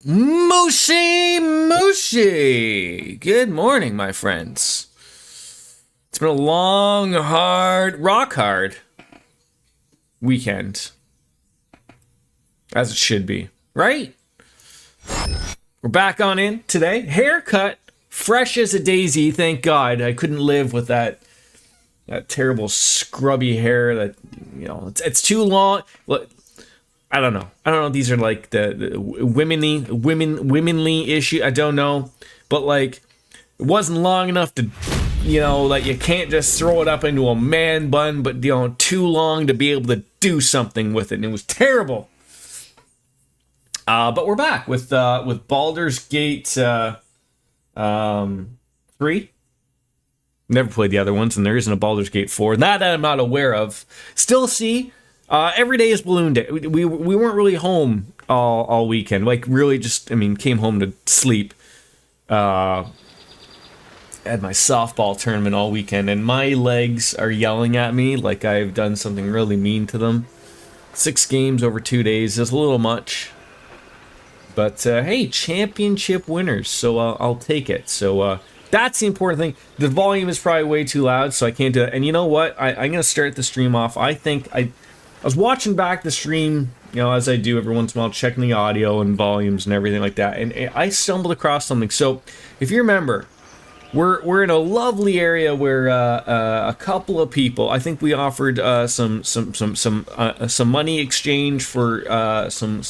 Mooshy, mooshy. Good morning, my friends. It's been a long, rock hard weekend. As it should be, right? We're back on in today. Haircut, fresh as a daisy, thank God. I couldn't live with that terrible scrubby hair that, it's too long. Look, I don't know. These are like the womenly issue. I don't know. But like, it wasn't long enough to, like you can't just throw it up into a man bun, but too long to be able to do something with it. And it was terrible. But we're back with Baldur's Gate 3. Never played the other ones, and there isn't a Baldur's Gate 4. That I'm not aware of. Still see. Every day is Balloon Day. We weren't really home all weekend. Like, really just, came home to sleep. Had my softball tournament all weekend, and my legs are yelling at me like I've done something really mean to them. 6 games over 2 days is a little much. But, hey, championship winners, so I'll take it. So, that's the important thing. The volume is probably way too loud, so I can't do it. And you know what? I'm going to start the stream off. I was watching back the stream, as I do every once in a while, checking the audio and volumes and everything like that, and I stumbled across something. So, if you remember, we're in a lovely area where a couple of people, I think we offered some money exchange for some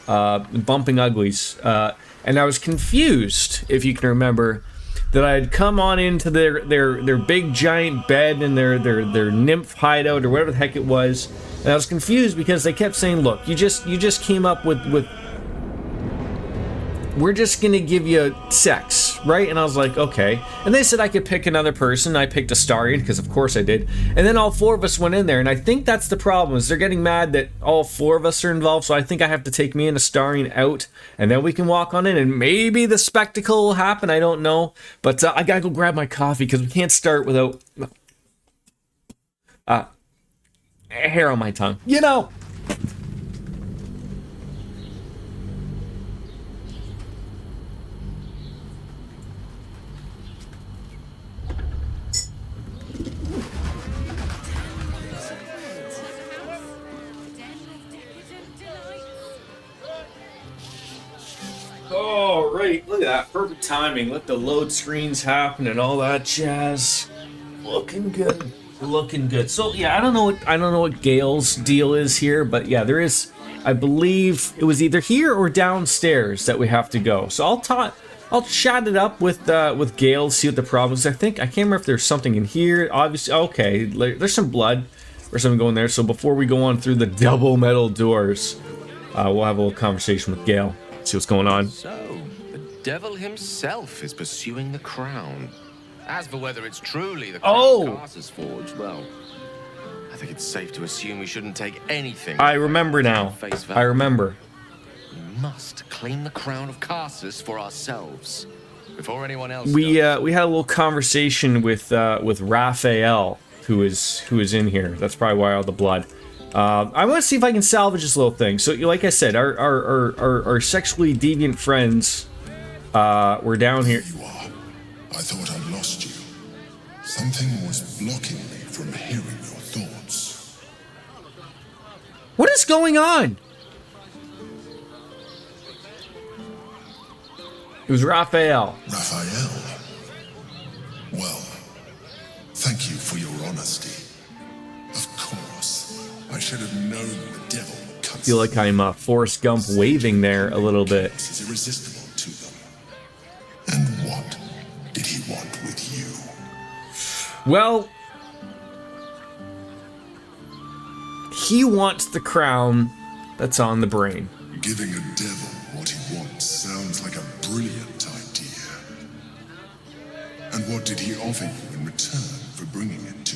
bumping uglies, and I was confused, if you can remember, that I had come on into their big giant bed and their nymph hideout or whatever the heck it was, and I was confused because they kept saying, "Look, you just came up with we're just gonna give you sex, right?" And I was like, okay. And they said I could pick another person. I picked Astarion, because of course I did. And then all 4 of us went in there, and I think that's the problem, is they're getting mad that all 4 of us are involved, so I think I have to take me and Astarion out, and then we can walk on in, and maybe the spectacle will happen, I don't know. But I gotta go grab my coffee, because we can't start without hair on my tongue. Oh, right. Look at that. Perfect timing. Let the load screens happen and all that jazz. Looking good. Looking good. So, yeah, I don't know what Gail's deal is here, but yeah, there is, I believe it was either here or downstairs that we have to go. So I'll chat it up with Gail, see what the problem is. I can't remember if there's something in here. Obviously, okay, there's some blood or something going there. So before we go on through the double metal doors, we'll have a little conversation with Gail. See what's going on. So, the devil himself is pursuing the crown. As for whether it's truly the crown Carter's forged, well, I think it's safe to assume we shouldn't take anything. I remember now. I remember. We must claim the crown of Carsus for ourselves before anyone else. We had a little conversation with Raphael, who is in here. That's probably why all the blood. I want to see if I can salvage this little thing. So, like I said, our sexually deviant friends were down here. There you are. I thought I lost you. Something was blocking me from hearing your thoughts. What is going on? It was Raphael. Raphael? Well, thank you for your honesty. Of course, I should have known the devil would cut. I feel like I'm Forrest Gump waving there a little bit. This is irresistible to them. And what did he want with you? Well, he wants the crown that's on the brain. Giving a devil what he wants sounds like a brilliant idea. And what did he offer you in return for bringing it to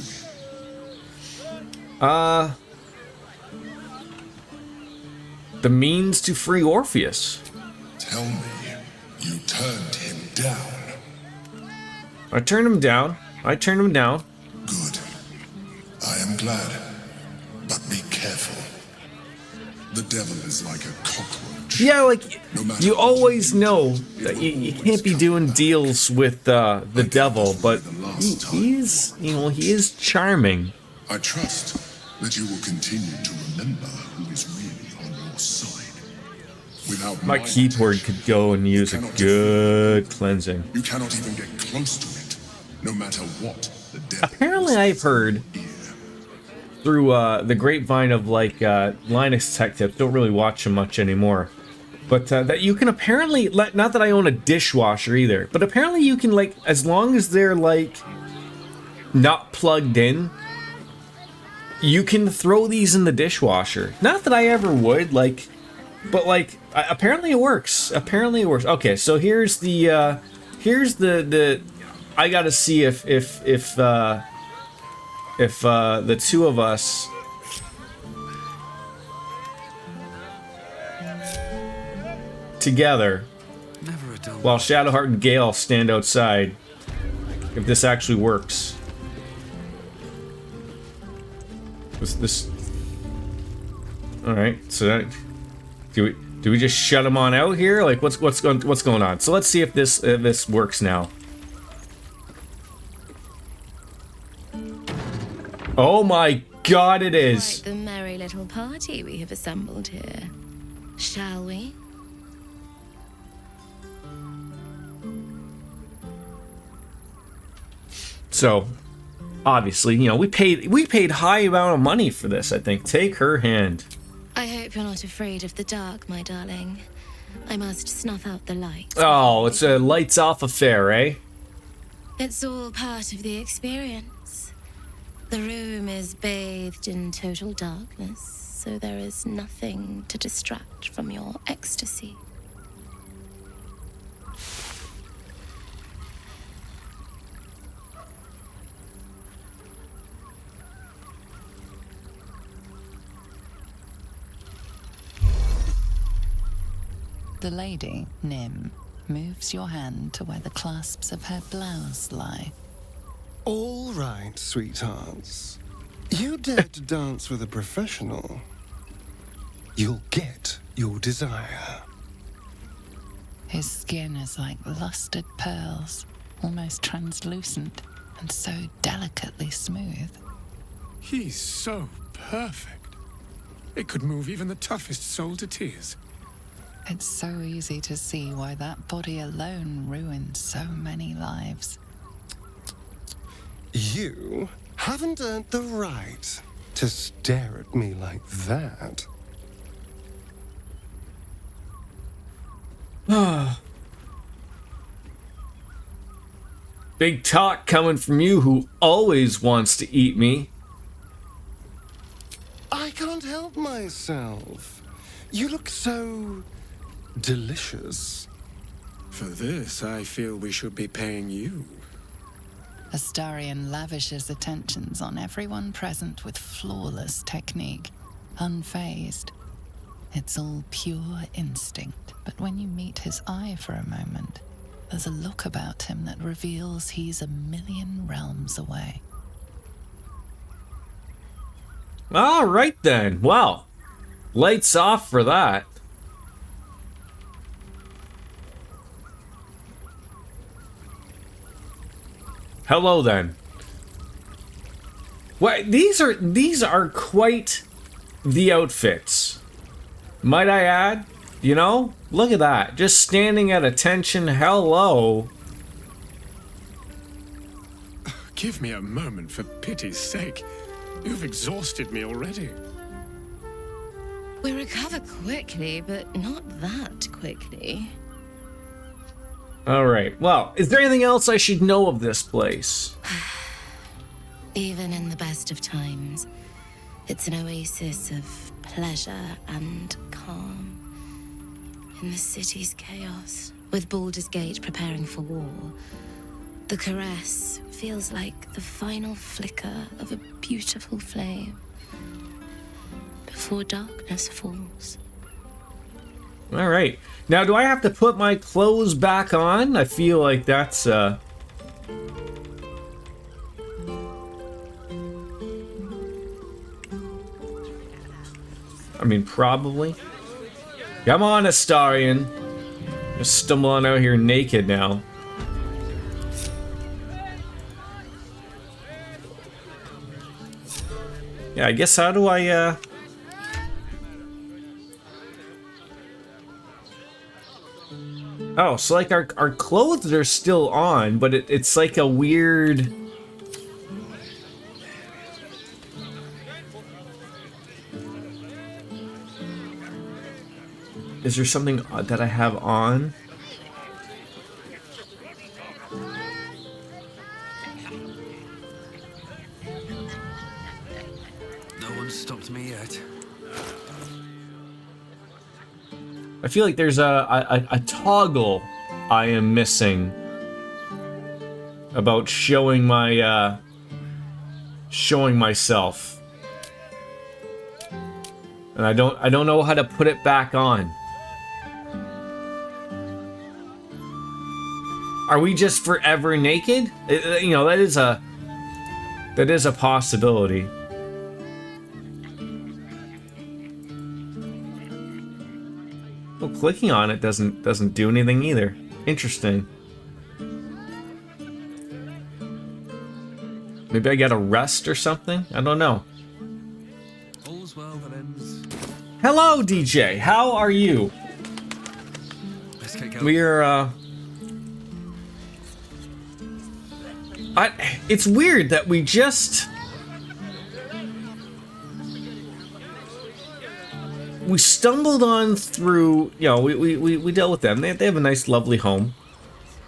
him? The means to free Orpheus. Tell me, you turned him down. I turned him down. Good. I am glad. But be careful. The devil is like a cockroach. Yeah, like, No matter you what always do, know it that will you always can't be come doing back. deals with the Like devil, that but the last time. he is, you know, he is charming. I trust that you will continue to remember who is really on your side. Without My keyboard protection, could go and use a cannot good cleansing. You cannot even get close to it, no matter what the devil Apparently, I've heard here. through the grapevine of like Linux Tech Tips, don't really watch him much anymore, but that you can apparently, not that I own a dishwasher either, but apparently you can, like, as long as they're like not plugged in, you can throw these in the dishwasher. Not that I ever would, like, but like apparently it works. Apparently it works. Okay, so here's the I gotta see if the two of us together, while Shadowheart and Gale stand outside, if this actually works. This. All right, so that, do we just shut them on out here? Like, what's going on? So let's see if this works now. Oh my God, it is. Quite the merry little party we have assembled here. Shall we? So, obviously, you know, we paid high amount of money for this, I think. Take her hand. I hope you're not afraid of the dark, my darling. I must snuff out the light. Oh, it's a lights off affair, eh? It's all part of the experience. The room is bathed in total darkness, so there is nothing to distract from your ecstasy. The lady, Nim, moves your hand to where the clasps of her blouse lie. All right, sweethearts. You dare to dance with a professional. You'll get your desire. His skin is like lustered pearls, almost translucent and so delicately smooth. He's so perfect. It could move even the toughest soul to tears. It's so easy to see why that body alone ruined so many lives. You haven't earned the right to stare at me like that. Big talk coming from you who always wants to eat me. I can't help myself. You look so delicious. For this, I feel we should be paying you. Astarion lavishes attentions on everyone present with flawless technique, unfazed. It's all pure instinct, but when you meet his eye for a moment, there's a look about him that reveals he's a million realms away. All right then. Well, lights off for that. Hello then. What, these are quite the outfits. Might I add? You know? Look at that. Just standing at attention. Hello. Give me a moment, for pity's sake. You've exhausted me already. We recover quickly, but not that quickly. All right. Well, is there anything else I should know of this place? Even in the best of times, it's an oasis of pleasure and calm. In the city's chaos, with Baldur's Gate preparing for war, the caress feels like the final flicker of a beautiful flame before darkness falls. All right. Now, do I have to put my clothes back on? I feel like that's I'm mean, probably. Come on, Astarion. Just stumbling out here naked now. Yeah, I guess how do I, Oh, so like our clothes are still on, but it's like a weird... Is there something that I have on? No one stopped me yet. I feel like there's a toggle I am missing about showing my showing myself, and I don't know how to put it back on. Are we just forever naked? You know, that is a possibility. Well, clicking on it doesn't do anything either. Interesting. Maybe I gotta rest or something? I don't know. All's well that ends. Hello, DJ. How are you? Let's get going. We're it's weird that we stumbled on through, you know, we dealt with them. They have a nice, lovely home.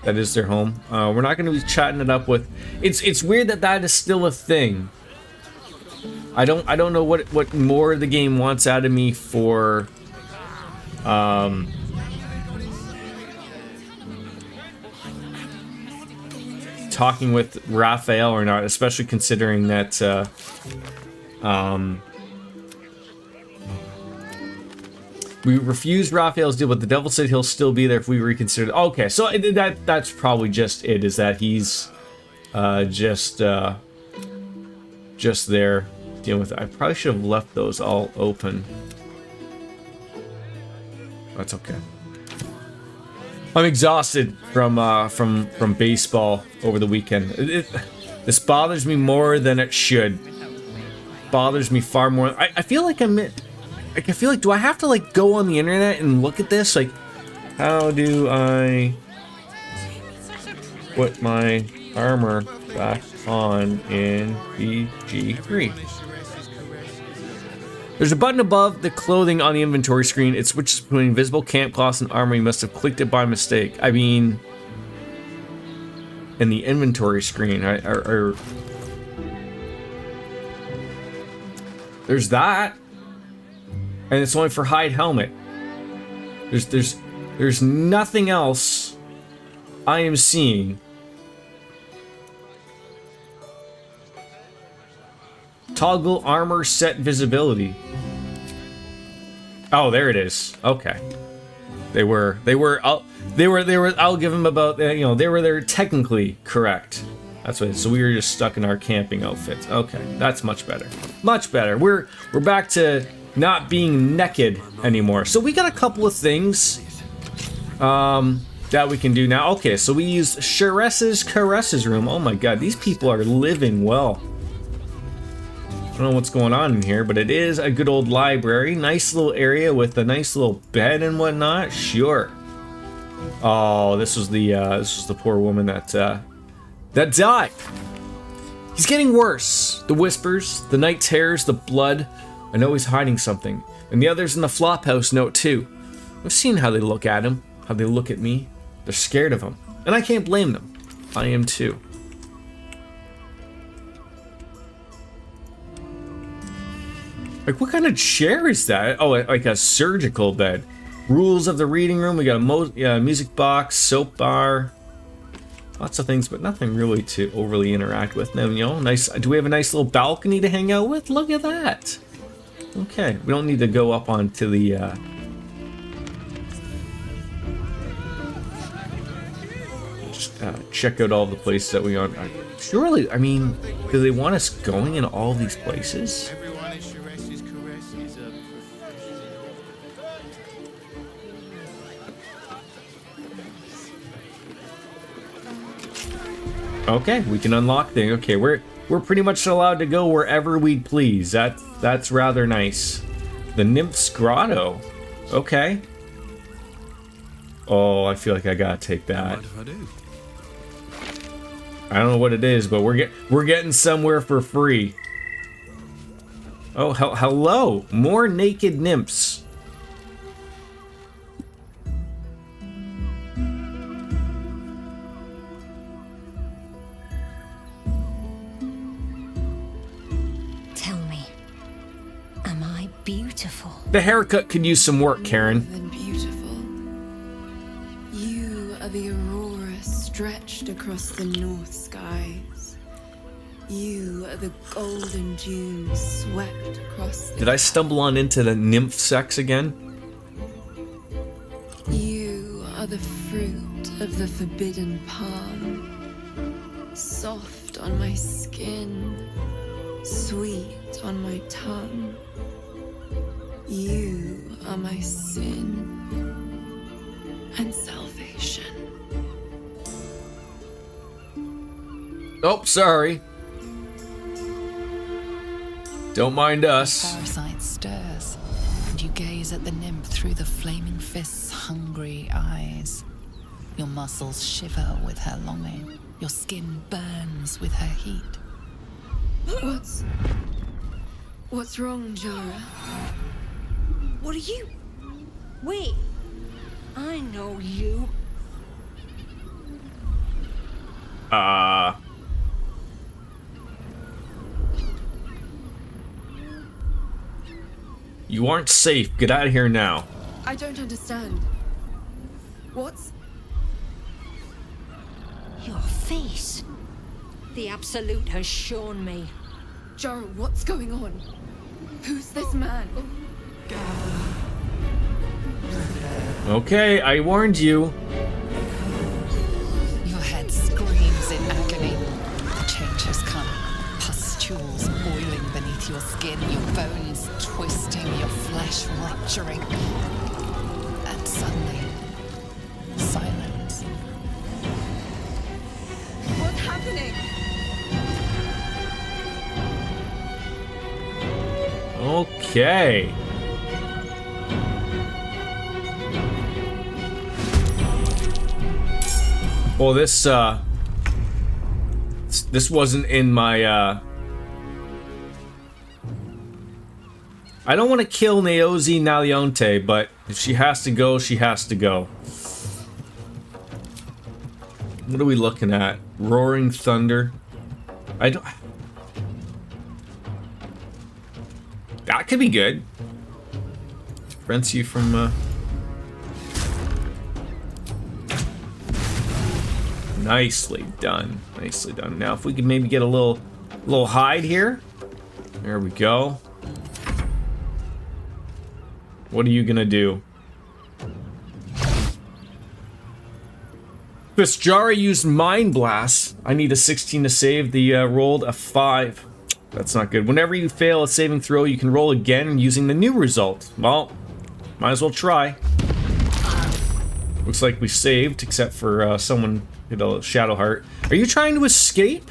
That is their home. We're not going to be chatting it up with. It's weird that is still a thing. I don't know what more the game wants out of me for. Talking with Raphael or not, especially considering that we refused Raphael's deal, but the devil said he'll still be there if we reconsider. Okay, so that's probably just it, is that he's just there dealing with it. I probably should have left those all open. That's okay. I'm exhausted from baseball over the weekend. This bothers me more than it should. Bothers me far more. I feel like do I have to like go on the internet and look at this? Like, how do I put my armor back on in BG3? There's a button above the clothing on the inventory screen. It switches between invisible, camp cloths, and armor. You must have clicked it by mistake. I mean, in the inventory screen, there's that, and it's only for hide helmet. There's nothing else I am seeing. Toggle armor set visibility. Oh, there it is. Okay. They were. I'll give them about. You know, they're technically correct. That's what it is. So we were just stuck in our camping outfits. Okay, that's much better. Much better. We're back to not being naked anymore. So we got a couple of things that we can do now. Okay, so we use Shares's Caresses room. Oh my god, these people are living well. I don't know what's going on in here, but it is a good old library. Nice little area with a nice little bed and whatnot. Sure. Oh, this was the poor woman that died. He's getting worse. The whispers, the night terrors, the blood. I know he's hiding something. And the others in the flophouse know it too. I've seen how they look at him, how they look at me. They're scared of him, and I can't blame them. I am too. Like, what kind of chair is that? Oh, like a surgical bed. Rules of the reading room. We got a music box, soap bar, lots of things, but nothing really to overly interact with. Now, you know, nice. Do we have a nice little balcony to hang out with? Look at that. Okay, we don't need to go up onto the. Just check out all the places that we are. Surely, I mean, do they want us going in all these places? Okay, we can unlock things. Okay, we're pretty much allowed to go wherever we please. That's rather nice. The Nymph's Grotto. Okay. Oh, I feel like I gotta take that. What if I do? I don't know what it is, but we're getting somewhere for free. Oh, hello! More naked nymphs. Tell me, am I beautiful? The haircut could use some work, Karen. More than beautiful. You are the aurora stretched across the north skies. You are the golden dunes swept across the... Did I stumble on into the nymph sex again? You are the fruit of the forbidden palm. Soft on my skin, sweet on my tongue. You are my sin and salvation. Oh, sorry. Don't mind us. Parasite stirs, and you gaze at the nymph through the flaming fist's hungry eyes. Your muscles shiver with her longing. Your skin burns with her heat. What's wrong, Jara? What are you? Wait, I know you. You aren't safe. Get out of here now. I don't understand. What's... Your face. The Absolute has shown me. Jara, what's going on? Who's this man? Okay, I warned you. Your head screams in agony. The change has come. Pustules boiling beneath your skin, your bones twisting, your flesh rupturing. And suddenly, silence. What's happening? Okay. Well, this wasn't in my, I don't want to kill Naozi Naleonte, but if she has to go, she has to go. What are we looking at? Roaring Thunder. That could be good. Prevents you from, Nicely done. Nicely done. Now, if we could maybe get a little hide here. There we go. What are you gonna do? This Jara used Mind Blast. I need a 16 to save. The rolled a 5. That's not good. Whenever you fail a saving throw, you can roll again using the new result. Well, might as well try. Looks like we saved, except for someone hit a Shadow Heart. Are you trying to escape?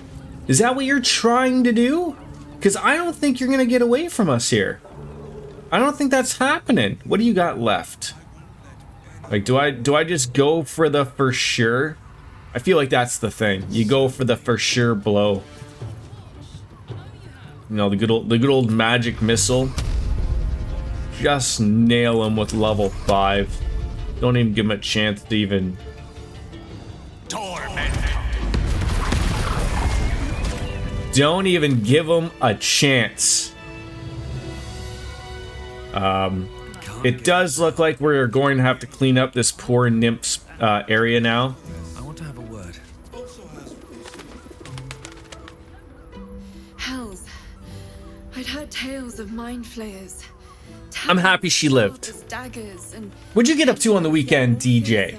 Is that what you're trying to do? Because I don't think you're going to get away from us here. I don't think that's happening. What do you got left? Like, do I just go for the for sure? I feel like that's the thing. You go for the for sure blow. You know, the good old magic missile. Just nail him with level 5. Don't even give him a chance to even... Don't even give him a chance. It does look like we're going to have to clean up this poor nymph's area now. I want to have a word. Hells. I'd heard tales of mind flayers. I'm happy she lived. Daggers and What'd you get up to on the weekend, DJ?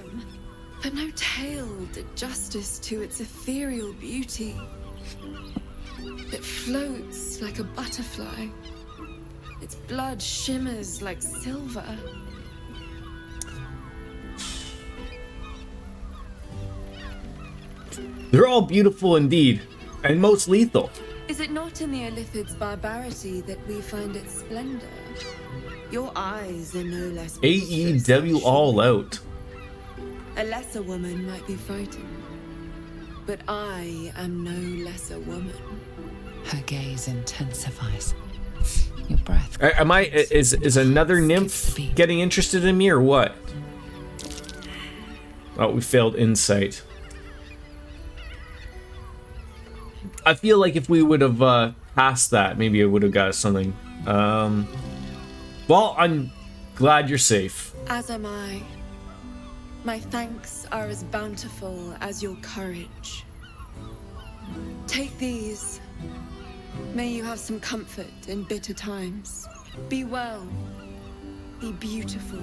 but no tale did justice to its ethereal beauty. It floats like a butterfly. Its blood shimmers like silver. They're all beautiful indeed, and most lethal. Is it not in the Illithid's barbarity that we find its splendor? Your eyes are no less monstrous than AEW All Out. A lesser woman might be frightened, but I am no lesser woman. Her gaze intensifies. Your breath. Is another nymph getting interested in me or what? Oh, we failed insight. I feel like if we would have passed that, maybe it would have got us something. Well, I'm glad you're safe. As am I. My thanks are as bountiful as your courage. Take these. May you have some comfort in bitter times. Be well. Be beautiful.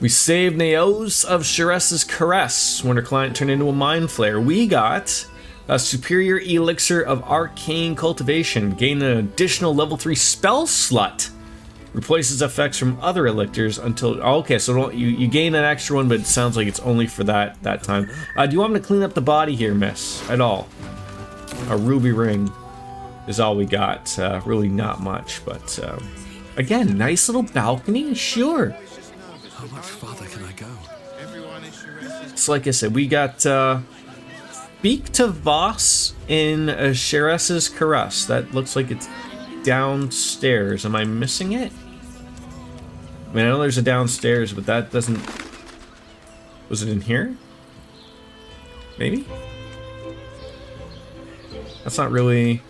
We saved Naos of Sharessa's caress when her client turned into a mind flayer. We got a superior elixir of arcane cultivation. Gain an additional level 3 spell slot. Replaces effects from other elixirs until... Okay, so you gain an extra one, but it sounds like it's only for that time. Do you want me to clean up the body here, miss? At all? A ruby ring is all we got. Really not much, but... again, nice little balcony? Sure. How much farther can I go? So like I said, we got Speak to Voss in Sharessa's Caress. That looks like it's downstairs. Am I missing it? I mean, I know there's a downstairs, but that doesn't... Was it in here? Maybe? That's not really...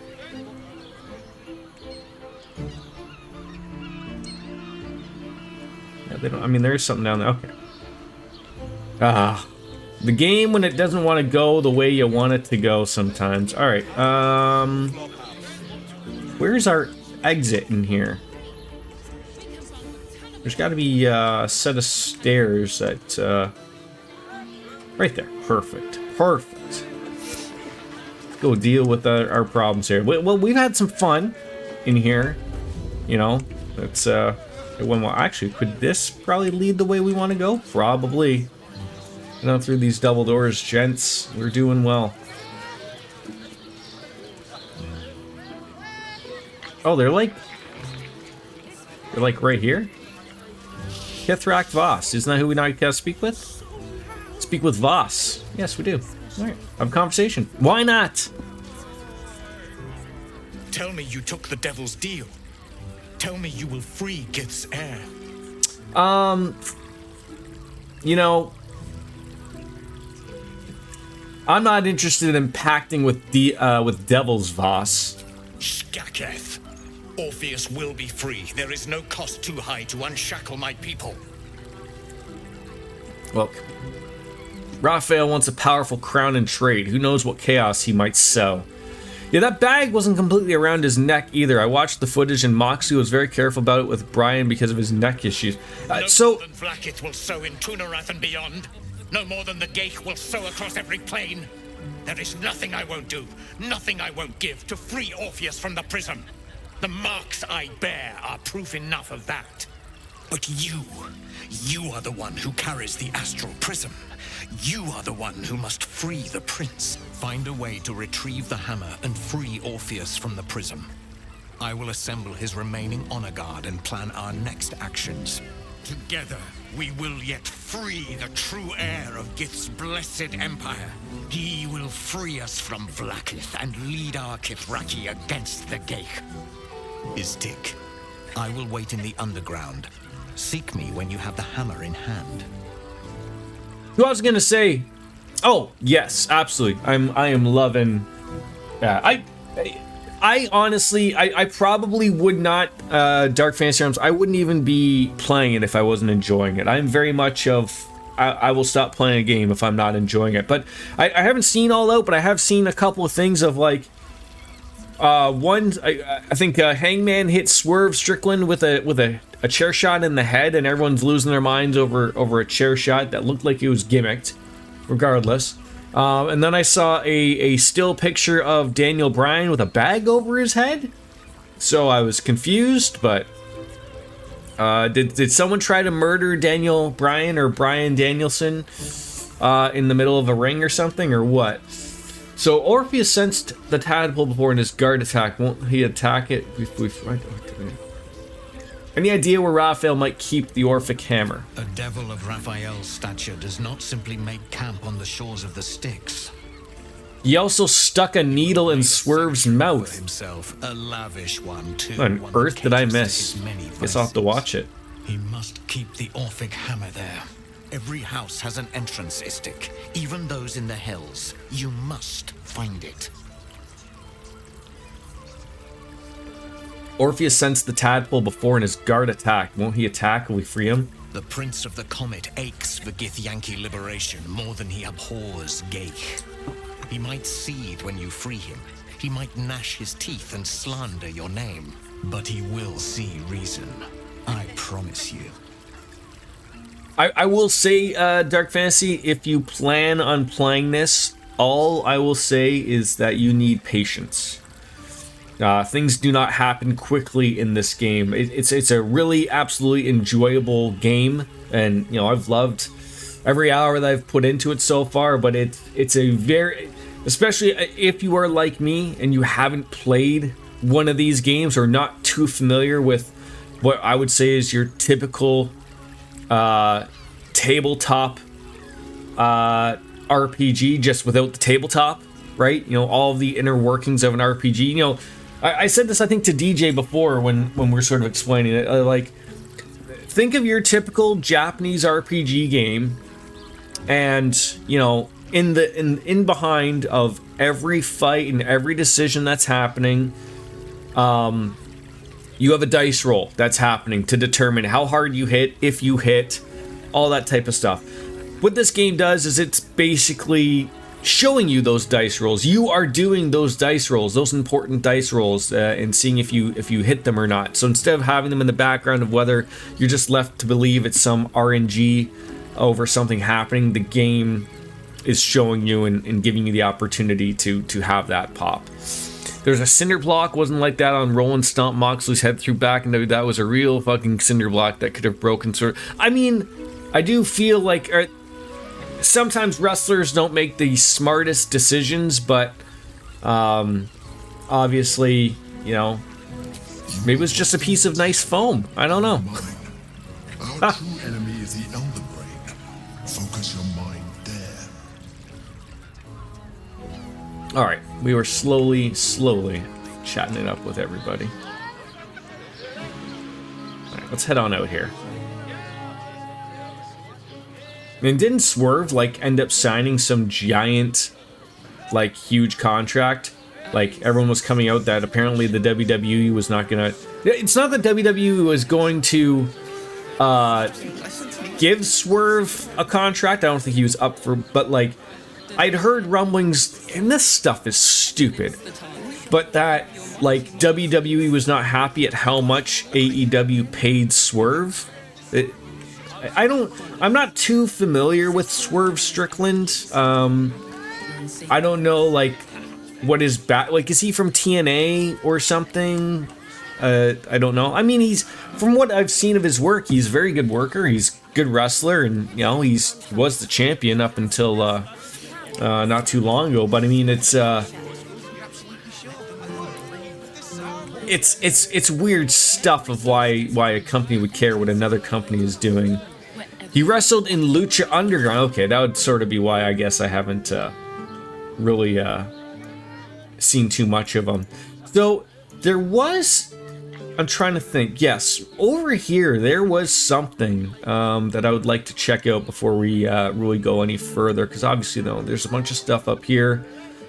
They don't, I mean, there is something down there. Okay. The game when it doesn't want to go the way you want it to go sometimes. All right. Where's our exit in here? There's got to be a set of stairs that right there. Perfect. Perfect. Let's go deal with our problems here. Well, we've had some fun in here. You know, it's well, actually, could this probably lead the way we want to go? Probably. Through these double doors, gents. We're doing well. Oh, they're like right here? Kithrak Voss. Isn't that who we now gotta speak with? Speak with Voss. Yes, we do. All right. Have a conversation. Why not? Tell me you took the devil's deal. Tell me you will free Gith's heir. You know, I'm not interested in pacting with Devil's Voss. Skaketh. Orpheus will be free. There is no cost too high to unshackle my people. Look, Raphael wants a powerful crown and trade. Who knows what chaos he might sow. Yeah, that bag wasn't completely around his neck either. I watched the footage and Moxley was very careful about it with Brian because of his neck issues. No more than Vlaakith will sow in Tunarath and beyond. No more than the Geich will sow across every plain. There is nothing I won't do, nothing I won't give to free Orpheus from the prism. The marks I bear are proof enough of that. But you are the one who carries the astral prism. You are the one who must free the prince. Find a way to retrieve the hammer and free Orpheus from the prism. I will assemble his remaining honor guard and plan our next actions. Together, we will yet free the true heir of Gith's blessed empire. He will free us from Vlaakith and lead our Kithraki against the Geich. Istik, I will wait in the underground. Seek me when you have the hammer in hand. Who I was gonna say? Oh yes, absolutely. I am loving. Yeah, I honestly, I probably would not Dark Fantasy Realms. I wouldn't even be playing it if I wasn't enjoying it. I'm very much of I will stop playing a game if I'm not enjoying it. But I haven't seen All Out, but I have seen a couple of things of like. One, I think Hangman hit Swerve Strickland with a chair shot in the head, and everyone's losing their minds over a chair shot that looked like it was gimmicked, regardless. And then I saw a still picture of Daniel Bryan with a bag over his head, so I was confused. But did someone try to murder Daniel Bryan or Bryan Danielson? in the middle of a ring or something, or what? So Orpheus sensed the tadpole before in his guard attack. Won't he attack it if we find... Any idea where Raphael might keep the Orphic hammer? A devil of Raphael's stature does not simply make camp on the shores of the Styx. He also stuck a needle in Swerve's mouth. Himself, a lavish one too. What on earth did I miss? Guess I'll have to watch it. He must keep the Orphic hammer there. Every house has an entrance istic, even those in the hills. You must find it. Orpheus sensed the tadpole before in his guard attack. Won't he attack if we free him? The Prince of the Comet aches for Githyanki liberation more than he abhors Geich. He might seethe when you free him. He might gnash his teeth and slander your name. But he will see reason. I promise you. I will say, Dark Fantasy, if you plan on playing this, all I will say is that you need patience. Things do not happen quickly in this game. It's a really absolutely enjoyable game, and you know I've loved every hour that I've put into it so far. But it's a very, especially if you are like me and you haven't played one of these games or not too familiar with what I would say is your typical tabletop RPG, just without the tabletop, right? You know, all of the inner workings of an RPG. You know, I said this I think to DJ before when we're sort of explaining it. Like, think of your typical Japanese RPG game, and you know, in behind of every fight and every decision that's happening, you have a dice roll that's happening to determine how hard you hit, if you hit, all that type of stuff. What this game does is it's basically showing you those dice rolls. You are doing those dice rolls, those important dice rolls, and seeing if you hit them or not. So instead of having them in the background of whether you're just left to believe it's some RNG over something happening, the game is showing you and giving you the opportunity to have that pop. There's a cinder block, wasn't like that on Roll and Stomp Moxley's head through back, and that was a real fucking cinder block that could have broken. I mean, I do feel like sometimes wrestlers don't make the smartest decisions, but obviously, you know, maybe it was just a piece of nice foam. I don't know. Our true enemy is the Elder Brain. Focus your mind there. All right, we were slowly chatting it up with everybody. All right, let's head on out here. And didn't Swerve like end up signing some giant, like huge contract? Like everyone was coming out that apparently the WWE was not gonna. It's not that WWE was going to give Swerve a contract. I don't think he was up for, but like I'd heard rumblings, and this stuff is stupid, but that like WWE was not happy at how much AEW paid Swerve. I'm not too familiar with Swerve Strickland. I don't know, like, what his like, is he from TNA or something? I don't know. I mean, from what I've seen of his work, he's a very good worker. He's a good wrestler, and, you know, he was the champion up until, not too long ago. But, I mean, it's weird stuff of why a company would care what another company is doing. He wrestled in Lucha Underground. Okay, that would sort of be why I guess I haven't really seen too much of him. So there was, I'm trying to think. Yes, over here there was something that I would like to check out before we really go any further, because obviously, though, there's a bunch of stuff up here.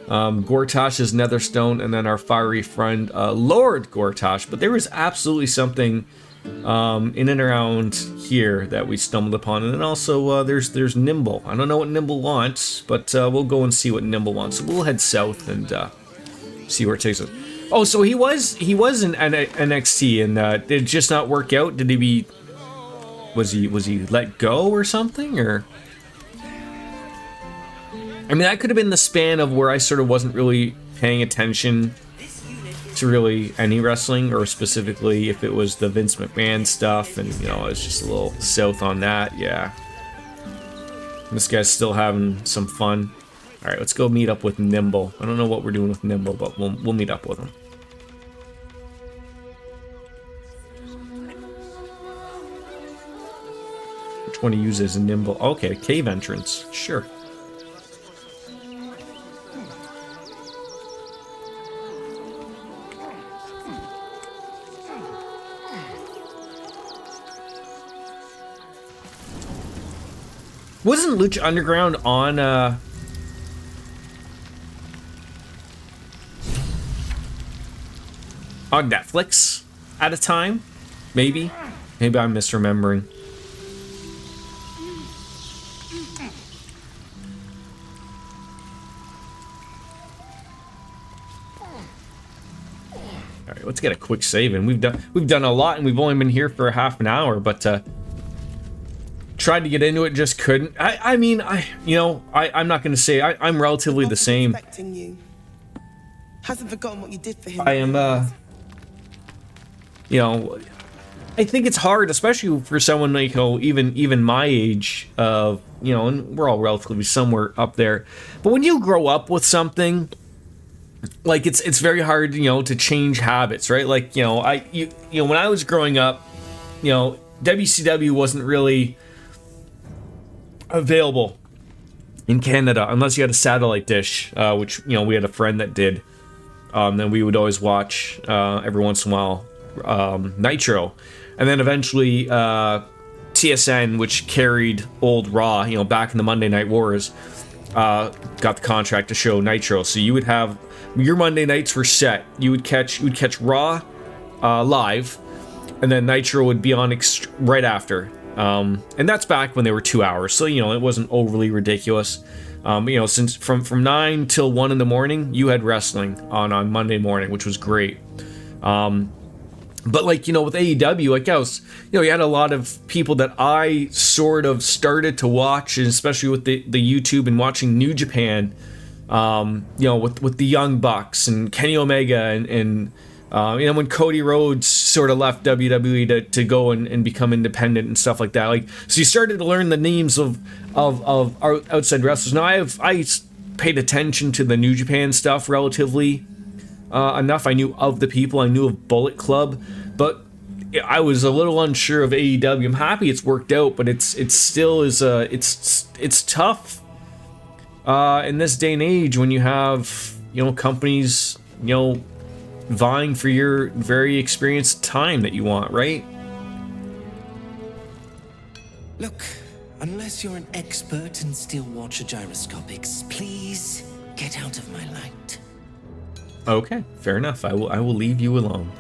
Gortash's Netherstone, and then our fiery friend Lord Gortash. But there was absolutely something in and around here that we stumbled upon, and then also there's Nimble. I don't know what Nimble wants, but we'll go and see what Nimble wants. So we'll head south and see where it takes us. Oh, so he was in NXT, and did it just not work out? Did he was he let go or something, or? I mean, that could have been the span of where I sort of wasn't really paying attention to really any wrestling, or specifically if it was the Vince McMahon stuff, and, you know, it's just a little south on that, yeah. This guy's still having some fun. All right, let's go meet up with Nimble. I don't know what we're doing with Nimble, but we'll meet up with him. Which one he uses Nimble? Okay, cave entrance. Sure. Wasn't Lucha Underground on Netflix at a time? Maybe I'm misremembering. All right, let's get a quick save in. We've done a lot, and we've only been here for a half an hour, but tried to get into it, just couldn't. I'm not going to say I'm relatively the same. You. Hasn't forgotten what you did for him. I am, I think it's hard, especially for someone like, even my age, and we're all relatively somewhere up there. But when you grow up with something, like it's very hard, to change habits, right? Like, when I was growing up, WCW wasn't really available in Canada unless you had a satellite dish, which we had a friend that did. Then we would always watch every once in a while Nitro, and then eventually TSN, which carried old Raw, back in the Monday Night Wars, got the contract to show Nitro. So you would have your Monday nights were set. You would catch Raw live, and then Nitro would be on right after. And that's back when they were 2 hours, so it wasn't overly ridiculous. Since from 9 till 1 in the morning, you had wrestling on Monday morning, which was great. But with AEW, you had a lot of people that I sort of started to watch, and especially with the YouTube and watching New Japan, with the Young Bucks and Kenny Omega and when Cody Rhodes sort of left WWE to go and become independent and stuff like that. So you started to learn the names of outside wrestlers. Now I paid attention to the New Japan stuff relatively enough. I knew of the people. I knew of Bullet Club, but I was a little unsure of AEW. I'm happy it's worked out, but it still is it's tough in this day and age when you have companies vying for your very experienced time that you want, right? Look, unless you're an expert in steel watcher gyroscopics, please get out of my light. Okay, fair enough. I will leave you alone.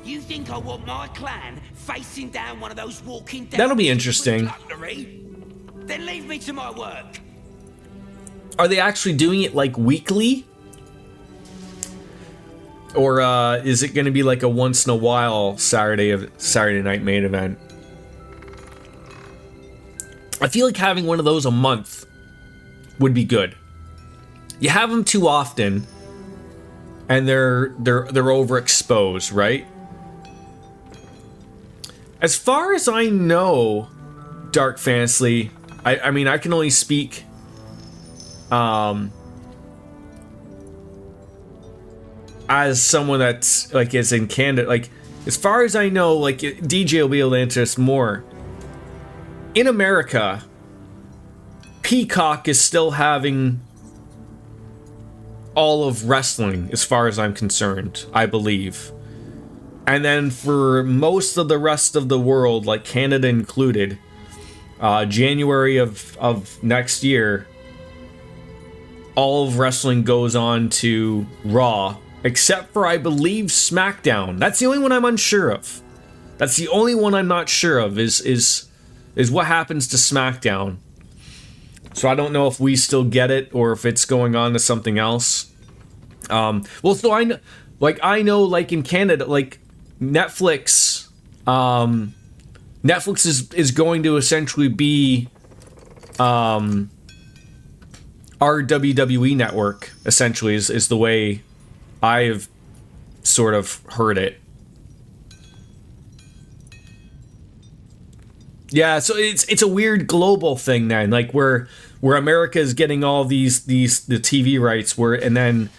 You think I want my clan facing down one of those walking dead? That'll be interesting. Then leave me to my work. Are they actually doing it weekly? Or is it going to be like a once in a while Saturday night main event? I feel like having one of those a month would be good. You have them too often, and they're overexposed, right? As far as I know, Dark Fantasy, I mean I can only speak as someone that's is in Canada. As far as I know, DJ will be able to answer us more. In America, Peacock is still having all of wrestling, as far as I'm concerned, I believe. And then for most of the rest of the world, Canada included, January of next year, all of wrestling goes on to Raw, except for, I believe, SmackDown. That's the only one I'm unsure of. That's the only one I'm not sure of, is what happens to SmackDown. So I don't know if we still get it, or if it's going on to something else. So I know, in Canada, Netflix, Netflix is going to essentially be, our WWE network, essentially, is the way I've sort of heard it. Yeah, so it's a weird global thing then, like where America is getting all the TV rights, and then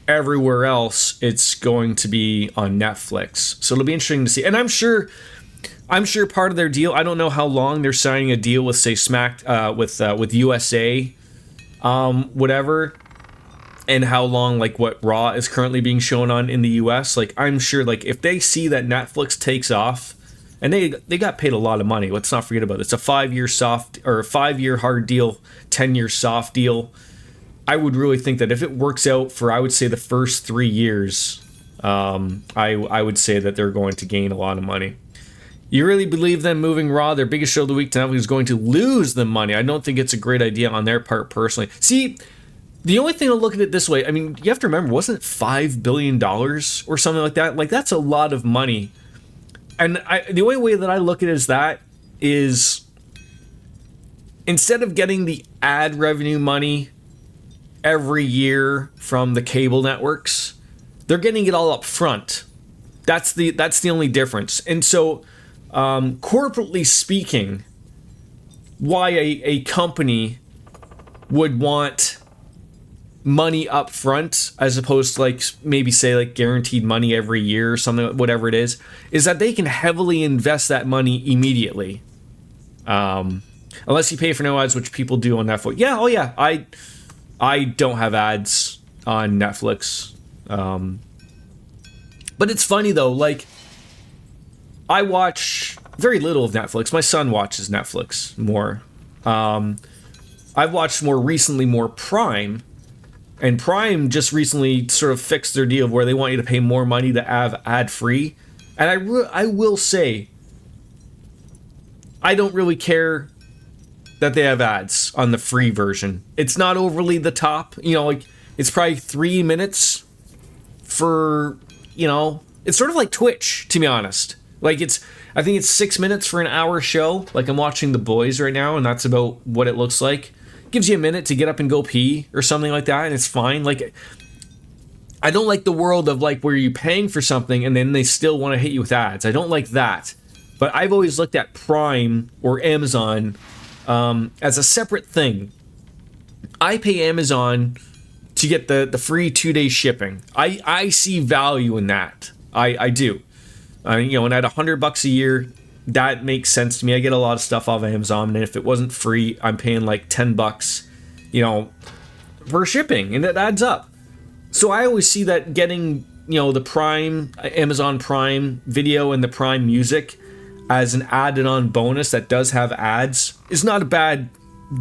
everywhere else it's going to be on Netflix. So it'll be interesting to see. And I'm sure part of their deal, I don't know how long they're signing a deal with, say, with USA, whatever, and how long, like, what Raw is currently being shown on in the US. Like, I'm sure, like, if they see that Netflix takes off, and they got paid a lot of money, let's not forget about it. It's a 5-year hard deal, 10-year soft deal. I would really think that if it works out for, I would say, the first 3 years, I would say that they're going to gain a lot of money. You really believe them moving Raw, their biggest show of the week, to Netflix, is going to lose them money? I don't think it's a great idea on their part, personally. See, the only thing I'll look at it this way, I mean, you have to remember, wasn't it $5 billion or something like that? Like, that's a lot of money. And the only way that I look at it is instead of getting the ad revenue money every year from the cable networks, they're getting it all up front. That's the only difference. And so, corporately speaking, why a company would want money up front as opposed to, like, maybe say, like, guaranteed money every year or something, whatever it is that they can heavily invest that money immediately. Unless you pay for no ads, which people do on Netflix. Yeah, oh yeah, I don't have ads on Netflix. But it's funny though, like, I watch very little of Netflix. My son watches Netflix more. I've watched more recently more Prime, and Prime just recently sort of fixed their deal where they want you to pay more money to have ad-free. And I will say, I don't really care that they have ads on the free version. It's not overly the top. You know, like, it's probably 3 minutes for, you know, it's sort of like Twitch, to be honest. Like, I think it's 6 minutes for an hour show. Like, I'm watching The Boys right now, and that's about what it looks like. Gives you a minute to get up and go pee or something like that, and it's fine. Like, I don't like the world of, like, where you're paying for something and then they still want to hit you with ads. I don't like that. But I've always looked at Prime or Amazon as a separate thing. I pay Amazon to get the free 2-day shipping. I see value in that. I do. You know, and at $100 a year, that makes sense to me. I get a lot of stuff off of Amazon, and if it wasn't free, I'm paying like $10, you know, for shipping, and it adds up. So I always see that getting, you know, the Prime, Amazon Prime Video and the Prime Music as an added-on bonus that does have ads is not a bad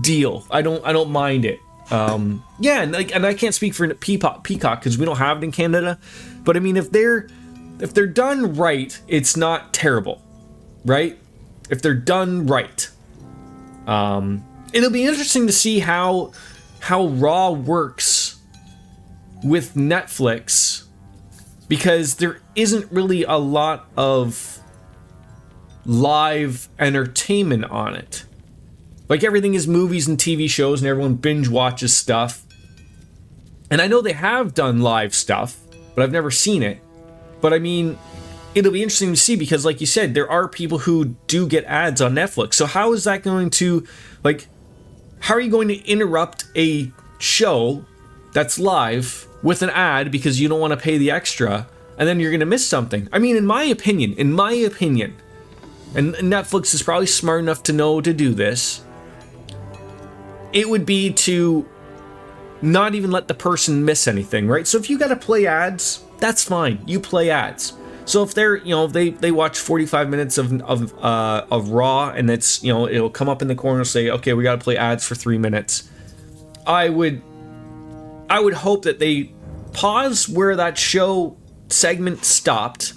deal. I don't mind it. Yeah, and I can't speak for Peacock because we don't have it in Canada, but I mean, if they're done right, it's not terrible. Right? If they're done right. It'll be interesting to see how Raw works with Netflix, because there isn't really a lot of live entertainment on it. Like, everything is movies and TV shows, and everyone binge watches stuff. And I know they have done live stuff, but I've never seen it. But I mean, it'll be interesting to see, because like you said, there are people who do get ads on Netflix. So how is that going to, like, how are you going to interrupt a show that's live with an ad because you don't want to pay the extra, and then you're going to miss something? I mean, in my opinion, and Netflix is probably smart enough to know to do this, it would be to not even let the person miss anything, right? So if you got to play ads, that's fine. You play ads. So if they're, you know, they watch 45 minutes of Raw, and it's, you know, it'll come up in the corner and say, okay, we got to play ads for 3 minutes. I would hope that they pause where that show segment stopped,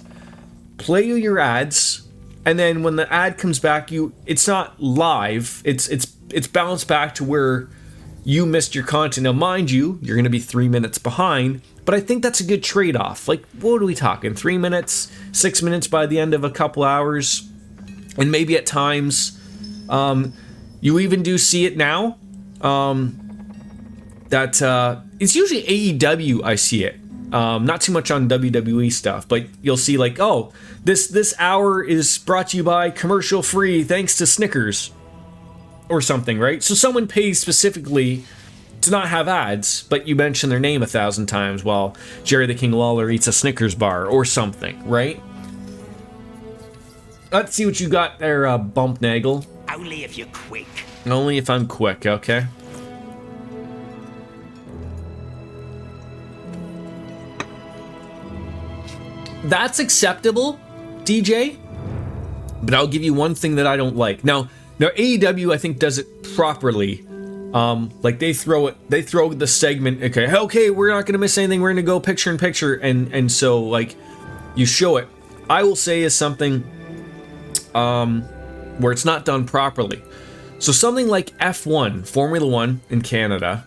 play you your ads, and then when the ad comes back, it's not live. It's bounced back to where you missed your content. Now, mind you, you're going to be 3 minutes behind. But I think that's a good trade-off. Like, what are we talking? 3 minutes, 6 minutes by the end of a couple hours, and maybe at times, you even do see it now. That it's usually AEW. I see it Not too much on WWE stuff, but you'll see like, oh, this hour is brought to you by commercial free thanks to Snickers or something, right? So someone pays specifically to not have ads, but you mention their name 1,000 times while Jerry the King Lawler eats a Snickers bar or something, right? Let's see what you got there, Bumpnagel. Only if you're quick. Only if I'm quick, okay? That's acceptable, DJ. But I'll give you one thing that I don't like. Now AEW I think does it properly. Like they throw the segment. Okay, we're not gonna miss anything. We're gonna go picture in picture, and so like you show it. I will say is something where it's not done properly. So something like F1, Formula One in Canada,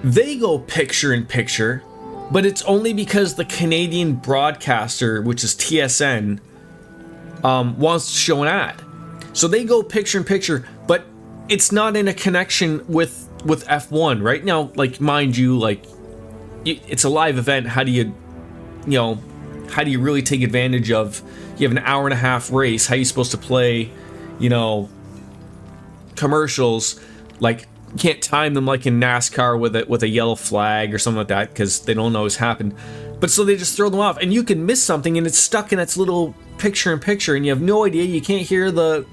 they go picture in picture, but it's only because the Canadian broadcaster, which is TSN, wants to show an ad. So they go picture in picture, but it's not in a connection with F1 right now. Like, mind you, like it's a live event. How do you really take advantage of? You have an hour and a half race. How are you supposed to play, commercials? Like, you can't time them like in NASCAR with a yellow flag or something like that because they don't know what's happened. But so they just throw them off, and you can miss something, and it's stuck in its little picture-in-picture, and you have no idea. You can't hear the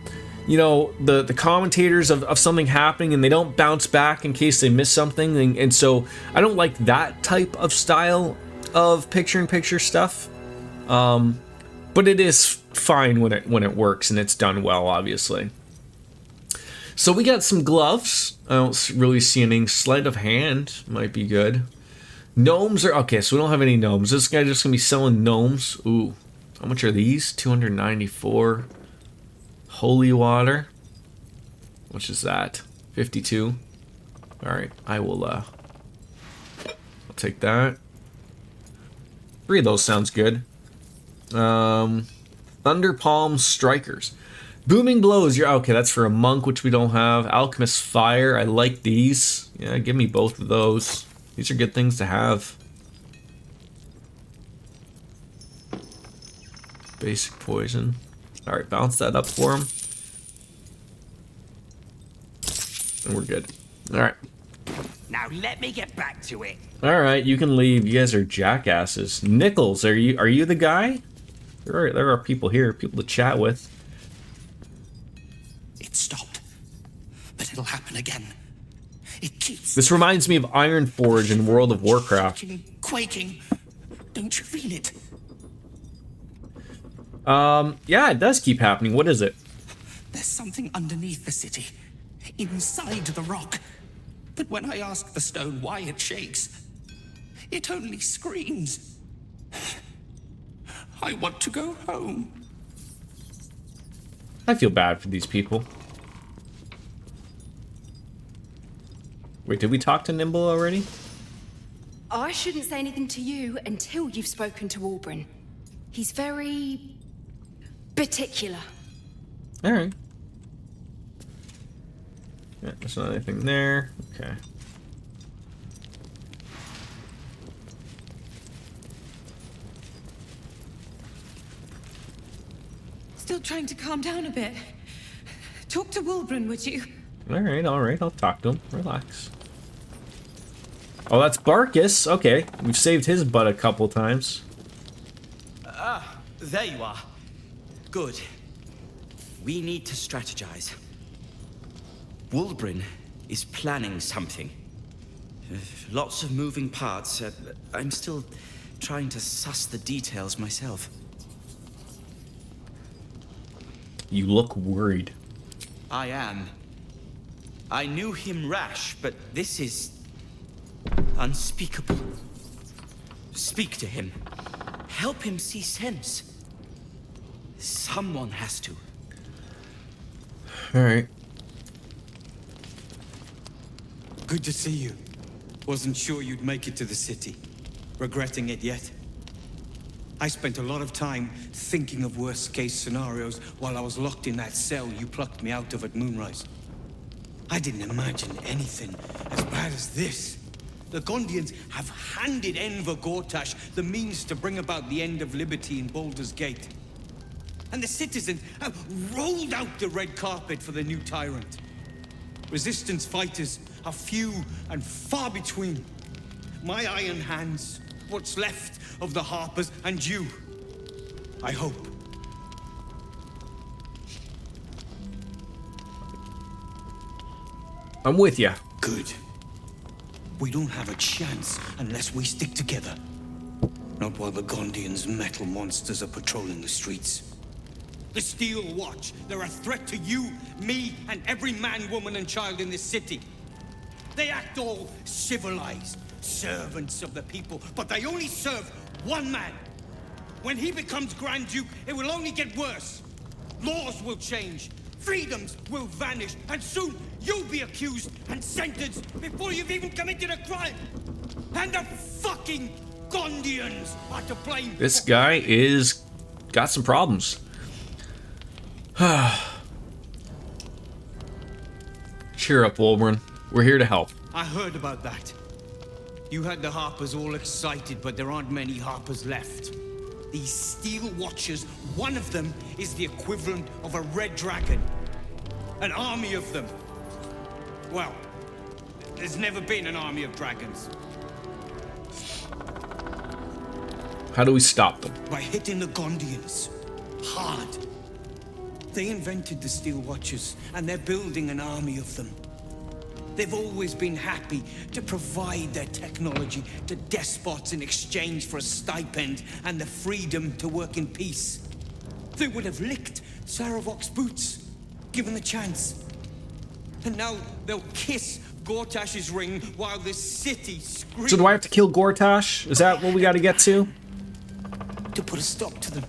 commentators of something happening, and they don't bounce back in case they miss something. And so I don't like that type of style of picture-in-picture stuff. But it is fine when it works and it's done well, obviously. So we got some gloves. I don't really see anything. Sleight of hand might be good. Gnomes are okay, so we don't have any gnomes. This guy just gonna be selling gnomes. Ooh, how much are these? 294. Holy water. How much is that? 52. All right, I will. I'll take that. 3 of those sounds good. Thunder Palm Strikers. Booming Blows. You're okay. That's for a monk, which we don't have. Alchemist Fire. I like these. Yeah, give me both of those. These are good things to have. Basic Poison. All right, bounce that up for him. And we're good. All right. Now let me get back to it. All right, you can leave. You guys are jackasses. Nichols, are you the guy? There are people here, people to chat with. It stopped, but it'll happen again. It keeps. This reminds me of Ironforge in World of Warcraft. Quaking. Don't you feel it? Yeah, it does keep happening. What is it? There's something underneath the city, inside the rock. But when I ask the stone why it shakes, it only screams. I want to go home. I feel bad for these people. Wait, did we talk to Nimble already? I shouldn't say anything to you until you've spoken to Albrin. He's very particular. All right. Yeah, there's not anything there. Okay. Still trying to calm down a bit. Talk to Wilbrin, would you? All right. I'll talk to him. Relax. Oh, that's Barkus. Okay, we've saved his butt a couple times. Ah, there you are. Good. We need to strategize. Wulbrin is planning something. Lots of moving parts. I'm still trying to suss the details myself. You look worried. I am. I knew him rash, but this is unspeakable. Speak to him. Help him see sense. Someone has to. All right. Good to see you. Wasn't sure you'd make it to the city. Regretting it yet? I spent a lot of time thinking of worst-case scenarios while I was locked in that cell you plucked me out of at Moonrise. I didn't imagine anything as bad as this. The Gondians have handed Enver Gortash the means to bring about the end of liberty in Baldur's Gate. And the citizens have rolled out the red carpet for the new tyrant. Resistance fighters are few and far between. My iron hands, what's left of the Harpers, and you, I hope. I'm with you. Good. We don't have a chance unless we stick together. Not while the Gondians' metal monsters are patrolling the streets. The Steel Watch, they're a threat to you, me, and every man, woman, and child in this city. They act all civilized, servants of the people, but they only serve one man. When he becomes Grand Duke, it will only get worse. Laws will change, freedoms will vanish, and soon you'll be accused and sentenced before you've even committed a crime. And the fucking Gondians are to blame. This guy is got some problems. Cheer up, Wolverine. We're here to help. I heard about that. You had the Harpers all excited, but there aren't many Harpers left. These Steel Watchers, one of them is the equivalent of a red dragon. An army of them. Well, there's never been an army of dragons. How do we stop them? By hitting the Gondians. Hard. They invented the Steel Watchers, and they're building an army of them. They've always been happy to provide their technology to despots in exchange for a stipend and the freedom to work in peace. They would have licked Saravok's boots, given the chance. And now they'll kiss Gortash's ring while this city screams. So do I have to kill Gortash? Is that what we got to get to? To put a stop to them.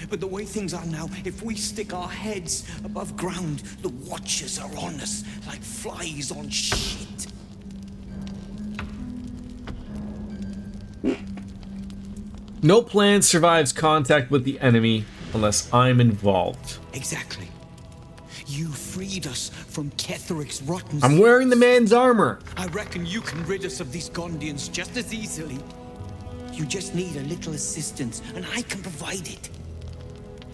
But the way things are now, if we stick our heads above ground, the Watchers are on us like flies on shit. No plan survives contact with the enemy unless I'm involved. Exactly. You freed us from Ketheric's rotten... I'm wearing the man's armor. I reckon you can rid us of these Gondians just as easily. You just need a little assistance, and I can provide it.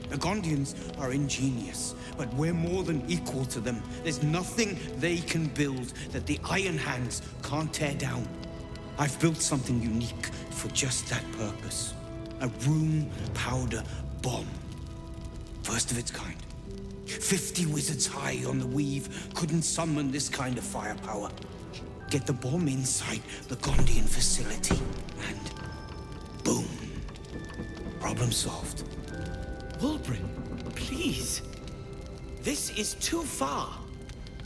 The Gondians are ingenious, but we're more than equal to them. There's nothing they can build that the Iron Hands can't tear down. I've built something unique for just that purpose. A room powder bomb. First of its kind. 50 wizards high on the weave couldn't summon this kind of firepower. Get the bomb inside the Gondian facility, and boom. Problem solved. Wolverine, please. This is too far.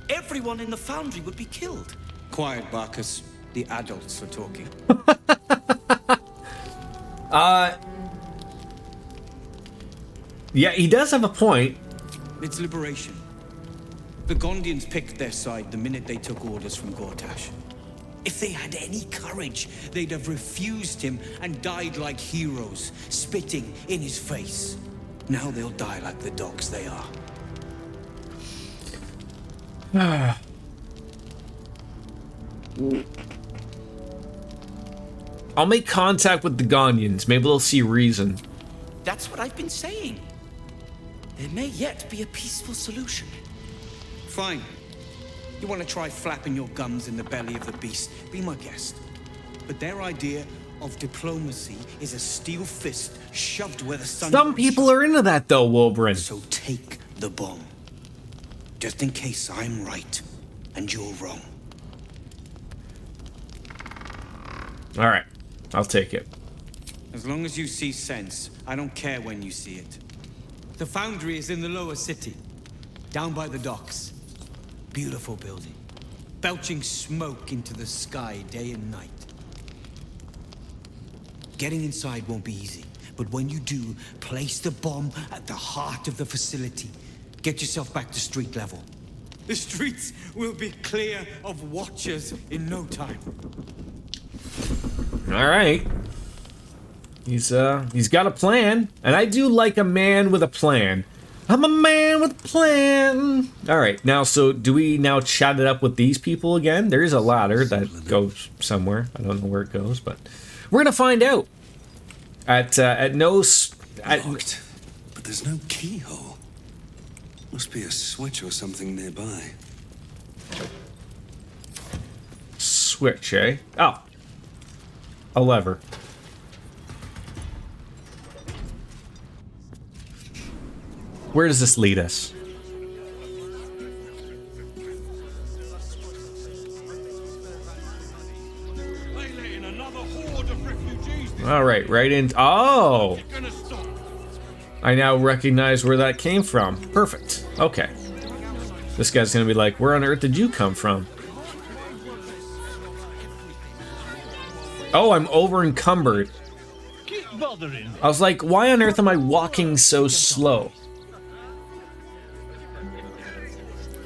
Everyone in the foundry would be killed. Quiet, Barkus. The adults are talking. Yeah, he does have a point. It's liberation. The Gondians picked their side the minute they took orders from Gortash. If they had any courage, they'd have refused him and died like heroes, spitting in his face. Now they'll die like the dogs they are. I'll make contact with the Gondians. Maybe they'll see reason. That's what I've been saying. There may yet be a peaceful solution. Fine. You want to try flapping your gums in the belly of the beast? Be my guest. But their idea of diplomacy is a steel fist shoved where the sun... Some people are into that, though, Wolverine. So take the bomb. Just in case I'm right and you're wrong. All right. I'll take it. As long as you see sense, I don't care when you see it. The foundry is in the lower city, down by the docks. Beautiful building, belching smoke into the sky day and night. Getting inside won't be easy, but when you do, place the bomb at the heart of the facility. Get yourself back to street level. The streets will be clear of Watchers in no time. All right. He's got a plan, and I do like a man with a plan. I'm a man with a plan. All right, now, so do we now chat it up with these people again? There is a ladder that goes somewhere. I don't know where it goes, but we're gonna find out. Locked, but there's no keyhole. Must be a switch or something nearby. Switch, eh? Oh, a lever. Where does this lead us? All right, right in. Oh! I now recognize where that came from. Perfect. Okay. This guy's gonna be like, where on earth did you come from? Oh, I'm over encumbered. I was like, why on earth am I walking so slow?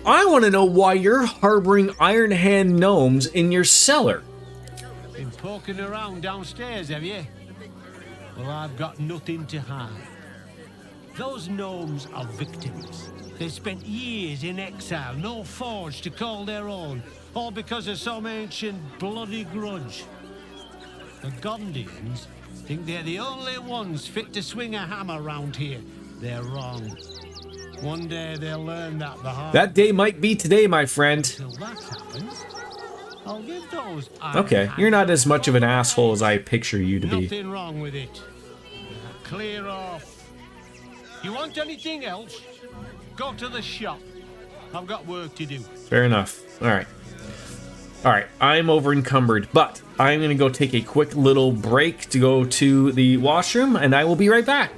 I want to know why you're harboring Iron Hand gnomes in your cellar. Been poking around downstairs, have you? Well, I've got nothing to hide. Those gnomes are victims. They spent years in exile, no forge to call their own, all because of some ancient bloody grudge. The Gondians think they're the only ones fit to swing a hammer round here. They're wrong. One day they'll learn that the hard. That day might be today, my friend. Till that happens, I'll give those. Okay, you're not as much of an asshole as I picture you to be. Nothing wrong with it. Clear off. You want anything else? Go to the shop. I've got work to do. Fair enough. All right. All right, I'm over encumbered, but I'm gonna go take a quick little break to go to the washroom, and I will be right back.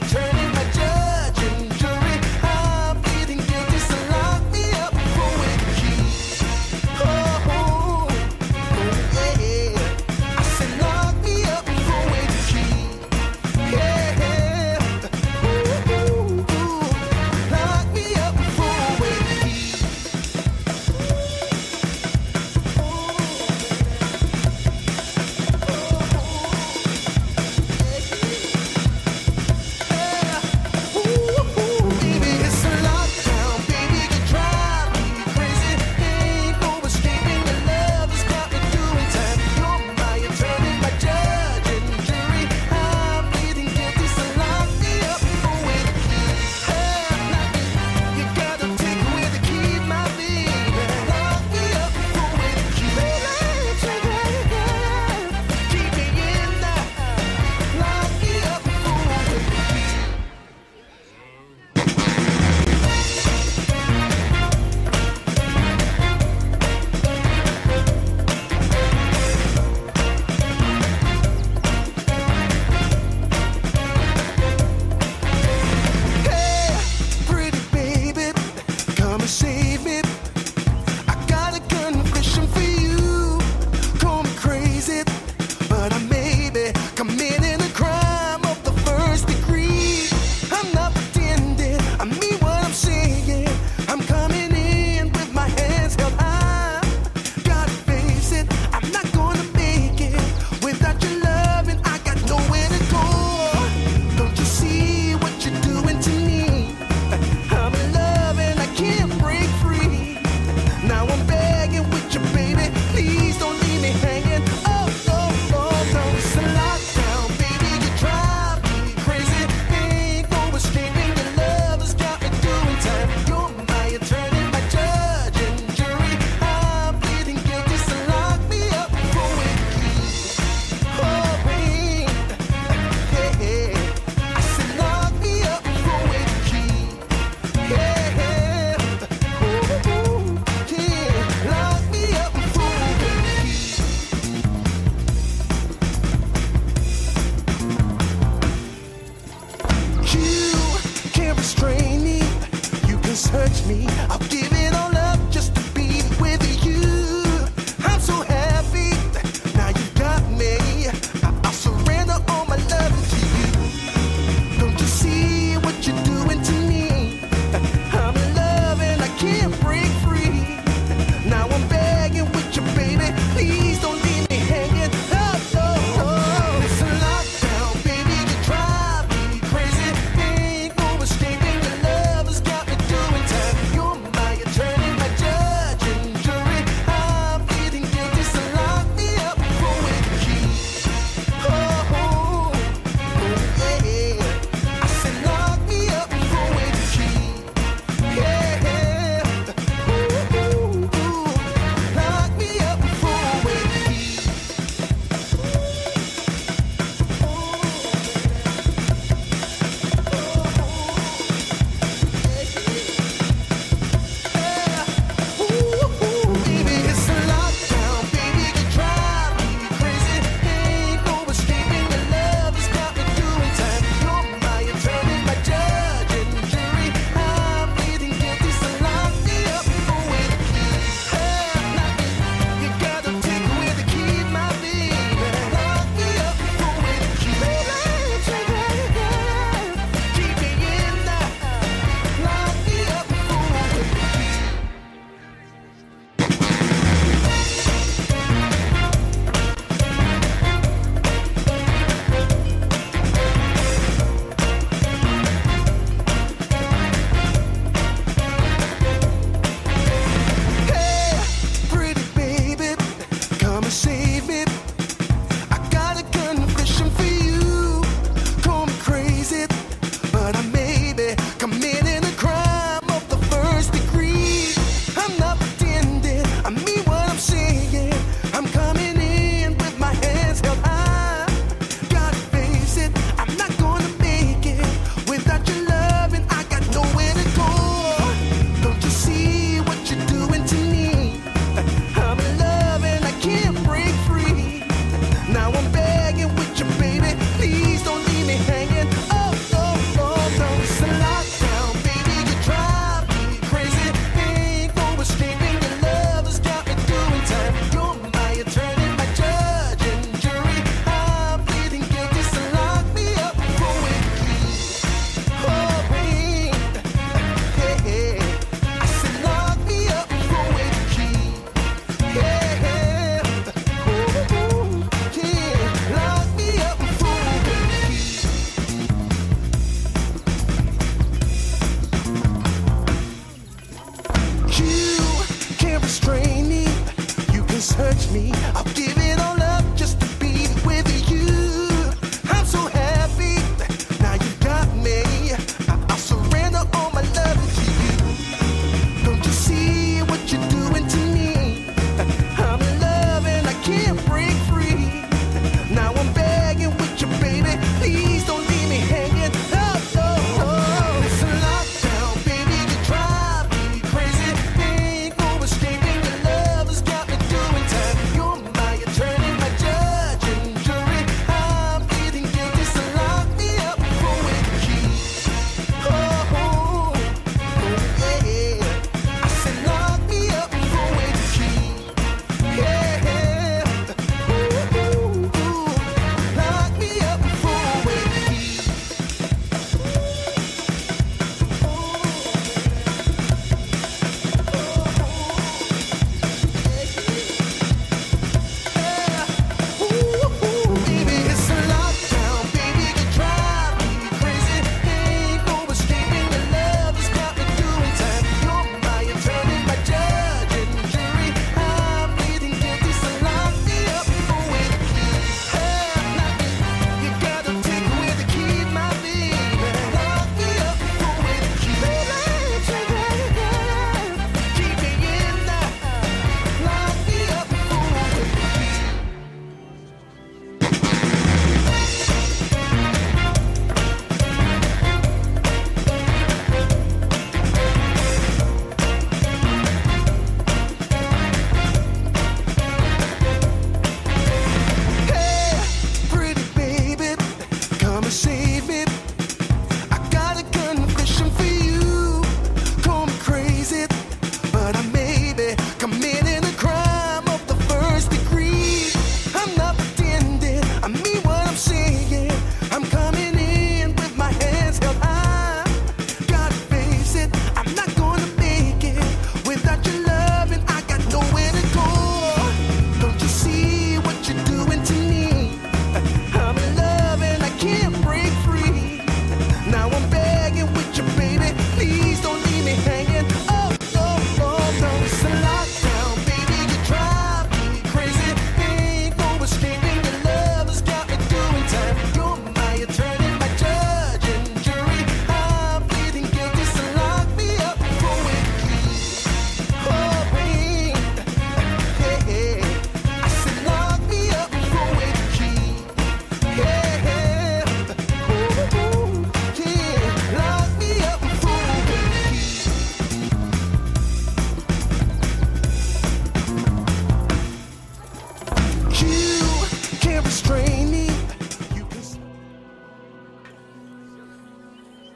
Turn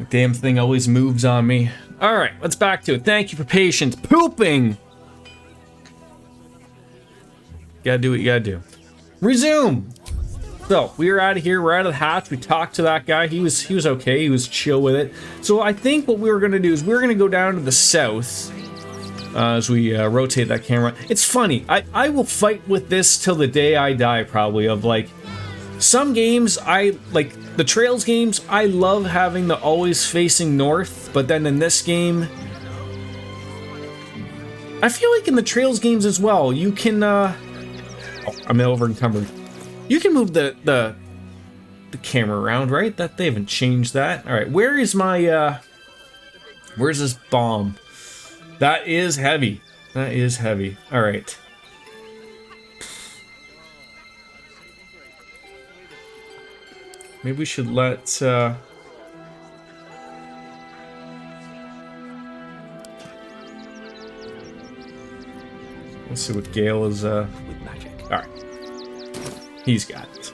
The damn thing always moves on me. Alright, let's back to it. Thank you for patience. Pooping! Gotta do what you gotta do. Resume! So, we are out of here. We're out of the hatch. We talked to that guy. He was okay. He was chill with it. So, I think what we were gonna do is we were gonna go down to the south as we rotate that camera. It's funny. I will fight with this till the day I die, probably, of like... Some games, like the Trails games, I love having the always facing north, but then in this game, I feel like in the Trails games as well, you can, oh, I'm over encumbered. You can move the camera around, right? That they haven't changed that. All right, where is my, where's this bomb? That is heavy. That is heavy. All right. Maybe we should let, let's see what Gale is, with magic. Alright. He's got it.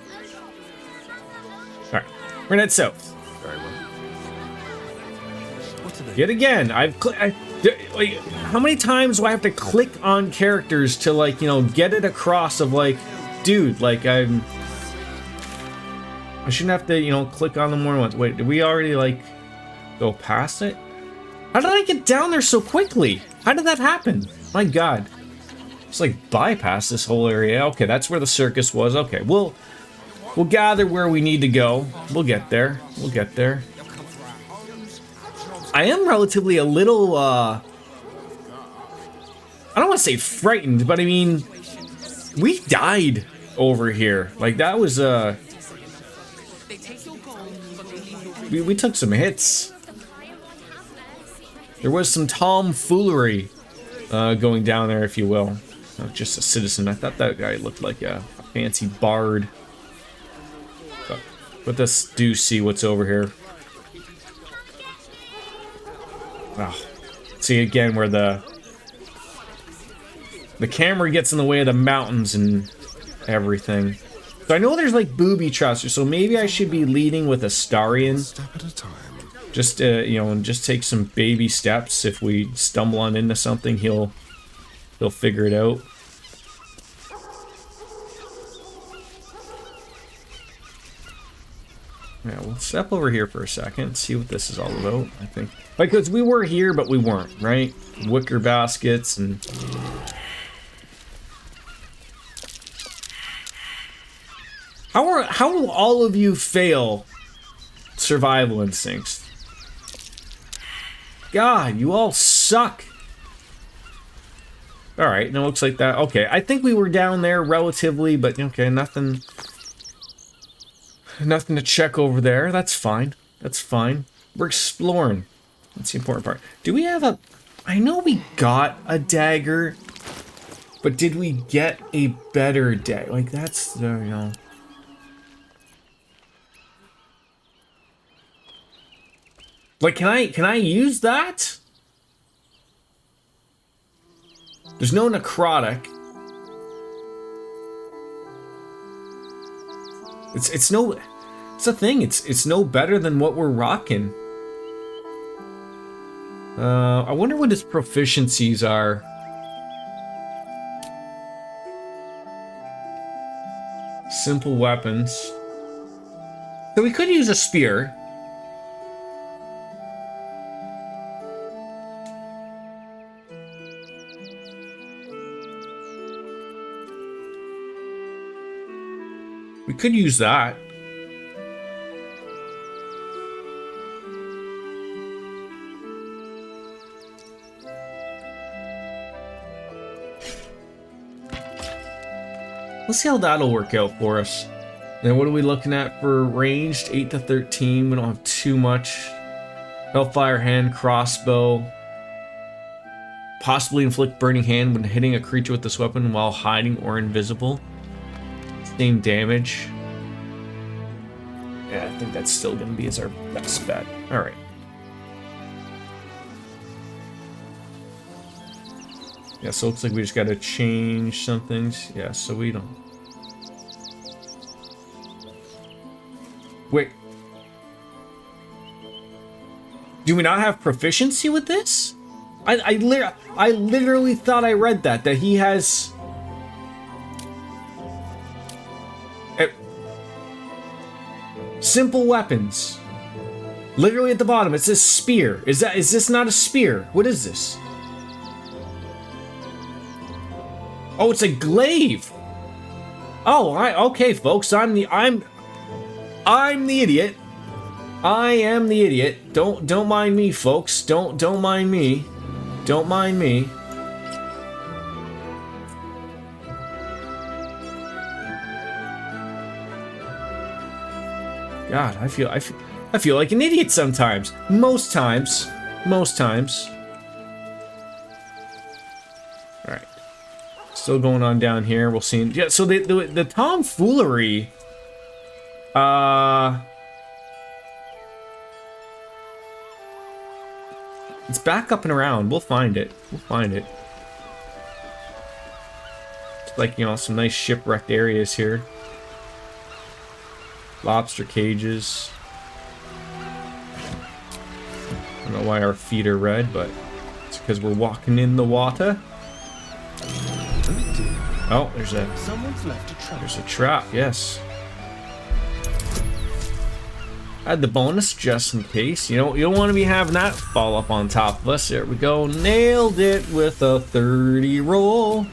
Alright. We're gonna head south. Very well. Yet again, like, how many times do I have to click on characters to, like, you know, get it across of, like, dude, like, I shouldn't have to, you know, click on them more once. Wait, did we already, like, go past it? How did I get down there so quickly? How did that happen? My god. It's like bypass this whole area. Okay, that's where the circus was. Okay, we'll gather where we need to go. We'll get there. We'll get there. I am relatively a little, I don't want to say frightened, but I mean, we died over here. Like, that was, we took some hits. There was some tomfoolery going down there, if you will. Not just a citizen. I thought that guy looked like a fancy bard. But let's do see what's over here. Wow. See again where the camera gets in the way of the mountains and everything. So I know there's like booby traps, so maybe I should be leading with Astarion. Step at a time. Just you know, and just take some baby steps. If we stumble on into something, he'll figure it out. Yeah, we'll step over here for a second, see what this is all about. I think because we were here, but we weren't, right? Wicker baskets and. How will all of you fail survival instincts? God, you all suck. Alright, now it looks like that. Okay, I think we were down there relatively, but okay, nothing to check over there. That's fine. That's fine. We're exploring. That's the important part. Do we have a... I know we got a dagger, but did we get a better dagger? Like, that's the, you know... Like, can I use that? There's no necrotic. It's no... It's a thing. It's no better than what we're rocking. I wonder what his proficiencies are. Simple weapons. So we could use a spear. We could use that. Let's see how that'll work out for us. Then what are we looking at for ranged? 8 to 13. We don't have too much. Hellfire hand, crossbow. Possibly inflict burning hand when hitting a creature with this weapon while hiding or invisible. Same damage. Yeah, I think that's still going to be our best bet. Alright. Yeah, so it looks like we just got to change some things. Yeah, so we don't... Wait. Do we not have proficiency with this? I literally thought I read that he has... simple weapons. Literally at the bottom, it says spear. Is this not a spear? What is this? Oh, it's a glaive. Oh, okay, folks. I'm the idiot. I am the idiot. Don't mind me, folks. Don't mind me. Don't mind me. God, I feel like an idiot sometimes. Most times. All right. Still going on down here. We'll see. Yeah. So the tomfoolery. It's back up and around. We'll find it. It's like, you know, some nice shipwrecked areas here. Lobster cages. I don't know why our feet are red, but it's because we're walking in the water. Oh, there's a... Someone's left a trap. There's a trap, yes. Add the bonus just in case. You don't want to be having that fall up on top of us. There we go. Nailed it with a 30 roll.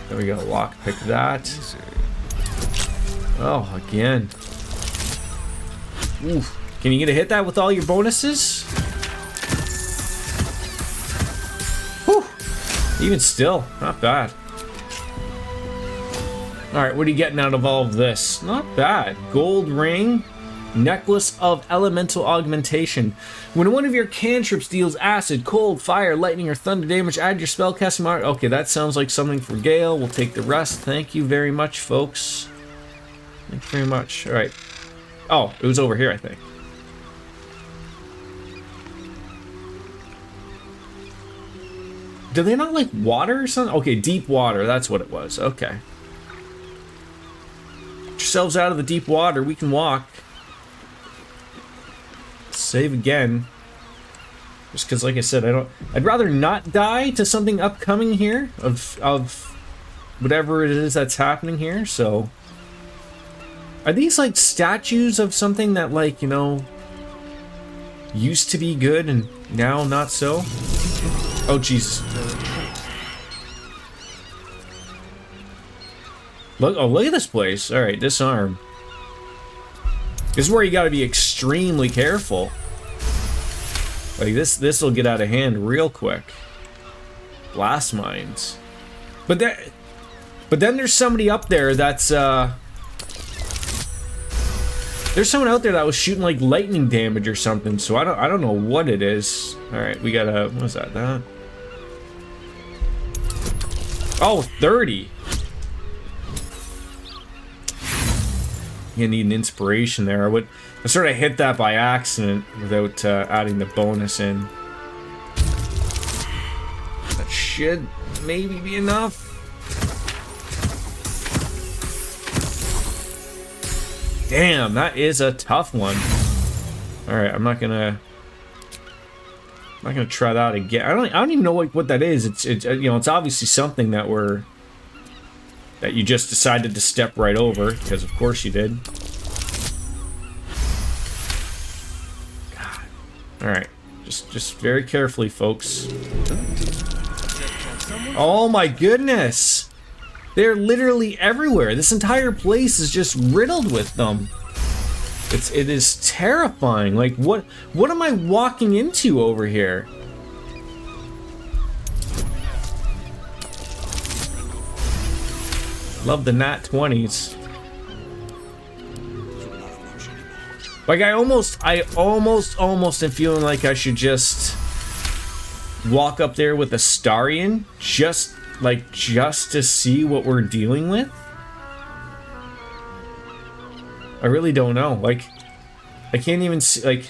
There we go. Lockpick that. Oh, again. Oof. Can you get a hit that with all your bonuses? Whew. Even still, not bad. Alright, what are you getting out of all of this? Not bad. Gold ring. Necklace of Elemental Augmentation. When one of your cantrips deals acid, cold, fire, lightning, or thunder damage, add your spellcasting mark. Okay, that sounds like something for Gale. We'll take the rest. Thank you very much, folks. Thank you very much. Alright. Oh, it was over here, I think. Do they not like water or something? Okay, deep water. That's what it was. Okay. Get yourselves out of the deep water. We can walk. Save again. Just because, like I said, I'd rather not die to something upcoming here of whatever it is that's happening here. So, are these like statues of something that, like, you know, used to be good and now not so? Oh, Jesus. Look at this place. All right, disarm. This is where you got to be extremely careful. Like this will get out of hand real quick. Blast mines. But then there's somebody up there that's there's someone out there that was shooting like lightning damage or something. So I don't know what it is. All right, we got a, what was that? Oh, 30. You need an inspiration there. I sort of hit that by accident without adding the bonus in. That should maybe be enough. Damn, that is a tough one. All right, I'm not gonna try that again. I don't even know what that is. It's you know, it's obviously something that you just decided to step right over, because of course you did. God. All right, just very carefully, folks. Oh my goodness, they're literally everywhere. This entire place is just riddled with them. It is terrifying. Like what am I walking into over here? Love the nat 20s. Like I almost am feeling like I should just walk up there with a Starion just to see what we're dealing with. I really don't know. Like I can't even see, like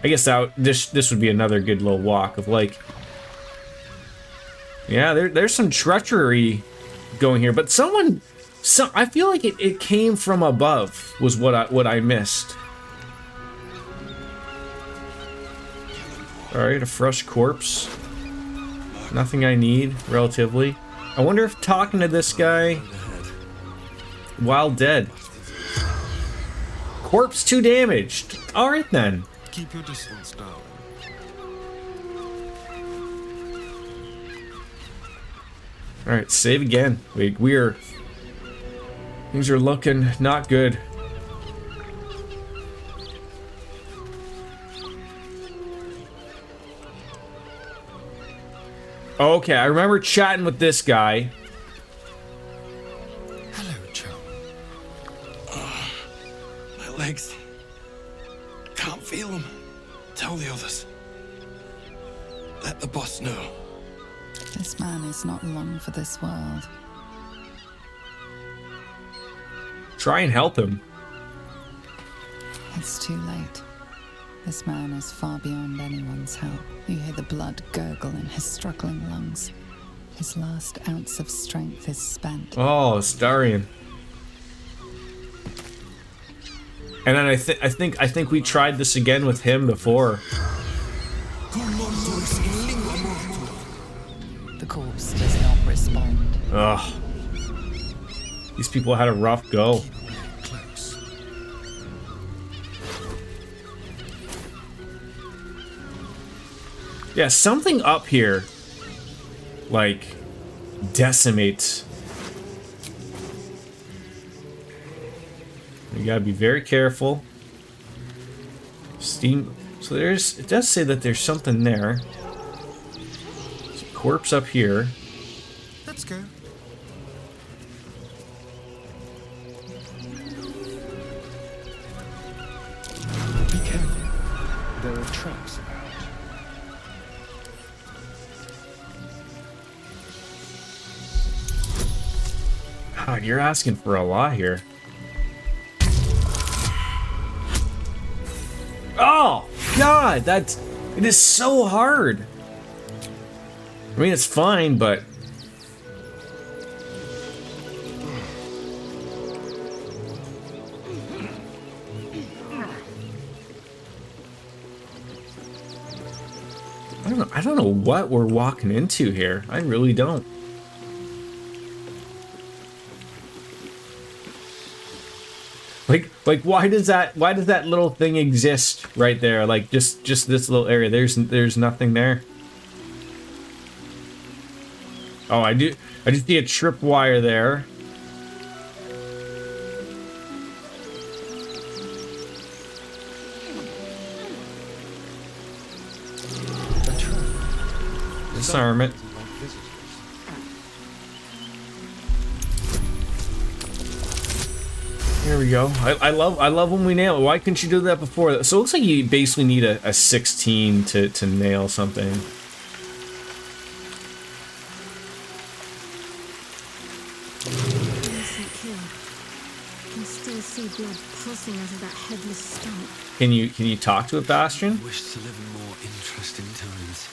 I guess this would be another good little walk of like, yeah, there's some treachery going here, but I feel like it came from above was what I missed. Alright, a fresh corpse. Nothing I need, relatively. I wonder if talking to this guy while dead. Corpse 2 damaged. Alright then. Keep your distance, darling. Alright, save again. We're... Things are looking not good. Okay, I remember chatting with this guy. Hello, chum. My legs. Can't feel them. Tell the others. Let the boss know. This man is not long for this world. Try and help him. It's too late. This man is far beyond anyone's help. You hear the blood gurgle in his struggling lungs. His last ounce of strength is spent. Oh, Starion. And then I think we tried this again with him before. The corpse does not respond. Ugh. These people had a rough go. Yeah, something up here, like, decimates. You gotta be very careful. Steam. So there's, it does say that there's something there. There's a corpse up here. Let's go. Be careful. There are traps about. God, you're asking for a lot here. Oh, God, it is so hard. I mean, it's fine, but... I don't know what we're walking into here. I really don't. Like why does that little thing exist right there? Like just this little area. There's nothing there. Oh, I just see a tripwire there. Disarm it. Here we go. I love when we nail it. Why couldn't you do that before? So it looks like you basically need a 16 to nail something. Innocent kill. I can still see blood pulsing out of that headless stump. Can you talk to a Bastion? I wish to live in more interesting times.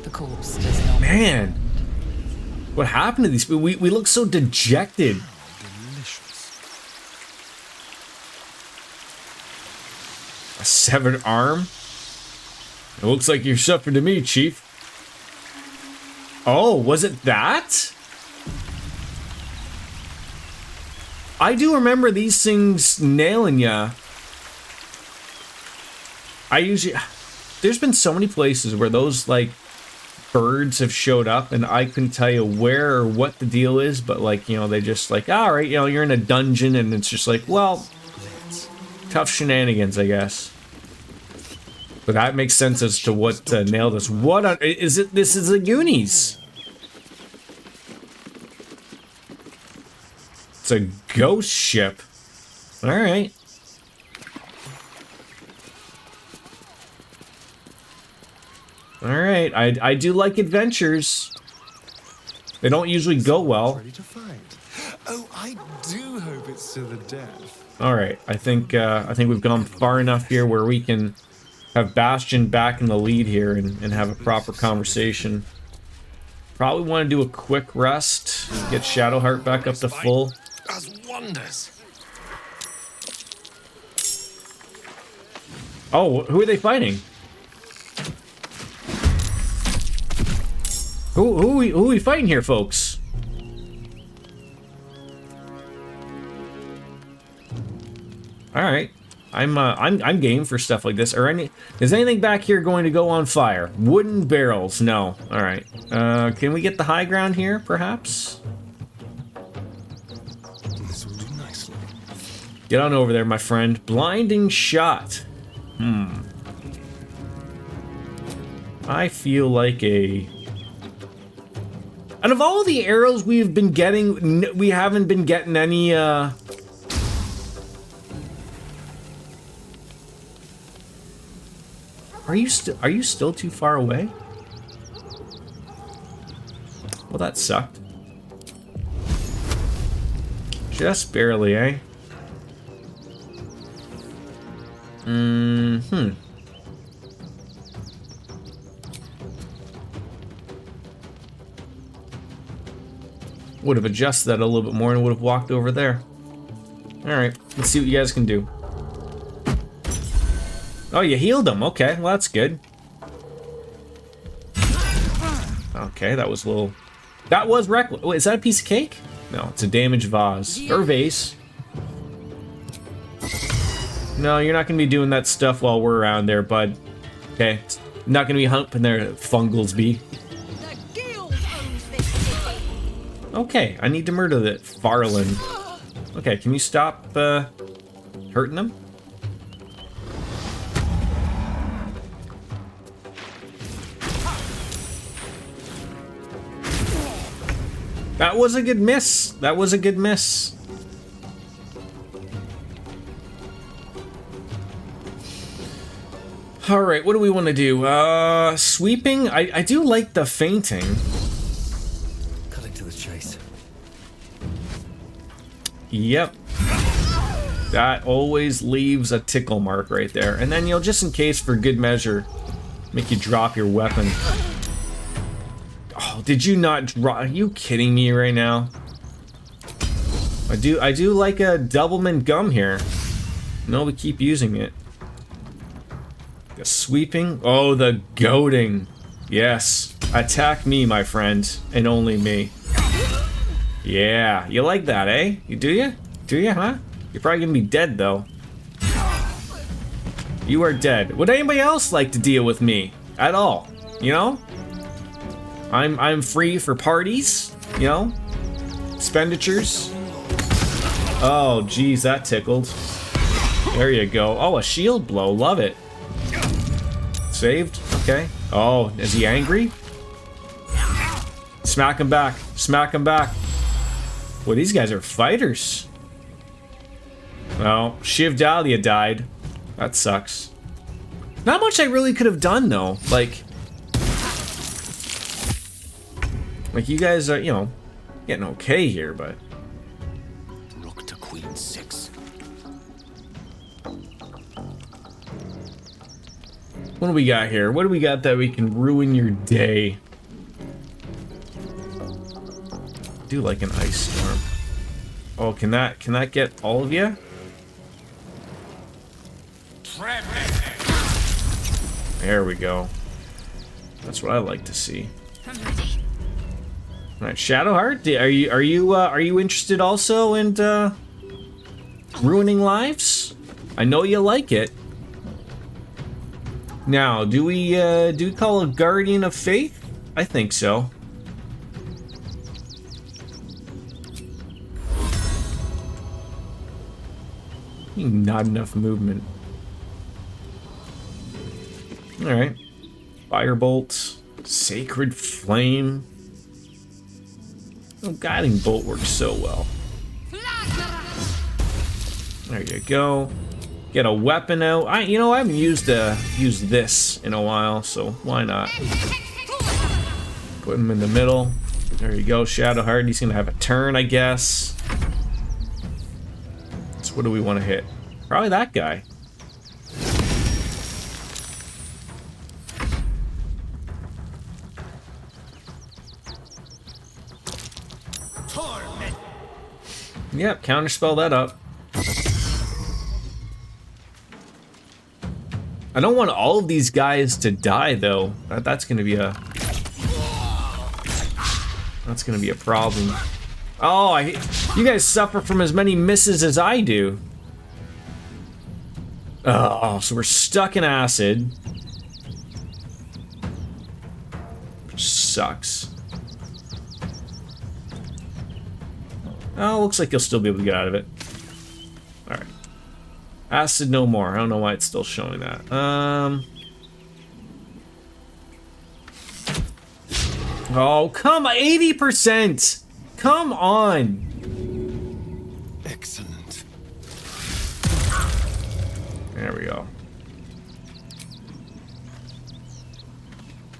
The corpse does not. Man, what happened to these people? We look so dejected. A severed arm? It looks like you're suffering to me, Chief. Oh, was it that? I do remember these things nailing ya. There's been so many places where those, like, birds have showed up and I couldn't tell you where or what the deal is, but, like, you know, they just like, all right, you know, you're in a dungeon and it's just like, well, tough shenanigans, I guess. But that makes sense as to what nailed us. What is it? This is the Goonies. It's a ghost ship. All right. Alright, I do like adventures. They don't usually go well. Ready to fight. Oh, I do hope it's to the death. Alright, I think we've gone far enough here where we can have Bastion back in the lead here and have a proper conversation. Probably want to do a quick rest, get Shadowheart back up to full. Does wonders. Oh, who are they fighting? Who are we fighting here, folks? All right, I'm game for stuff like this. Is anything back here going to go on fire? Wooden barrels? No. All right. Can we get the high ground here, perhaps? This will do nicely. Get on over there, my friend. Blinding shot. I feel like a... Out of all the arrows we've been getting, we haven't been getting any, Are you still too far away? Well, that sucked. Just barely, eh? Would have adjusted that a little bit more and would have walked over there. Alright, let's see what you guys can do. Oh, you healed him. Okay, well, that's good. Okay, that was a little... That was reckless. Wait, is that a piece of cake? No, it's a damaged vase. Or vase. No, you're not going to be doing that stuff while we're around there, bud. Okay, not going to be humping their fungals be. Okay, I need to murder that Farland. Okay, can you stop hurting them? That was a good miss. That was a good miss. All right, what do we want to do? Sweeping? I do like the fainting. Cutting to the chase. Yep. That always leaves a tickle mark right there. And then, just in case, for good measure, make you drop your weapon. Oh, did you not drop? Are you kidding me right now? I do like a doublemint gum here. No, we keep using it. The sweeping. Oh, the goading. Yes. Attack me, my friend, and only me. Yeah, you like that, eh? Do you? Do you, huh? You're probably gonna be dead, though. You are dead. Would anybody else like to deal with me? At all? You know? I'm free for parties, expenditures. Oh, geez, that tickled. There you go. Oh, a shield blow. Love it. Saved. Okay. Oh, is he angry? Smack him back. Smack him back. Well, these guys are fighters. Well, Shiv Dahlia died. That sucks. Not much I really could have done, though. Like you guys are, getting okay here, but... Rook to Queen 6. What do we got here? What do we got that we can ruin your day? I do like an ice storm. Oh, can that get all of you? There we go. That's what I like to see. All right, Shadowheart, are you interested also in ruining lives? I know you like it. Now, do we call a Guardian of Faith? I think so. Not enough movement. All right, Firebolt, Sacred Flame. Oh, Guiding Bolt works so well. There you go. Get a weapon out. I haven't used this in a while, so why not? Put him in the middle. There you go, Shadowheart. He's gonna have a turn, I guess. So what do we want to hit? Probably that guy. Yep, counterspell that up. I don't want all of these guys to die, though. That's gonna be a... That's gonna be a problem. Oh, you guys suffer from as many misses as I do. Oh, so we're stuck in acid. Which sucks. Oh, looks like you'll still be able to get out of it. Alright. Acid no more. I don't know why it's still showing that. Oh, come on. 80%! Come on! Excellent. There we go.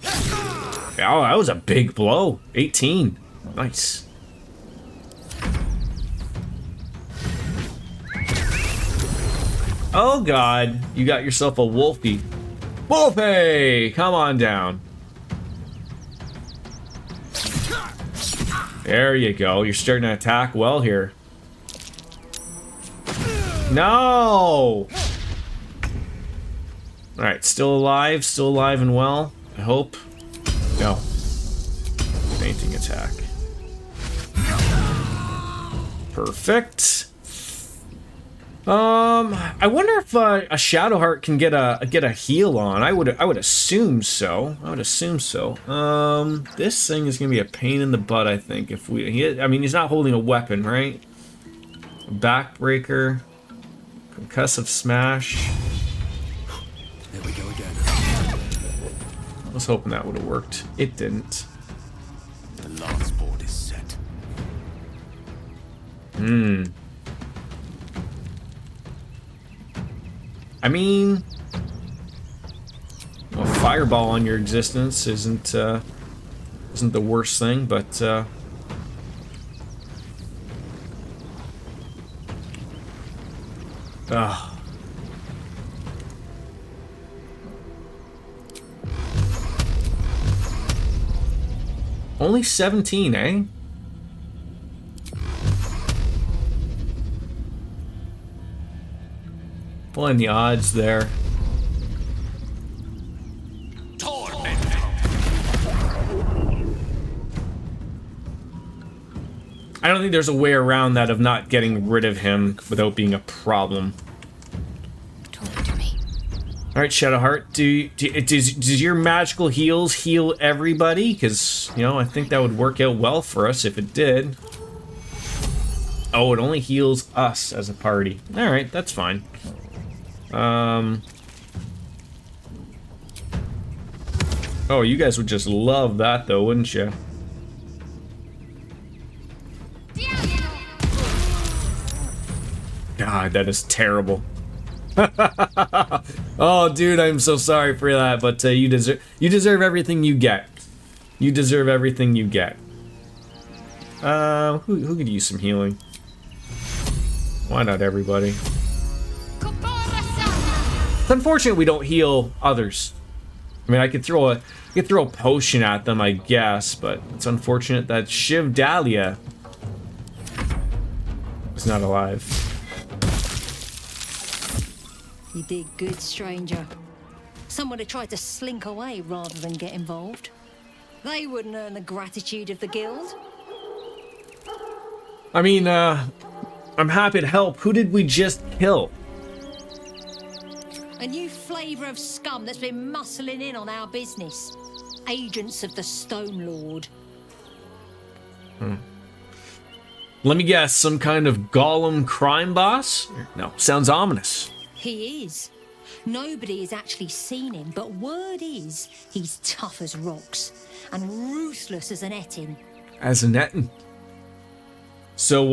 Oh, that was a big blow. 18. Nice. Oh god, you got yourself a Wolfie. Wolfie! Come on down. There you go. You're starting to attack well here. No! Alright, still alive and well. I hope. No. Fainting attack. Perfect. I wonder if a Shadowheart can get a heal on. I would assume so. This thing is gonna be a pain in the butt. I think if I mean, he's not holding a weapon, right? Backbreaker, concussive smash. There we go again. I was hoping that would have worked. It didn't. The last board is set. I mean, a fireball on your existence isn't the worst thing, but only 17, eh? Pulling the odds there. I don't think there's a way around that of not getting rid of him without being a problem. All right, Shadowheart, does your magical heals heal everybody? Because, you know, I think that would work out well for us if it did. Oh, it only heals us as a party. All right, that's fine. Oh, you guys would just love that, though, wouldn't you? God, that is terrible. Oh, dude, I'm so sorry for that, but you deserve everything you get. You deserve everything you get. Who could use some healing? Why not everybody? It's unfortunate we don't heal others. I mean, I could throw a potion at them, I guess, but it's unfortunate that Shiv Dahlia is not alive. You did good, stranger. Someone had tried to slink away rather than get involved. They wouldn't earn the gratitude of the guild. I mean, I'm happy to help. Who did we just kill? A new flavour of scum that's been muscling in on our business. Agents of the Stone Lord. Let me guess, some kind of Gollum crime boss? No, sounds ominous. He is. Nobody has actually seen him, but word is he's tough as rocks and ruthless as an Ettin. As an Ettin? So,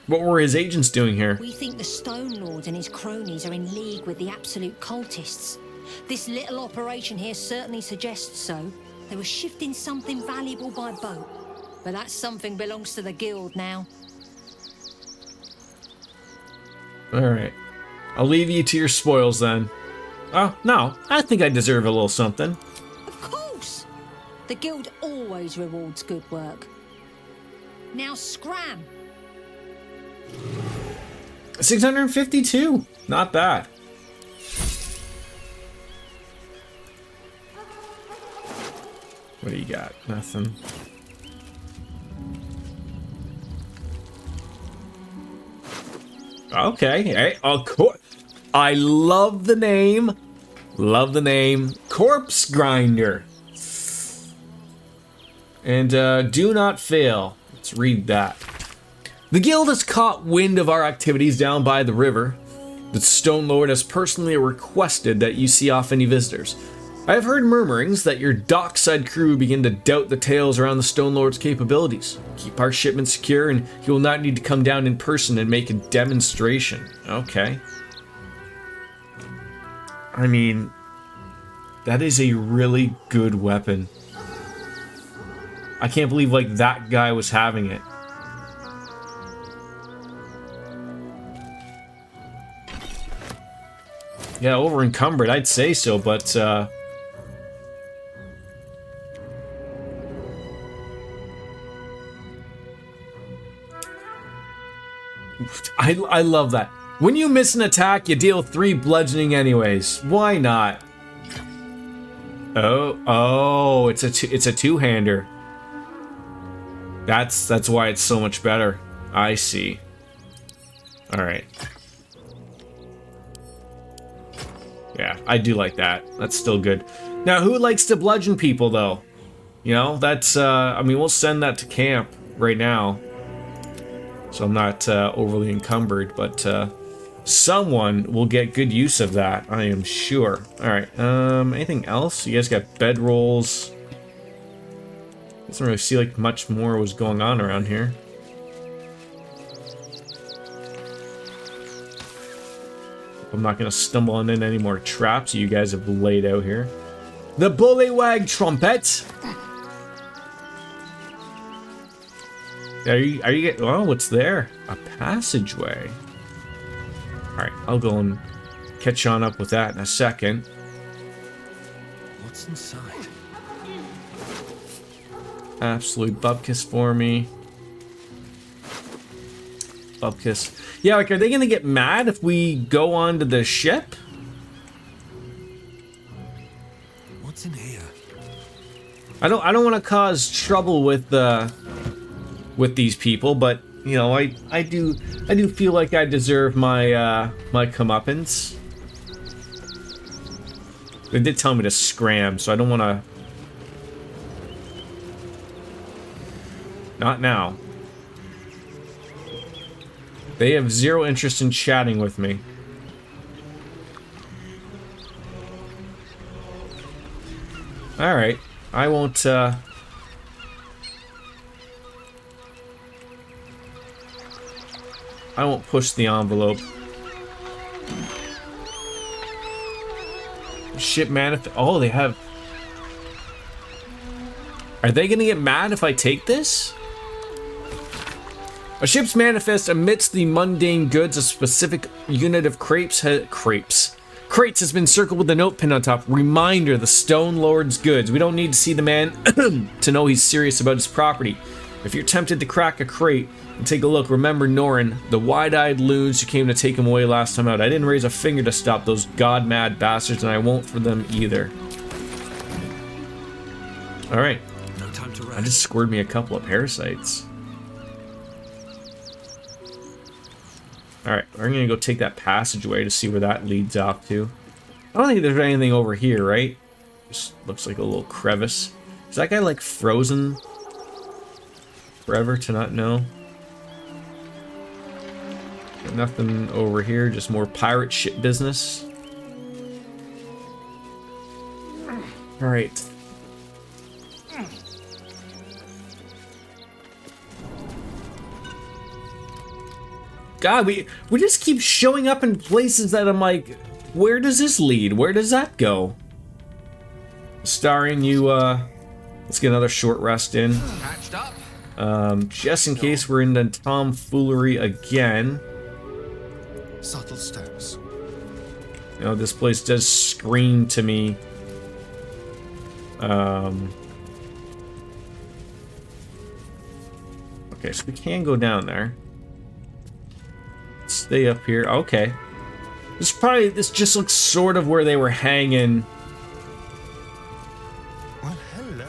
what were his agents doing here? We think the Stone Lord and his cronies are in league with the absolute cultists. This little operation here certainly suggests so. They were shifting something valuable by boat. But that something belongs to the guild now. Alright. I'll leave you to your spoils then. Oh, no. I think I deserve a little something. Of course! The guild always rewards good work. Now scram! 652. Not bad. What do you got? Nothing. Okay. Hey, of course. I love the name. Love the name. Corpse Grinder. And do not fail. Let's read that. The guild has caught wind of our activities down by the river. The Stone Lord has personally requested that you see off any visitors. I have heard murmurings that your dockside crew begin to doubt the tales around the Stone Lord's capabilities. Keep our shipment secure and he will not need to come down in person and make a demonstration. Okay. I mean, that is a really good weapon. I can't believe, like, that guy was having it. Yeah, over encumbered, I'd say so, but, I love that. When you miss an attack, you deal 3 bludgeoning anyways. Why not? Oh, it's a two-hander. That's why it's so much better. I see. All right. Yeah, I do like that. That's still good. Now, who likes to bludgeon people, though? You know, that's, I mean, we'll send that to camp right now. So I'm not overly encumbered, but someone will get good use of that, I am sure. All right, anything else? You guys got bedrolls. Doesn't really see like much more was going on around here. I'm not gonna stumble on in any more traps you guys have laid out here. The bullywag trumpet. Are you getting? Oh, what's there? A passageway. All right, I'll go and catch on up with that in a second. What's inside? Absolute bupkis for me. Bupkis. Yeah, like, are they gonna get mad if we go onto the ship? What's in here? I don't want to cause trouble with these people, but you know, I do feel like I deserve my my comeuppance. They did tell me to scram, so I don't want to. Not now. They have zero interest in chatting with me. All right, I won't. I won't push the envelope. Ship manifest. Oh, they have. Are they gonna get mad if I take this? A ship's manifest amidst the mundane goods. A specific unit of crates has been circled with a note pinned on top. Reminder: the Stone Lord's goods. We don't need to see the man to know he's serious about his property. If you're tempted to crack a crate and take a look, remember Norin, the wide-eyed loons who came to take him away last time out. I didn't raise a finger to stop those god-mad bastards, and I won't for them either. All right. No time to rest. I just scored me a couple of parasites. Alright, we're gonna go take that passageway to see where that leads off to. I don't think there's anything over here, right? Just looks like a little crevice. Is that guy like frozen forever to not know? Nothing over here, just more pirate ship business. Alright. God, we just keep showing up in places that I'm like, where does this lead? Where does that go? Starring you, let's get another short rest in. Just in case we're into tomfoolery again. Subtle steps. You know, this place does scream to me. Okay, so we can go down there. Stay up here. Okay. This just looks sort of where they were hanging. Well, hello.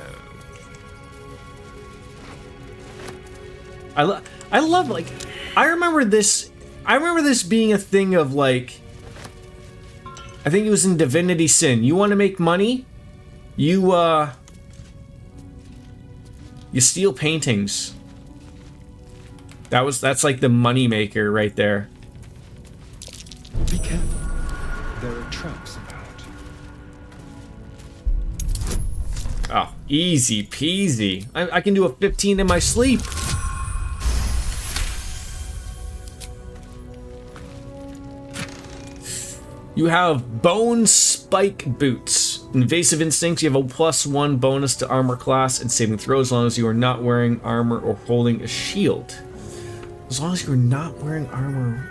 I love, like, I remember this being a thing of, like, I think it was in Divinity Sin. You want to make money? You steal paintings. That's like the money maker right there. Be careful. There are traps about. Oh, easy peasy. I can do a 15 in my sleep. You have Bone Spike Boots. Invasive Instincts, you have a +1 bonus to armor class and saving throws as long as you are not wearing armor or holding a shield. As long as you're not wearing armor.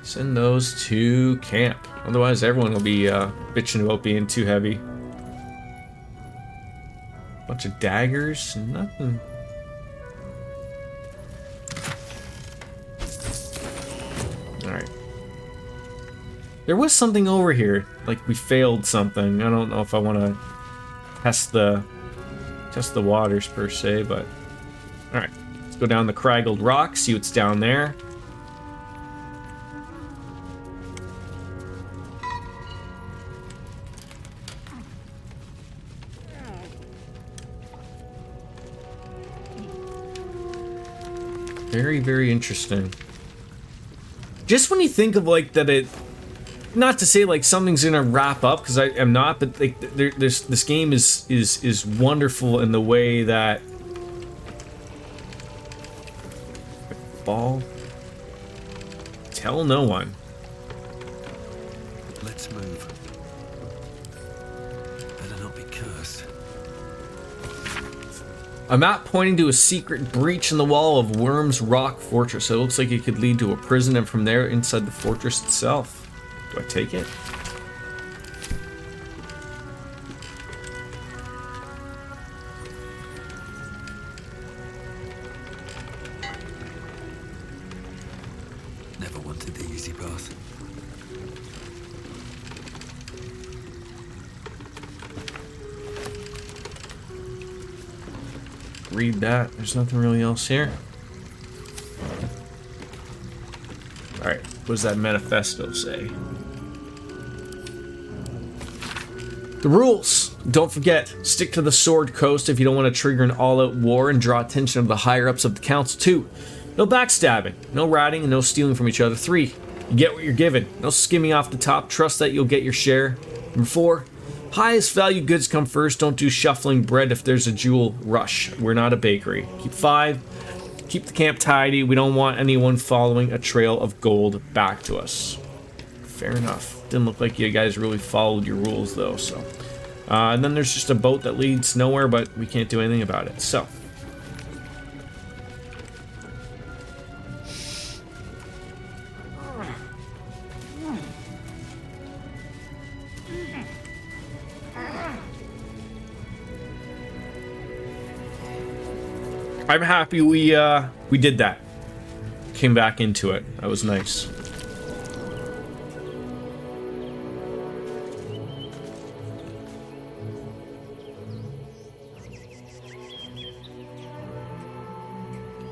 Send those to camp. Otherwise, everyone will be bitching about being too heavy. Bunch of daggers, nothing. Alright. There was something over here. Like we failed something. I don't know if I want to test the waters per se, but alright. Let's go down the Craggled Rock, see what's down there. Very, very interesting. Just when you think of like that it, not to say like something's gonna wrap up, because I am not, but like this game is wonderful in the way that ball. Tell no one. Let's move. Better not be cursed. A map pointing to a secret breach in the wall of Worm's Rock Fortress. So it looks like it could lead to a prison, and from there inside the fortress itself. Do I take it? Never wanted the easy path. Read that. There's nothing really else here. Alright, what does that manifesto say? The rules! Don't forget, stick to the Sword Coast if you don't want to trigger an all-out war and draw attention of the higher-ups of the council. 2. No backstabbing, no ratting, and no stealing from each other. 3. You get what you're given. No skimming off the top. Trust that you'll get your share. Number 4. Highest value goods come first. Don't do shuffling bread if there's a jewel rush. We're not a bakery. Keep 5. Keep the camp tidy. We don't want anyone following a trail of gold back to us. Fair enough. Didn't look like you guys really followed your rules though, so. And then there's just a boat that leads nowhere, but we can't do anything about it, so. I'm happy we did that. Came back into it. That was nice.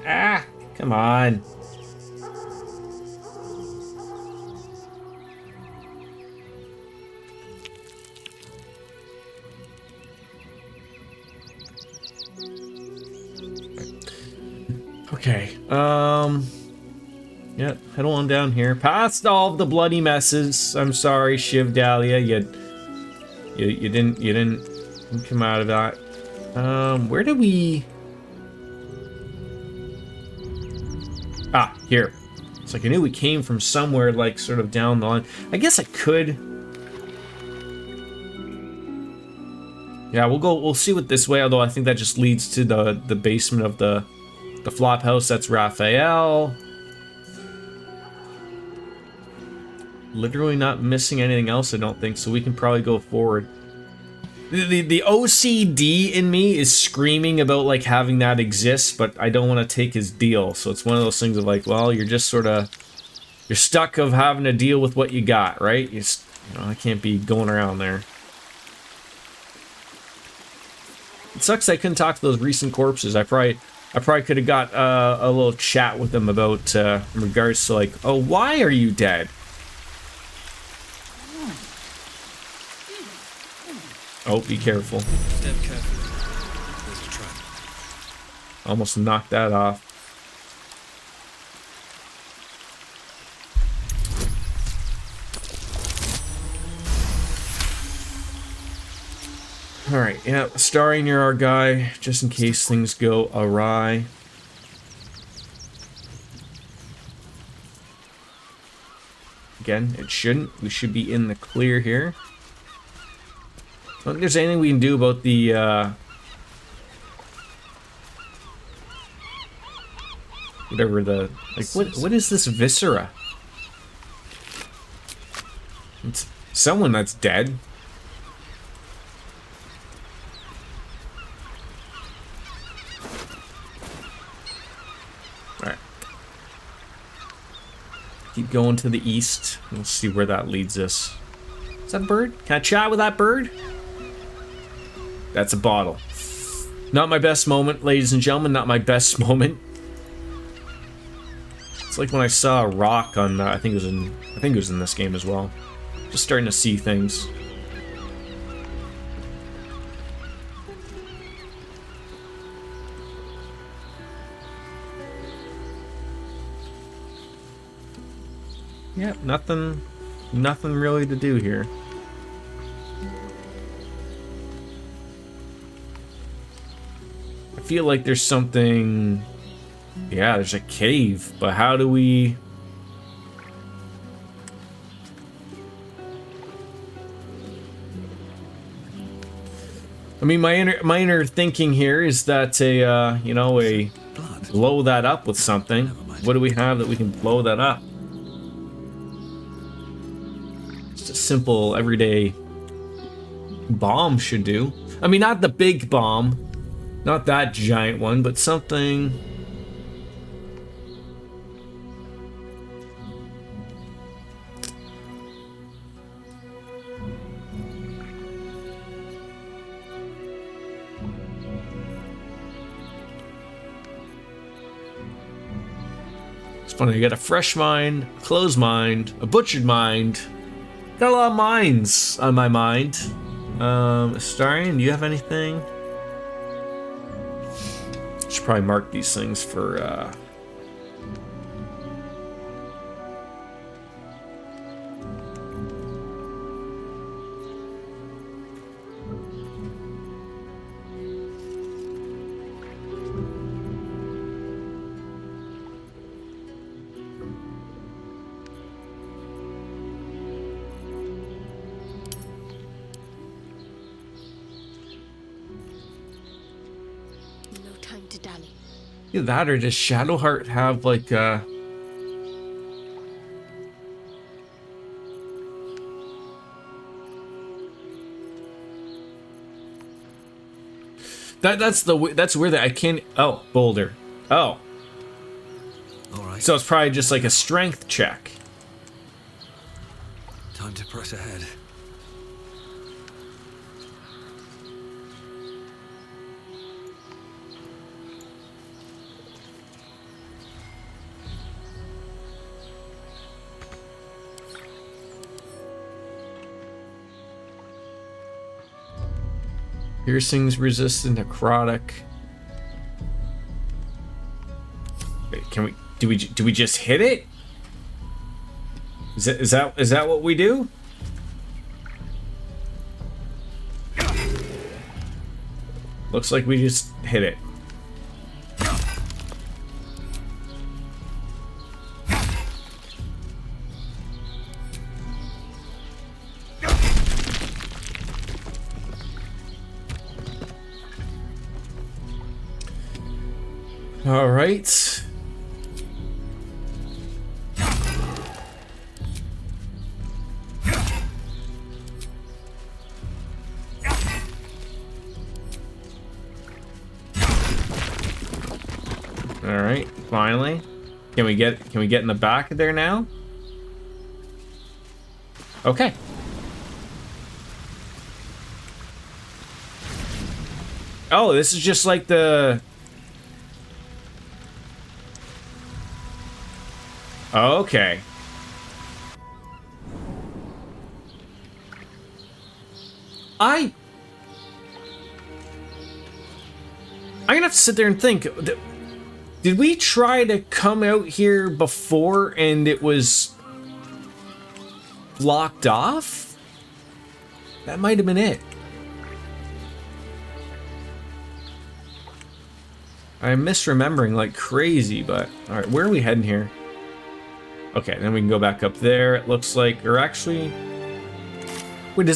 Ah, come on. Okay, yeah, head on down here. Past all of the bloody messes. I'm sorry, Shiv Dahlia, you didn't come out of that. Where did we... Ah, here. It's like I knew we came from somewhere, like, sort of down the line. I guess I could... Yeah, we'll see what this way, although I think that just leads to the basement of the flop house. That's Raphael. Literally not missing anything else, I don't think, so we can probably go forward. The OCD in me is screaming about like having that exist, but I don't want to take his deal. So it's one of those things of like, well, you're just sort of, you're stuck of having to deal with what you got, right? I can't be going around there. It sucks I couldn't talk to those recent corpses. I probably could have got a little chat with them about in regards to like, oh, why are you dead? Oh, be careful. Step carefully. There's a trap. Almost knocked that off. Alright, yeah, Starry, you're our guy, just in case things go awry. Again, it shouldn't. We should be in the clear here. I don't think there's anything we can do about the, whatever the... Like, what is this viscera? It's someone that's dead. Alright. Keep going to the east. We'll see where that leads us. Is that a bird? Can I chat with that bird? That's a bottle. Not my best moment, ladies and gentlemen. Not my best moment. It's like when I saw a rock on. I think it was in this game as well. Just starting to see things. Yep, nothing really to do here. I feel like there's something... Yeah, there's a cave, but how do we... I mean, my inner thinking here is that a blow that up with something. What do we have that we can blow that up? Just a simple, everyday bomb should do. I mean, not the big bomb, not that giant one, but something. It's funny, I got a fresh mind, a closed mind, a butchered mind. Got a lot of minds on my mind. Starian, do you have anything? Should probably mark these things for, either that or does Shadowheart have like that's weird that I can't. Oh, Baldur. Oh. All right. So it's probably just like a strength check. Time to press ahead. Piercings resistant, necrotic. Wait, can we? Do we just hit it? Is that what we do? Looks like we just hit it. All right. All right, finally. Can we get in the back of there now? Okay. Oh, this is just like the... Okay. I'm gonna have to sit there and think. Did we try to come out here before and it was blocked off? That might have been it. I'm misremembering like crazy, but all right, where are we heading here? Okay, then we can go back up there. It looks like, or actually, wait,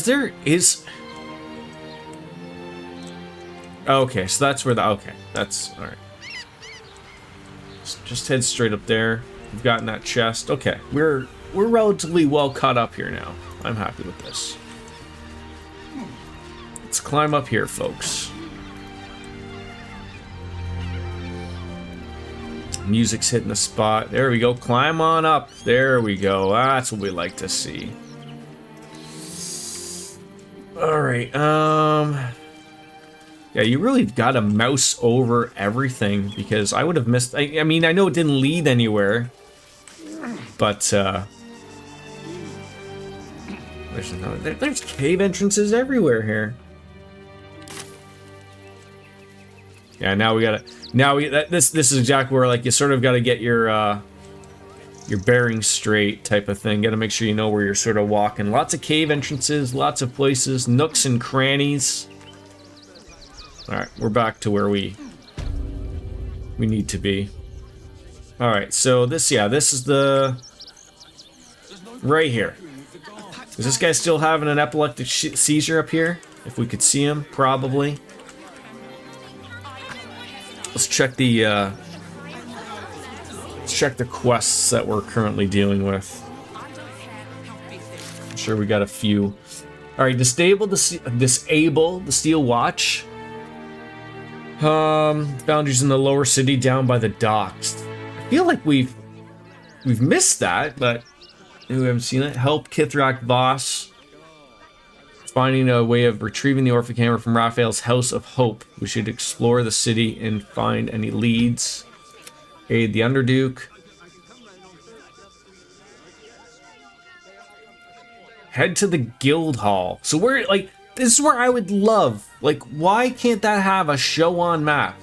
okay, so that's where the, okay, that's, all right. Just head straight up there. We've gotten that chest. Okay, we're relatively well caught up here now. I'm happy with this. Let's climb up here, folks. Music's hitting the spot. There we go. Climb on up. There we go. That's what we like to see. All right. Yeah, you really got to mouse over everything because I would have missed. I mean, I know it didn't lead anywhere, but there's cave entrances everywhere here. Yeah, now we gotta. This is exactly where like you sort of got to get your bearings straight type of thing. Got to make sure you know where you're sort of walking. Lots of cave entrances, lots of places, nooks and crannies. All right, we're back to where we need to be. All right, so this is the right here. Is this guy still having an epileptic seizure up here? If we could see him, probably. Let's check the quests that we're currently dealing with. I'm sure we got a few. All right, disable the steel watch. Boundaries in the lower city down by the docks. I feel like we've missed that, but we haven't seen it. Help Kithrak Voss. Finding a way of retrieving the Orphic Hammer from Raphael's House of Hope. We should explore the city and find any leads. Aid the Underduke. Head to the Guild Hall. So we're like, this is where I would love, like, why can't that have a show on map?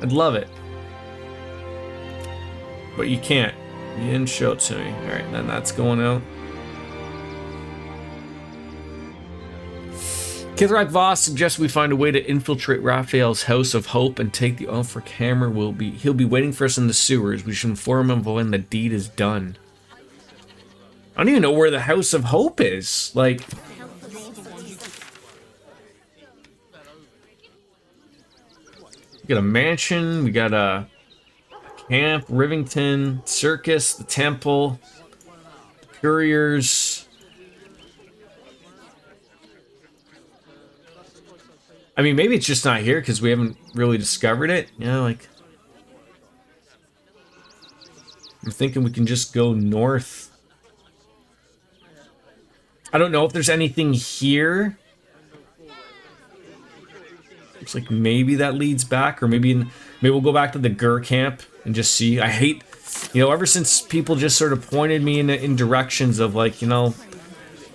I'd love it. But you can't. You didn't show it to me. All right, then that's going out. Kithrak Voss suggests we find a way to infiltrate Raphael's House of Hope and take the Orphic Hammer. He'll be waiting for us in the sewers. We should inform him of when the deed is done. I don't even know where the House of Hope is. Like, we got a mansion, we got a camp, Rivington, circus, the temple, the couriers. I mean, maybe it's just not here because we haven't really discovered it. You know, like, I'm thinking we can just go north. I don't know if there's anything here. Looks like maybe that leads back, or maybe we'll go back to the Gur camp and just see. I hate, you know, ever since people just sort of pointed me in directions of like, you know,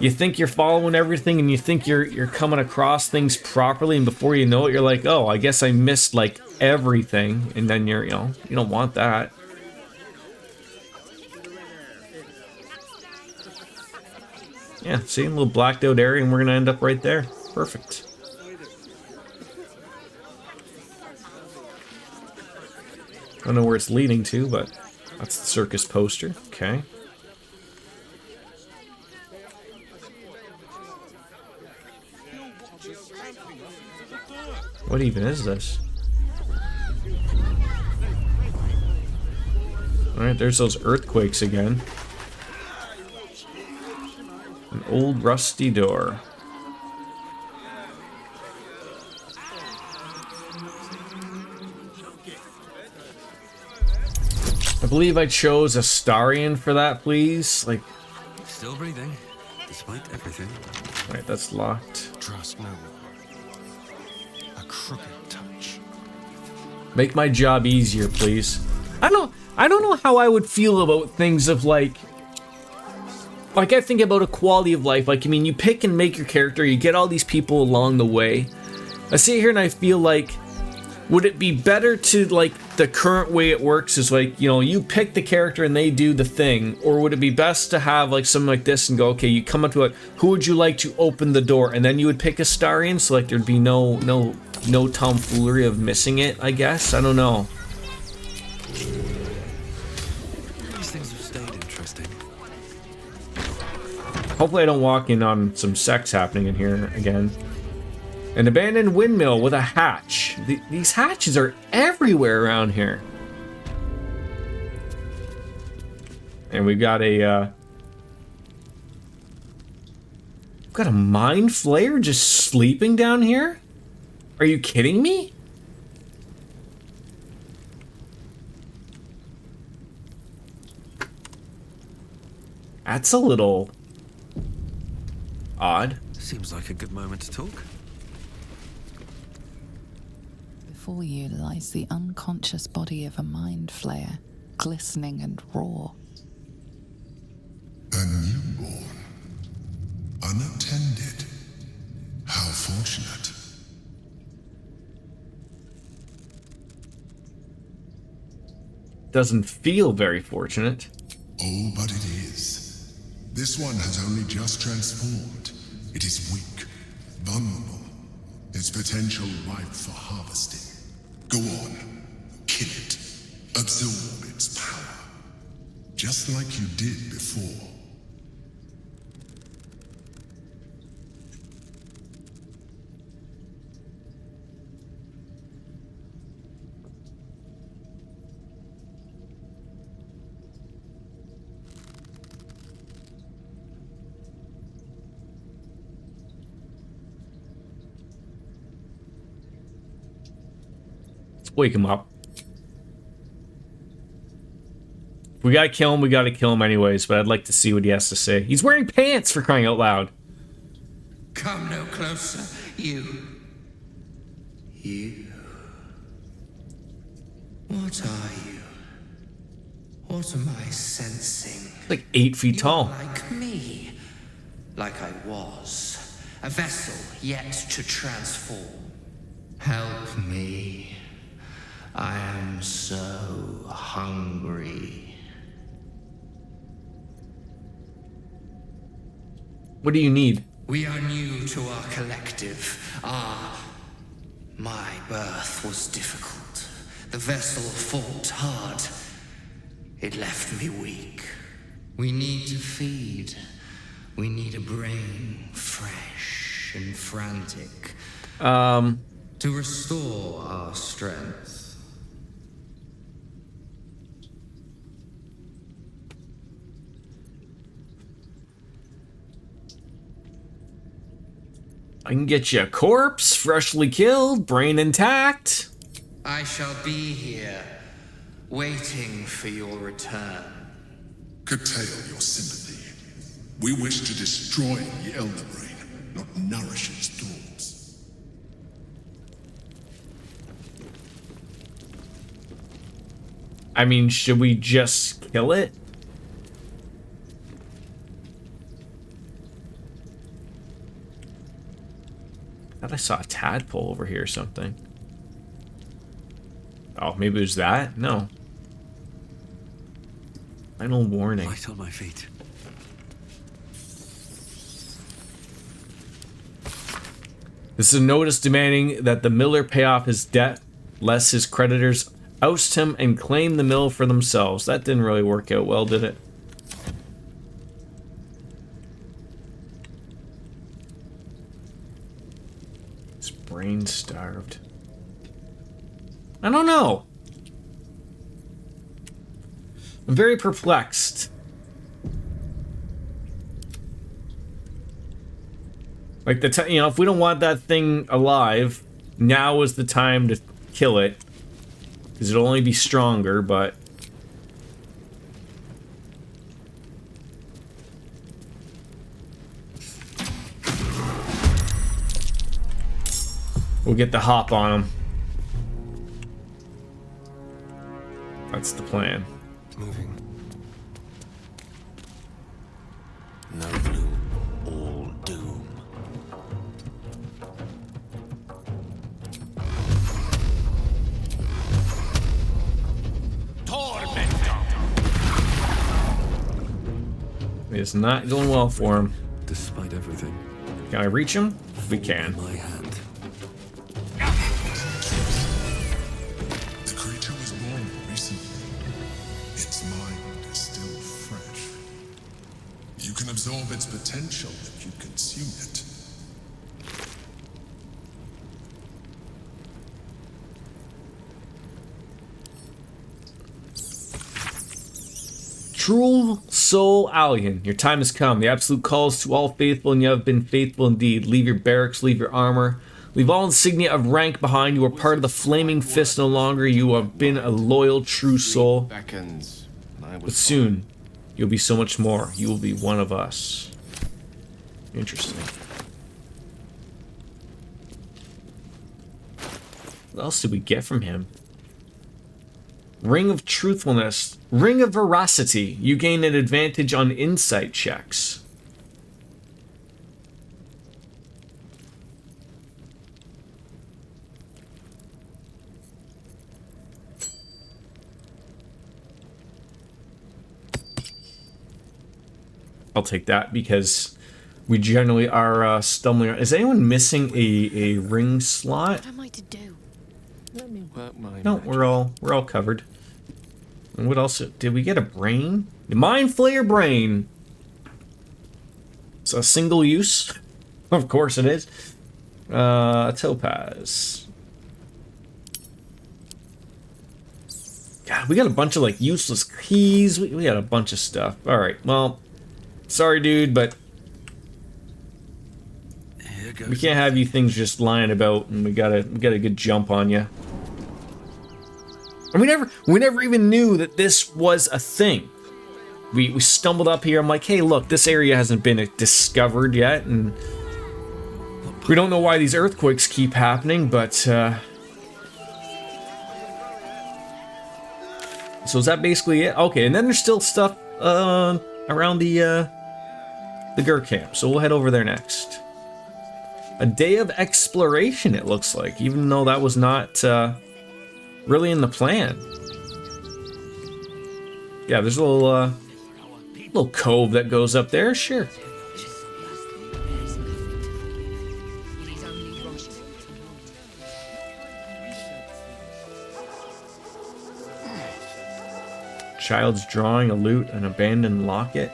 you think you're following everything and you think you're coming across things properly, and before you know it, you're like, oh, I guess I missed like everything, and then you don't want that. Yeah, see, a little blacked out area, and we're gonna end up right there. Perfect. I don't know where it's leading to, but that's the circus poster. Okay. What even is this? Alright, there's those earthquakes again. An old rusty door. I believe I chose Astarion for that, please. Like, still breathing, despite everything. Alright, that's locked. Trust no one. crooked touch. Make my job easier, please. I don't know how I would feel about things of like I think about a quality of life. Like, I mean, you pick and make your character, you get all these people along the way. I sit here and I feel like, would it be better to, like, the current way it works is like, you know, you pick the character and they do the thing, or would it be best to have like something like this and go, okay, you come up to it, who would you like to open the door, and then you would pick a Starian, so like there'd be no tomfoolery of missing it, I guess. I don't know. These things have stayed interesting. Hopefully I don't walk in on some sex happening in here again. An abandoned windmill with a hatch. These hatches are everywhere around here. And we got a mind flayer just sleeping down here? Are you kidding me? That's a little odd. Seems like a good moment to talk. Before you lies the unconscious body of a mind flayer, glistening and raw. A newborn. Unattended. How fortunate. Doesn't feel very fortunate. Oh, but it is. This one has only just transformed. It is weak, vulnerable. Its potential ripe for harvesting. Go on, kill it, absorb its power, just like you did before. Wake him up. If we gotta kill him anyways, but I'd like to see what he has to say. He's wearing pants, for crying out loud. Come no closer, you. You. What are you? What am I sensing? Like 8 feet tall. Like me. Like I was. A vessel yet to transform. Help me. I am so hungry. What do you need? We are new to our collective. My birth was difficult. The vessel fought hard. It left me weak. We need to feed. We need a brain fresh and frantic. To restore our strength. I can get you a corpse, freshly killed, brain intact. I shall be here, waiting for your return. Curtail your sympathy. We wish to destroy the Elder Brain, not nourish its thoughts. I mean, should we just kill it? I thought I saw a tadpole over here or something. Oh, maybe it was that? No. Final warning. Light on my feet. This is a notice demanding that the miller pay off his debt, lest his creditors oust him and claim the mill for themselves. That didn't really work out well, did it? His brain starved. I don't know. I'm very perplexed. Like you know, if we don't want that thing alive, now is the time to kill it, because it'll only be stronger. But We'll get the hop on him. That's the plan. Moving. No bloom, all doom. It's not going well for him. Despite everything. Can I reach him? We can. My hand. The creature was born recently. Its mind is still fresh. You can absorb its potential if you consume it. True Soul Alien, your time has come. The absolute calls to all faithful, and you have been faithful indeed. Leave your barracks, leave your armor, leave all insignia of rank behind. You are part of the Flaming Fist no longer. You have been a loyal, true soul. But soon, you'll be so much more. You will be one of us. Interesting. What else did we get from him? Ring of Truthfulness. Ring of Veracity. You gain an advantage on insight checks. I'll take that because we generally are stumbling. Is anyone missing a ring slot? What am I to do? Let me work my No, we're all covered. And what else? Did we get a brain? The Mind Flayer brain. It's a single use. Of course it is. Topaz. God, we got a bunch of like useless keys. We got a bunch of stuff. All right. Well, sorry, dude, but we can't have you things just lying about, and we got a good jump on you. And we never even knew that this was a thing. We stumbled up here. I'm like, hey, look, this area hasn't been discovered yet, and we don't know why these earthquakes keep happening, but so is that basically it? Okay, and then there's still stuff around the Gur camp, so we'll head over there next. A day of exploration, it looks like, even though that was not really in the plan. Yeah, there's a little cove that goes up there, sure. Child's drawing, a lute, an abandoned locket,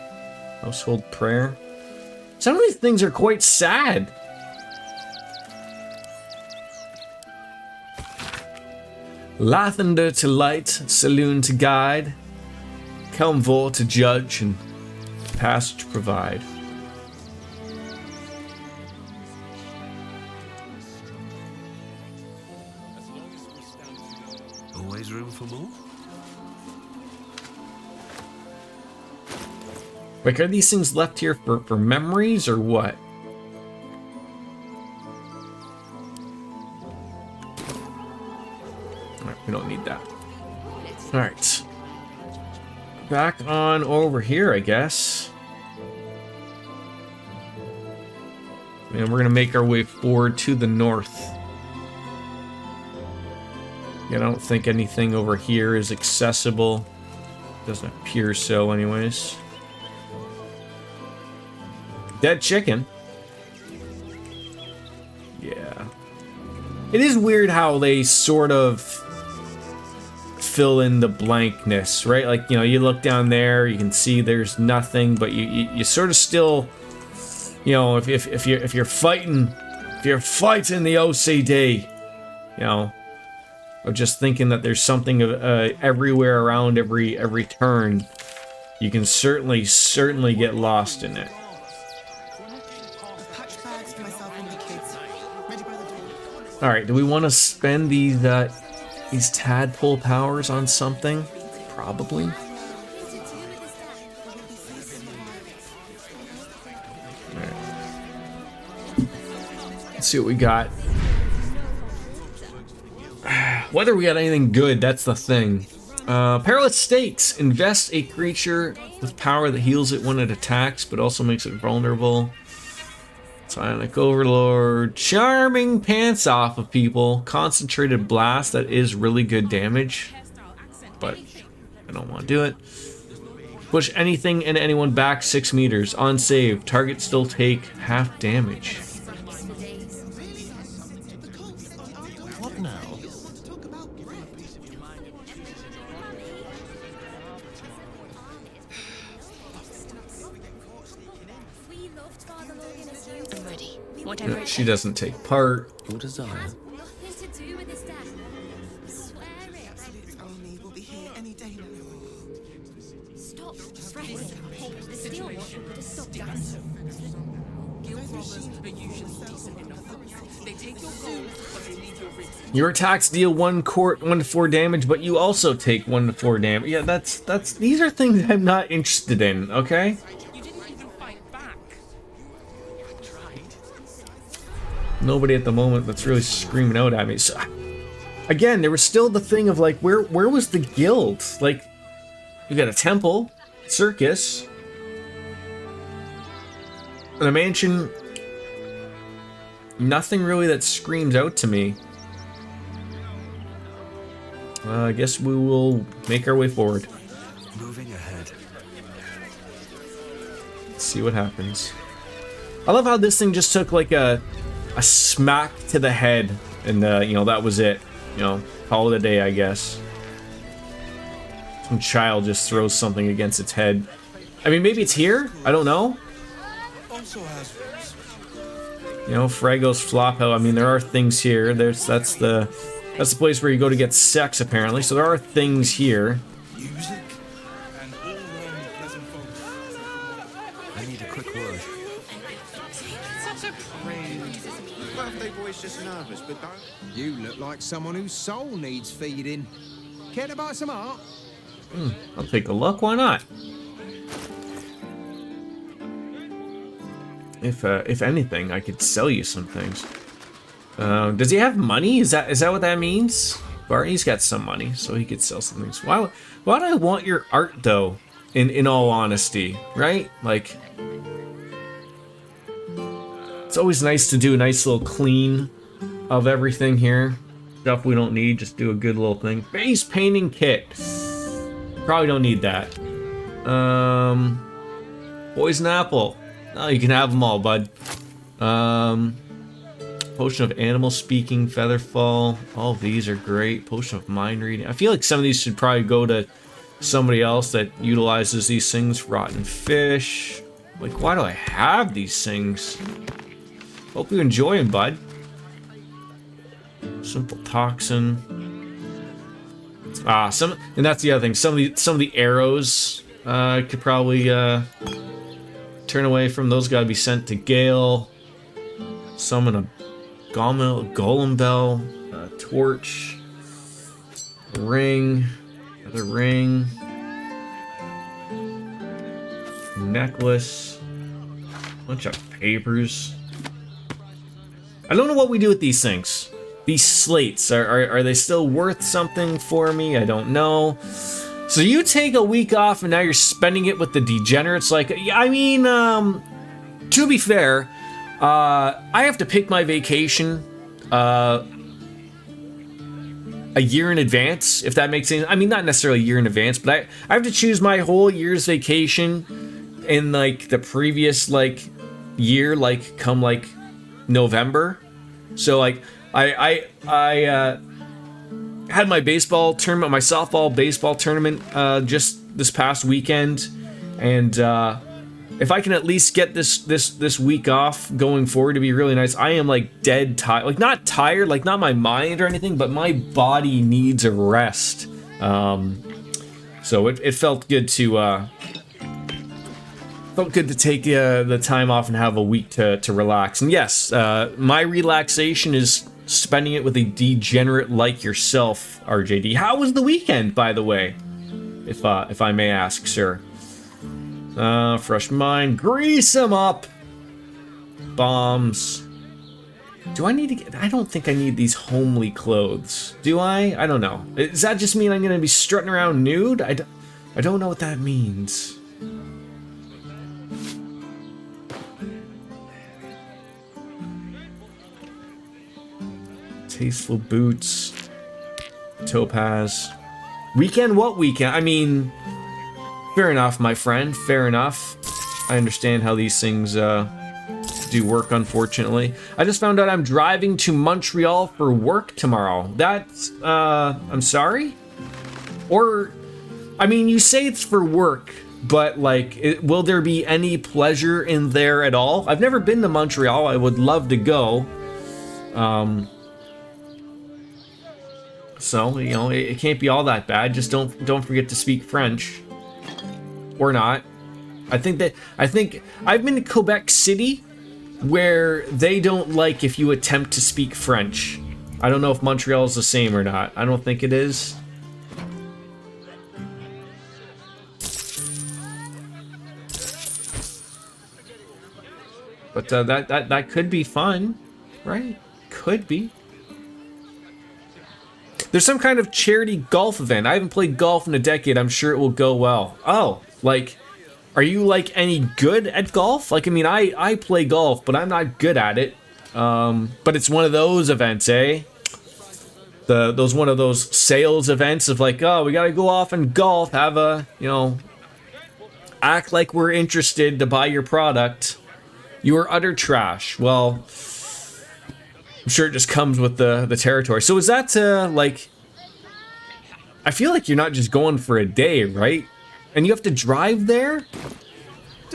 household prayer. Some of these things are quite sad. Lathander to light, saloon to guide, Kelmvor to judge, and passage to provide. Always room for more? Like, are these things left here for memories or what? We don't need that. Alright. Back on over here, I guess. And we're going to make our way forward to the north. Yeah, I don't think anything over here is accessible. Doesn't appear so anyways. Dead chicken. Yeah. It is weird how they sort of fill in the blankness, right? Like, you know, you look down there, you can see there's nothing, but you sort of still, you know, if you're fighting the OCD, you know, of just thinking that there's something everywhere around every turn, you can certainly get lost in it. All right, do we want to spend these tadpole powers on something? Probably. All right. Let's see what we got. Whether we got anything good, that's the thing. Perilous Stakes. Invest a creature with power that heals it when it attacks, but also makes it vulnerable. Psionic Overlord. Charming pants off of people. Concentrated Blast. That is really good damage. But I don't want to do it. Push anything and anyone back 6 meters. On save. Target still take half damage. What now? I'm ready. Yeah, she doesn't take part. Your desire. Your attacks deal 1 to 4 damage, but you also take 1 to 4 damage. Yeah, that's these are things I'm not interested in, okay? Nobody at the moment that's really screaming out at me. So, again, there was still the thing of like, where was the guild? Like, you got a temple, circus, and a mansion. Nothing really that screams out to me. I guess we will make our way forward. Moving ahead. Let's see what happens. I love how this thing just took like a smack to the head, and you know, that was it. You know, call it a day, I guess. Some child just throws something against its head. I mean, maybe it's here. I don't know. You know, Frago's Flophouse. I mean, there are things here. That's the place where you go to get sex, apparently. So there are things here. I need a quick word. Birthday boy's just nervous, but don't. You look like someone whose soul needs feeding. Care to buy some art? I'll take a look. Why not? If anything, I could sell you some things. Does he have money? Is that what that means? Barney's got some money, so he could sell some things. Why do I want your art though? In all honesty, right? Like, it's always nice to do a nice little clean of everything here. Stuff we don't need, just do a good little thing. Base painting kit. Probably don't need that. Poison apple. Oh, you can have them all, bud. Potion of animal speaking, featherfall. All of these are great. Potion of mind reading. I feel like some of these should probably go to somebody else that utilizes these things. Rotten fish. Like, why do I have these things? Hope you enjoy them, bud. Simple toxin. And that's the other thing. Some of the arrows could probably turn away from. Those. Got to be sent to Gale. Summon a golem bell, torch, ring, another ring, necklace, bunch of papers. I don't know what we do with these things. These slates, are they still worth something for me? I don't know. So you take a week off and now you're spending it with the degenerates. Like, I mean, to be fair, I have to pick my vacation a year in advance, if that makes sense. I mean, not necessarily a year in advance, but I have to choose my whole year's vacation in like the previous like year, like come like November. So like I had my baseball tournament, my softball baseball tournament just this past weekend, and if I can at least get this week off going forward, to be really nice. I am like dead tired, like not tired, like not my mind or anything, but my body needs a rest. So it felt good to take the time off and have a week to relax. And yes, my relaxation is spending it with a degenerate like yourself, RJD. How was the weekend, by the way, if I may ask, sir? Fresh mind, grease 'em up. Bombs. Do I need to get... I don't think I need these homely clothes. Do I? I don't know. Does that just mean I'm going to be strutting around nude? I don't know what that means. Tasteful boots. Topaz. Weekend? What weekend? I mean... Fair enough, my friend. Fair enough. I understand how these things, do work, unfortunately. I just found out I'm driving to Montreal for work tomorrow. That's, I'm sorry? Or, I mean, you say it's for work, but, like, will there be any pleasure in there at all? I've never been to Montreal. I would love to go. So, you know, it can't be all that bad. Just don't forget to speak French. Or not. I think I've been to Quebec City, where they don't like if you attempt to speak French. I don't know if Montreal is the same or not. I don't think it is. But that could be fun, right? Could be. There's some kind of charity golf event. I haven't played golf in a decade. I'm sure it will go well. Oh, like, are you, like, any good at golf? Like, I mean, I play golf, but I'm not good at it. But it's one of those events, eh? One of those sales events of, like, oh, we gotta go off and golf, have a, you know, act like we're interested to buy your product. You are utter trash. Well, I'm sure it just comes with the territory. So is that, like... I feel like you're not just going for a day, right? And you have to drive there?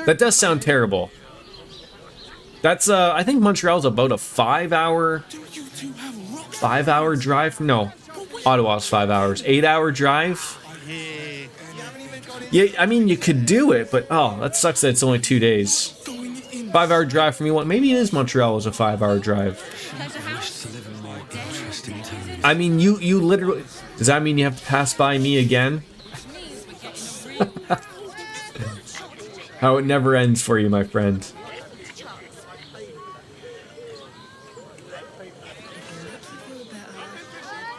That does sound terrible. That's, I think Montreal's about a 5-hour drive from... No, Ottawa's 5 hours. 8-hour drive? Yeah, I mean, you could do it, but, oh, that sucks that it's only 2 days. 5-hour drive from you. Maybe it is Montreal was a 5-hour drive. I mean, you literally... Does that mean you have to pass by me again? How it never ends for you, my friend.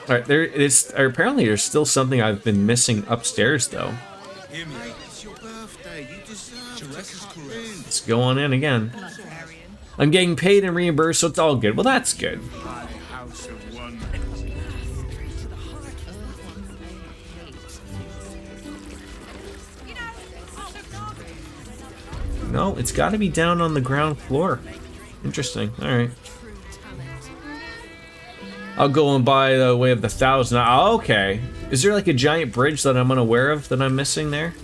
Alright, there is... Apparently there's still something I've been missing upstairs, though. Let's go on in again. I'm getting paid and reimbursed, so it's all good. Well, that's good. No, it's got to be down on the ground floor. Interesting. All right. I'll go and buy the way of the 1,000. Oh, okay. Is there like a giant bridge that I'm unaware of that I'm missing there?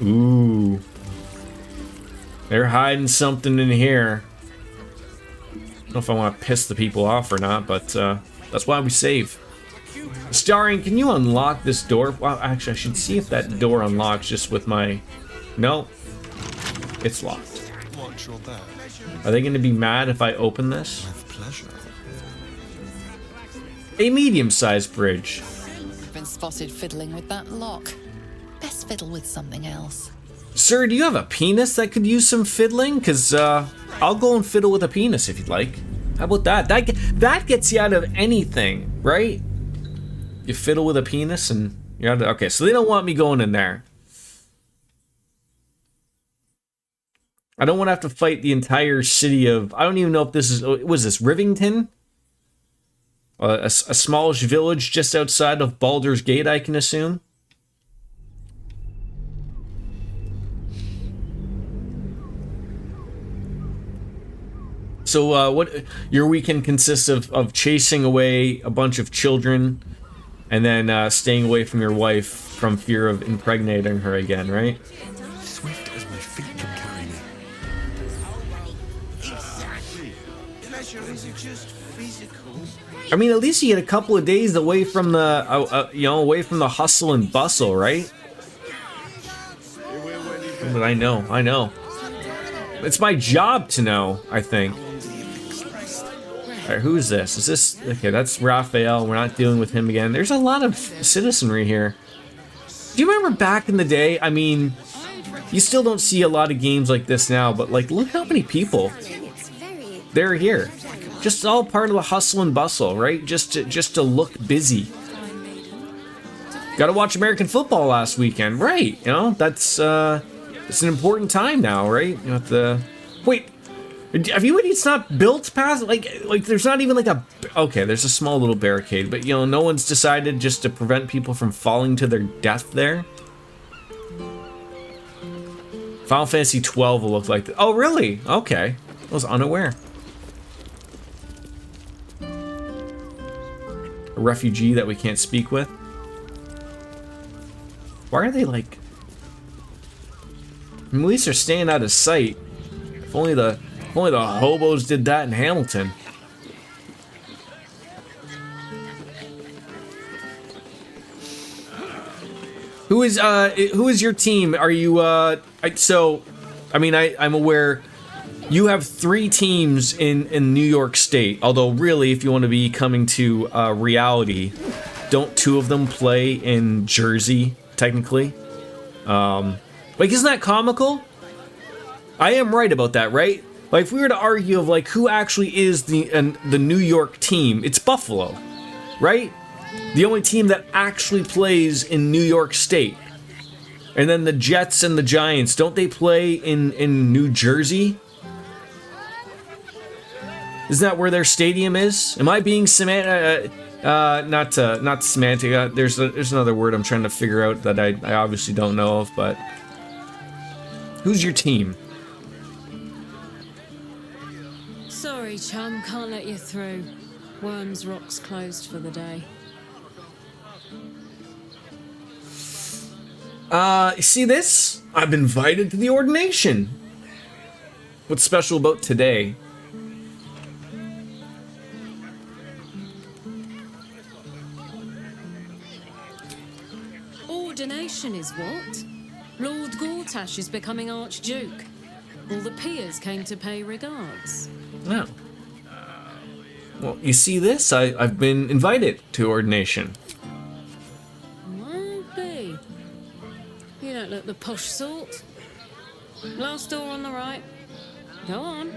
Ooh. They're hiding something in here. I don't know if I want to piss the people off or not, but that's why we save. Starring, can you unlock this door? Well, actually, I should see if that door unlocks just with my... No. It's locked. Are they going to be mad if I open this? With pleasure. A medium-sized bridge. I've been spotted fiddling with that lock. Best fiddle with something else. Sir, do you have a penis that could use some fiddling? Because, I'll go and fiddle with a penis if you'd like. How about that? That gets you out of anything, right? You fiddle with a penis and you're out of... Okay, so they don't want me going in there. I don't want to have to fight the entire city of... I don't even know if this is... Was this Rivington? A smallish village just outside of Baldur's Gate, I can assume. So, what... Your weekend consists of chasing away a bunch of children and then staying away from your wife from fear of impregnating her again, right? Swift as my feet can carry me. I mean, at least you get a couple of days away from the, away from the hustle and bustle, right? But I know. It's my job to know, I think. Alright, who is this? Is this... Okay, that's Raphael. We're not dealing with him again. There's a lot of citizenry here. Do you remember back in the day? I mean, you still don't see a lot of games like this now, but, like, look how many people. They're here. just all part of the hustle and bustle, right? Just to look busy. Got to watch American football last weekend, right? You know, that's it's an important time now, right? You know, wait, have you idiots not built past like there's not even like a okay, there's a small little barricade, but you know, no one's decided just to prevent people from falling to their death there. Final Fantasy 12 will look like that. Oh, really? Okay, I was unaware. A refugee that we can't speak with. Why are they like... At least they're staying out of sight. If only the hobos did that in Hamilton. Who is your team? Are you I'm aware you have 3 teams in New York State. Although really, if you want to be coming to reality, don't 2 of them play in Jersey? Technically, like, isn't that comical? I am right about that, right? Like, if we were to argue of like who actually is the New York team, it's Buffalo, right? The only team that actually plays in New York State. And then the Jets and the Giants, don't they play in New Jersey? Isn't that where their stadium is? Am I being not semantic. There's another word I'm trying to figure out that I obviously don't know of, but who's your team? Sorry, chum, can't let you through. Worms Rock's closed for the day. You see this? I've been invited to the ordination. What's special about today? Ordination is what? Lord Gortash is becoming Archduke. All the peers came to pay regards. No. Well, you see this? I've been invited to ordination. Might be. You don't look the posh sort. Last door on the right. Go on.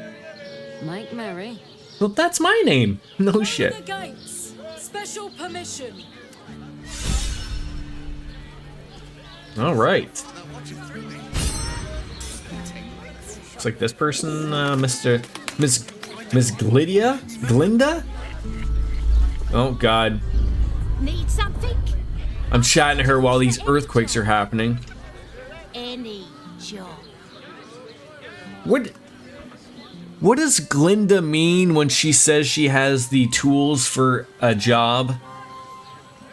Make merry. Well, that's my name. No shit. The gates. Special permission. All right. Looks like this person, Miss Glinda? Oh God. Need something? I'm chatting to her while these earthquakes are happening. Any job. What does Glinda mean when she says she has the tools for a job?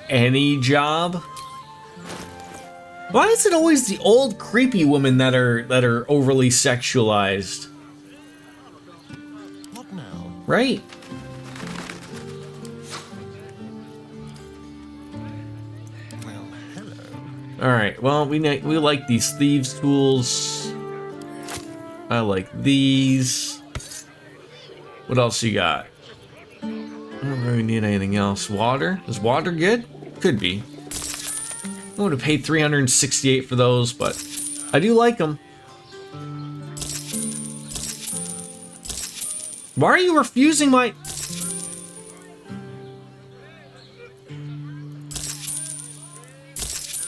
Any job? Why is it always the old creepy women that are overly sexualized? What now? Right. Well, hello. All right. Well, we like these thieves' tools. I like these. What else you got? I don't really need anything else. Water? Is water good? Could be. I would have paid $368 for those, but I do like them. Why are you refusing my...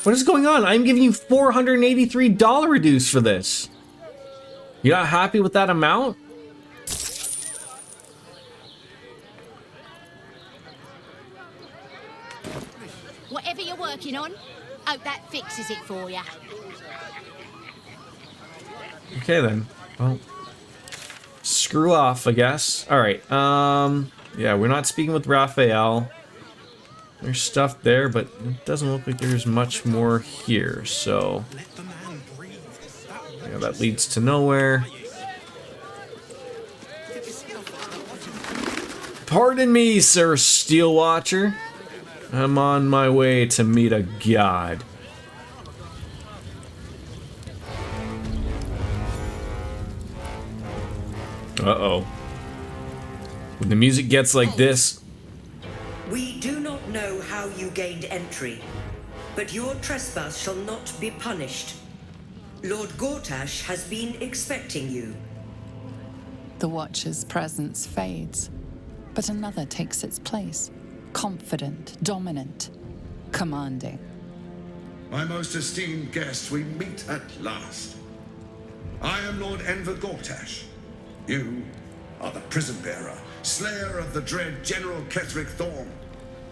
What is going on? I'm giving you $483 reduce for this. You're not happy with that amount? Whatever you're working on, hope that fixes it for you. Okay then. Well, screw off, I guess. All right. Yeah, we're not speaking with Raphael. There's stuff there, but it doesn't look like there's much more here. So, yeah, that leads to nowhere. Pardon me, Sir Steelwatcher. I'm on my way to meet a god. Uh-oh. When the music gets like this... We do not know how you gained entry, but your trespass shall not be punished. Lord Gortash has been expecting you. The Watcher's presence fades. But another takes its place. Confident, dominant, commanding. My most esteemed guest, we meet at last. I am Lord Enver Gortash. You are the prison bearer, slayer of the dread General Ketheric Thorn.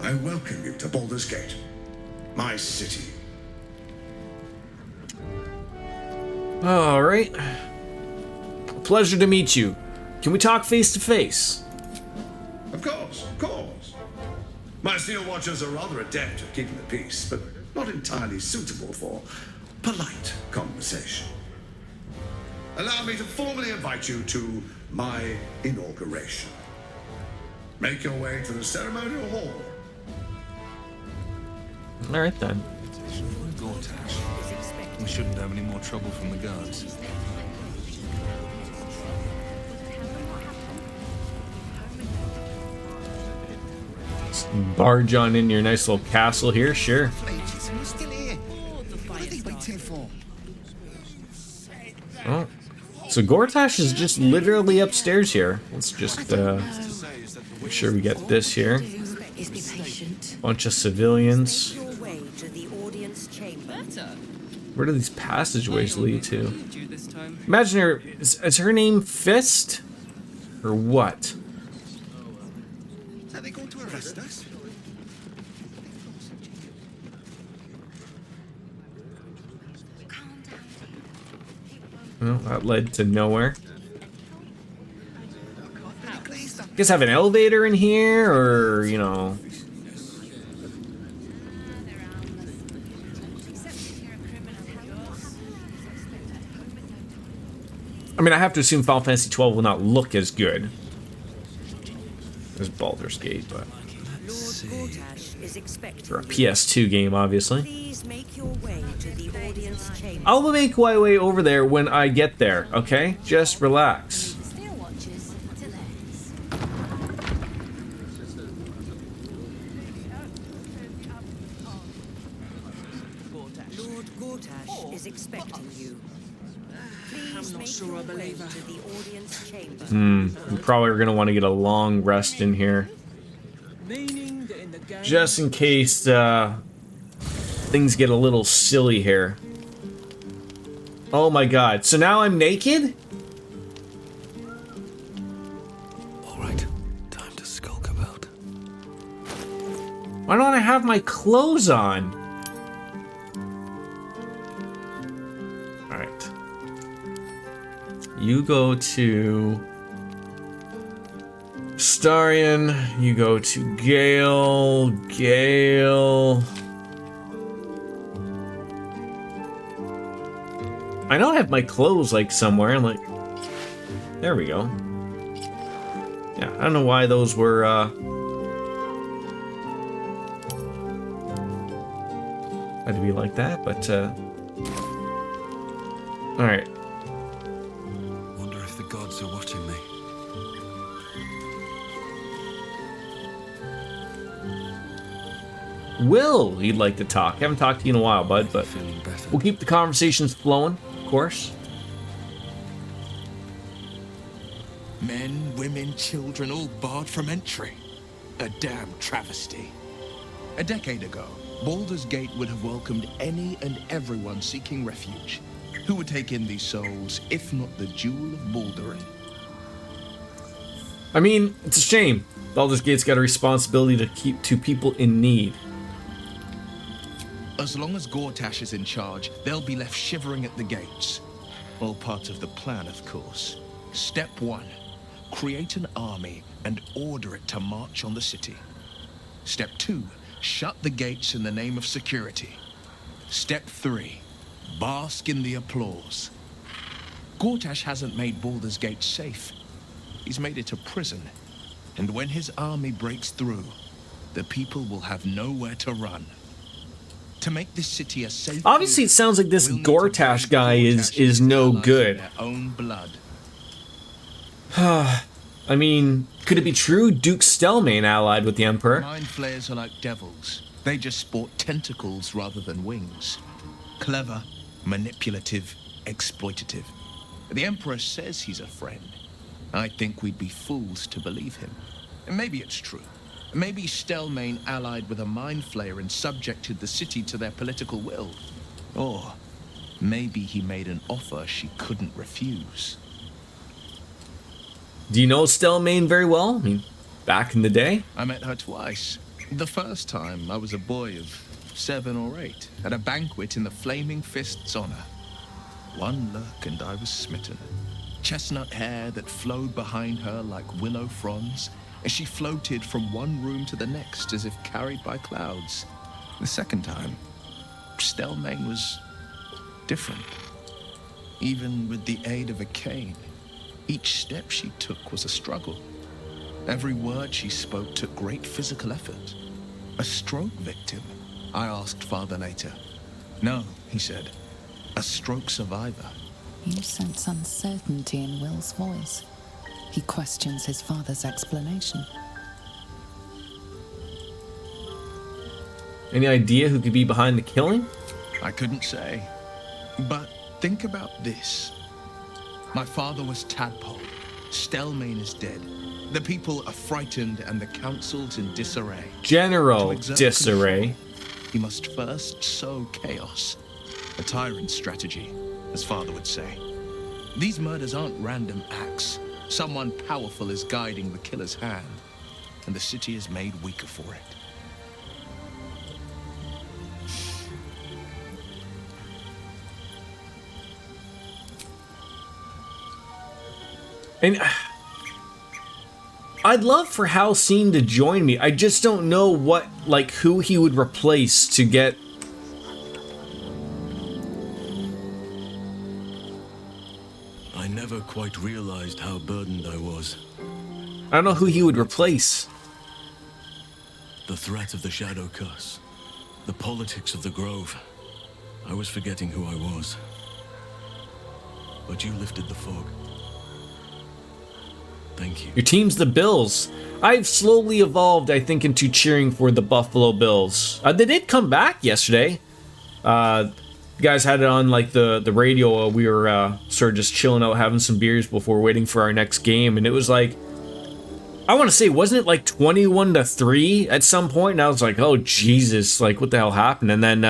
I welcome you to Baldur's Gate, my city. All right. Pleasure to meet you. Can we talk face to face? Of course, of course. My steel watchers are rather adept at keeping the peace, but not entirely suitable for polite conversation. Allow me to formally invite you to my inauguration. Make your way to the ceremonial hall. All right then. We shouldn't have any more trouble from the guards. Barge on in your nice little castle here, sure. Oh. So Gortash is just literally upstairs here. Let's just make sure we get this here. Bunch of civilians. Where do these passageways lead to? Imagine her. Is her name Fist? Or what? Are they going to arrest us? Well, that led to nowhere. You guys have an elevator in here, or, you know... I mean, I have to assume Final Fantasy XII will not look as good as Baldur's Gate, but... For a PS2 game, obviously. I'll make my way over there when I get there, okay? Just relax. Lord Gortash is expecting you. I'm not sure I believe her. We probably are going to want to get a long rest in here. Just in case things get a little silly here. Oh my god, so now I'm naked? Alright, time to skulk about. Why don't I have my clothes on? Alright. You go to Starion, you go to Gale. I know I have my clothes like somewhere. I'm like, there we go. Yeah, I don't know why those were had to be like that, but all right. Wonder if the gods are watching me. Will, he'd like to talk. Haven't talked to you in a while, bud, but we'll keep the conversations flowing, of course. Men, women, children, all barred from entry. A damn travesty. A decade ago, Baldur's Gate would have welcomed any and everyone seeking refuge. Who would take in these souls, if not the Jewel of Baldurin? I mean, it's a shame. Baldur's Gate's got a responsibility to keep to people in need. As long as Gortash is in charge, they'll be left shivering at the gates. All part of the plan, of course. Step 1. Create an army and order it to march on the city. Step 2. Shut the gates in the name of security. Step 3. Bask in the applause. Gortash hasn't made Baldur's Gate safe. He's made it a prison. And when his army breaks through, the people will have nowhere to run. To make this city a safe... Obviously, it sounds like this Gortash guy is no good. Their own blood. I mean, could it be true Duke Stelmane allied with the Emperor? Mind flayers are like devils. They just sport tentacles rather than wings. Clever, manipulative, exploitative. The Emperor says he's a friend. I think we'd be fools to believe him. Maybe it's true. Maybe Stelmane allied with a mind flayer and subjected the city to their political will. Or maybe he made an offer she couldn't refuse. Do you know Stelmane very well? I mean, back in the day? I met her twice. The first time I was a boy of 7 or 8 at a banquet in the Flaming Fist's honor. One look and I was smitten. Chestnut hair that flowed behind her like willow fronds as she floated from one room to the next as if carried by clouds. The second time, Stelmane was different. Even with the aid of a cane, each step she took was a struggle. Every word she spoke took great physical effort. A stroke victim? I asked Father later. No, he said. A stroke survivor. You sense uncertainty in Will's voice. He questions his father's explanation. Any idea who could be behind the killing? I couldn't say. But think about this. My father was Tadpole. Stelmane is dead. The people are frightened and the council's in disarray. General To exert disarray. control, he must first sow chaos. A tyrant's strategy, as father would say. These murders aren't random acts. Someone powerful is guiding the killer's hand, and the city is made weaker for it. And I'd love for Halcyon to join me. I just don't know who he would replace to get. I never quite realized how burdened I was. I don't know who he would replace. The threat of the Shadow Curse. The politics of the Grove. I was forgetting who I was. But you lifted the fog. Thank you. Your team's the Bills. I've slowly evolved, I think, into cheering for the Buffalo Bills. They did come back yesterday. You guys had it on like the radio. We were sort of just chilling out, having some beers before waiting for our next game, and it was like, I want to say, wasn't it like 21-3 at some point? And I was like, oh Jesus, like what the hell happened? And then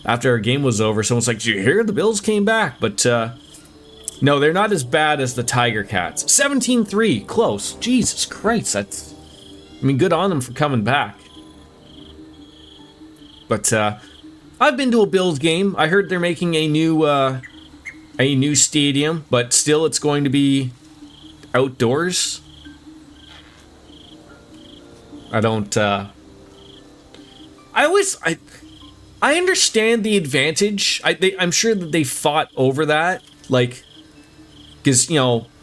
after our game was over, someone's like, did you hear the Bills came back? But no, they're not as bad as the Tiger Cats. 17-3, close. Jesus Christ, that's... I mean, good on them for coming back. But I've been to a Bills game. I heard they're making a new stadium, but still it's going to be outdoors. I don't... I understand the advantage. I'm sure that they fought over that. Like... Because,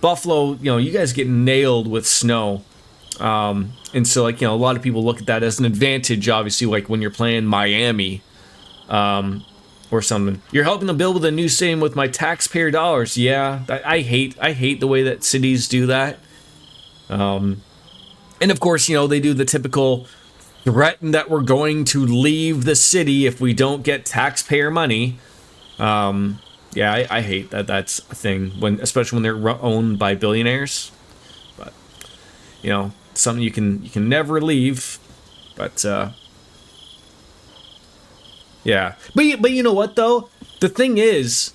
Buffalo, you guys get nailed with snow. And so, a lot of people look at that as an advantage, obviously, like when you're playing Miami or something. You're helping to build with a new stadium with my taxpayer dollars. Yeah, I hate the way that cities do that. And, of course, they do the typical threaten that we're going to leave the city if we don't get taxpayer money. Yeah, I hate that that's a thing, especially when they're owned by billionaires. But, something you can never leave. But, yeah. But you know what, though? The thing is,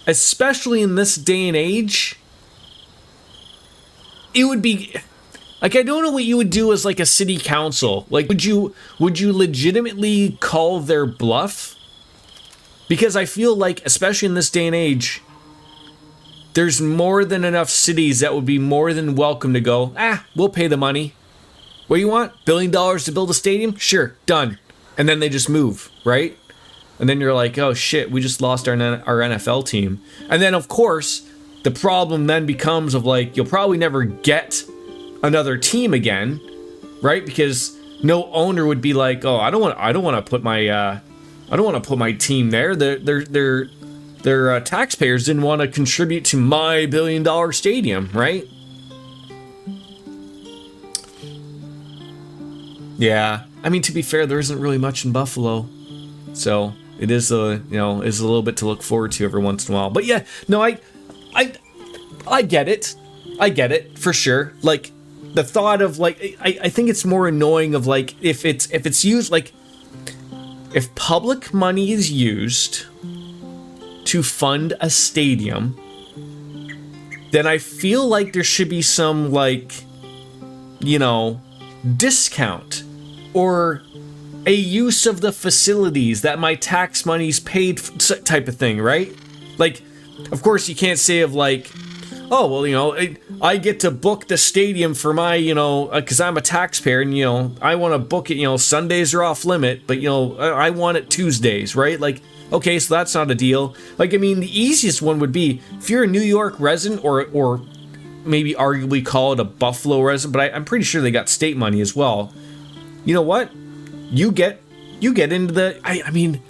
especially in this day and age, it would be... Like, I don't know what you would do as, like, a city council. Like, would you legitimately call their bluff? Because I feel like, especially in this day and age, there's more than enough cities that would be more than welcome to go, we'll pay the money. What do you want? $1 billion to build a stadium? Sure, done. And then they just move, right? And then you're like, oh shit, we just lost our NFL team. And then, of course, the problem then becomes of like, you'll probably never get another team again, right? Because no owner would be like, oh, I don't want to put my team there. Their taxpayers didn't want to contribute to my $1 billion stadium, right? Yeah, I mean, to be fair, there isn't really much in Buffalo, so it is is a little bit to look forward to every once in a while. But yeah, no, I get it for sure. Like, the thought of like, I think it's more annoying of like, if it's used, like, if public money is used to fund a stadium, then I feel like there should be some, like, you know, discount or a use of the facilities that my tax money's paid for, type of thing, right? Like, of course you can't say of like, oh, well, you know, I get to book the stadium for my, you know, because I'm a taxpayer and, you know, I want to book it, you know, Sundays are off limit, but, you know, I want it Tuesdays, right? Like, okay, so that's not a deal. Like, I mean, the easiest one would be if you're a New York resident or maybe arguably call it a Buffalo resident, but I'm pretty sure they got state money as well. You know what? You get into the, I mean,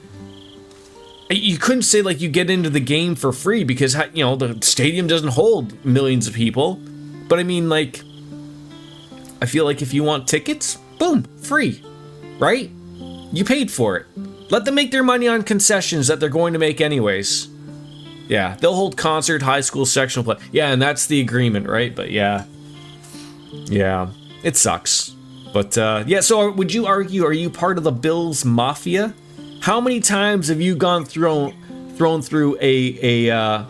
you couldn't say like you get into the game for free because, you know, the stadium doesn't hold millions of people. But I mean, like, I feel like if you want tickets, boom, free, right? You paid for it. Let them make their money on concessions that they're going to make anyways. Yeah, they'll hold concert, high school sectional play. Yeah, and that's the agreement, right? But yeah, it sucks. But yeah, so would you argue, are you part of the Bills Mafia? How many times have you gone thrown through a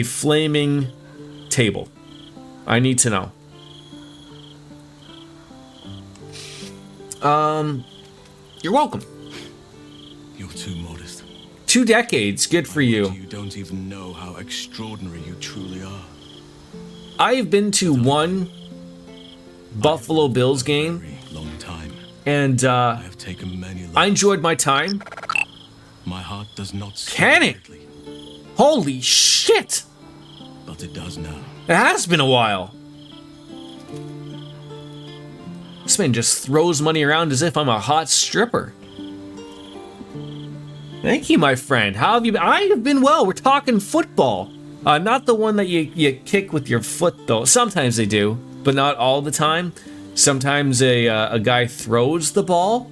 flaming table? I need to know. You're welcome. You're too modest. 2 decades, good for you. You don't even know how extraordinary you truly are. I have been to one Buffalo Bills game. Long time. And I have taken many I enjoyed my time. My heart does not. Can it? Holy shit! But it does now. It has been a while. This man just throws money around as if I'm a hot stripper. Thank you, my friend. How have you been? I have been well. We're talking football. Not the one that you kick with your foot, though. Sometimes they do, but not all the time. Sometimes a guy throws the ball.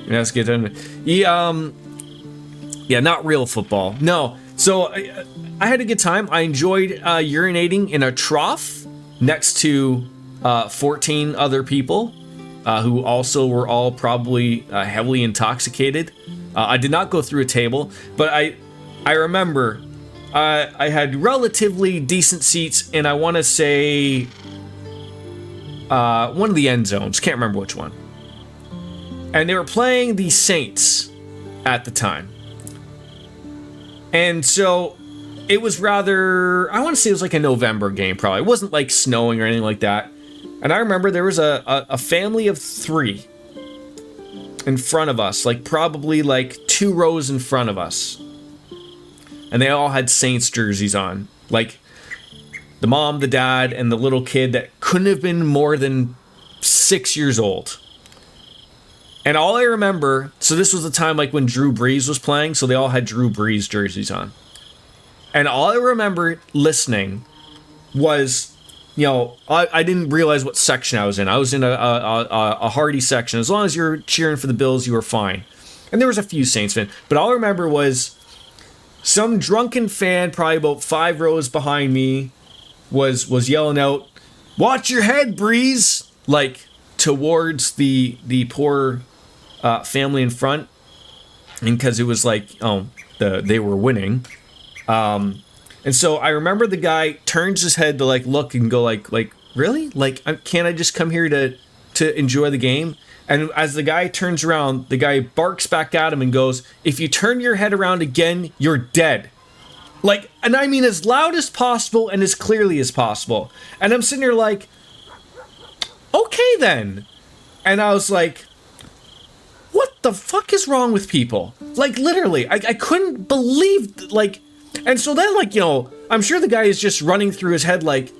Let's get into it. Yeah, not real football. No. So I had a good time. I enjoyed urinating in a trough next to 14 other people who also were all probably heavily intoxicated. I did not go through a table, but I remember I had relatively decent seats, and I want to say one of the end zones. Can't remember which one. And they were playing the Saints at the time. And so it was rather, I want to say it was like a November game probably. It wasn't like snowing or anything like that. And I remember there was a family of 3 in front of us, like probably like 2 rows in front of us. And they all had Saints jerseys on. Like the mom, the dad, and the little kid that couldn't have been more than 6 years old. And all I remember, so this was the time like when Drew Brees was playing, so they all had Drew Brees jerseys on. And all I remember listening was, you know, I didn't realize what section I was in. I was in a Hardy section. As long as you're cheering for the Bills, you were fine. And there was a few Saints fans. But all I remember was some drunken fan, probably about 5 rows behind me, was yelling out, "Watch your head, Breeze!" Like towards the poor family in front, and because it was like, they were winning, and so I remember the guy turns his head to like look and go like really, like can't I just come here to enjoy the game? And as the guy turns around, the guy barks back at him and goes, "If you turn your head around again, you're dead." Like, and I mean as loud as possible and as clearly as possible. And I'm sitting there like, okay then. And I was like, what the fuck is wrong with people? Like, literally, I couldn't believe, like, and so then, like, you know, I'm sure the guy is just running through his head, like,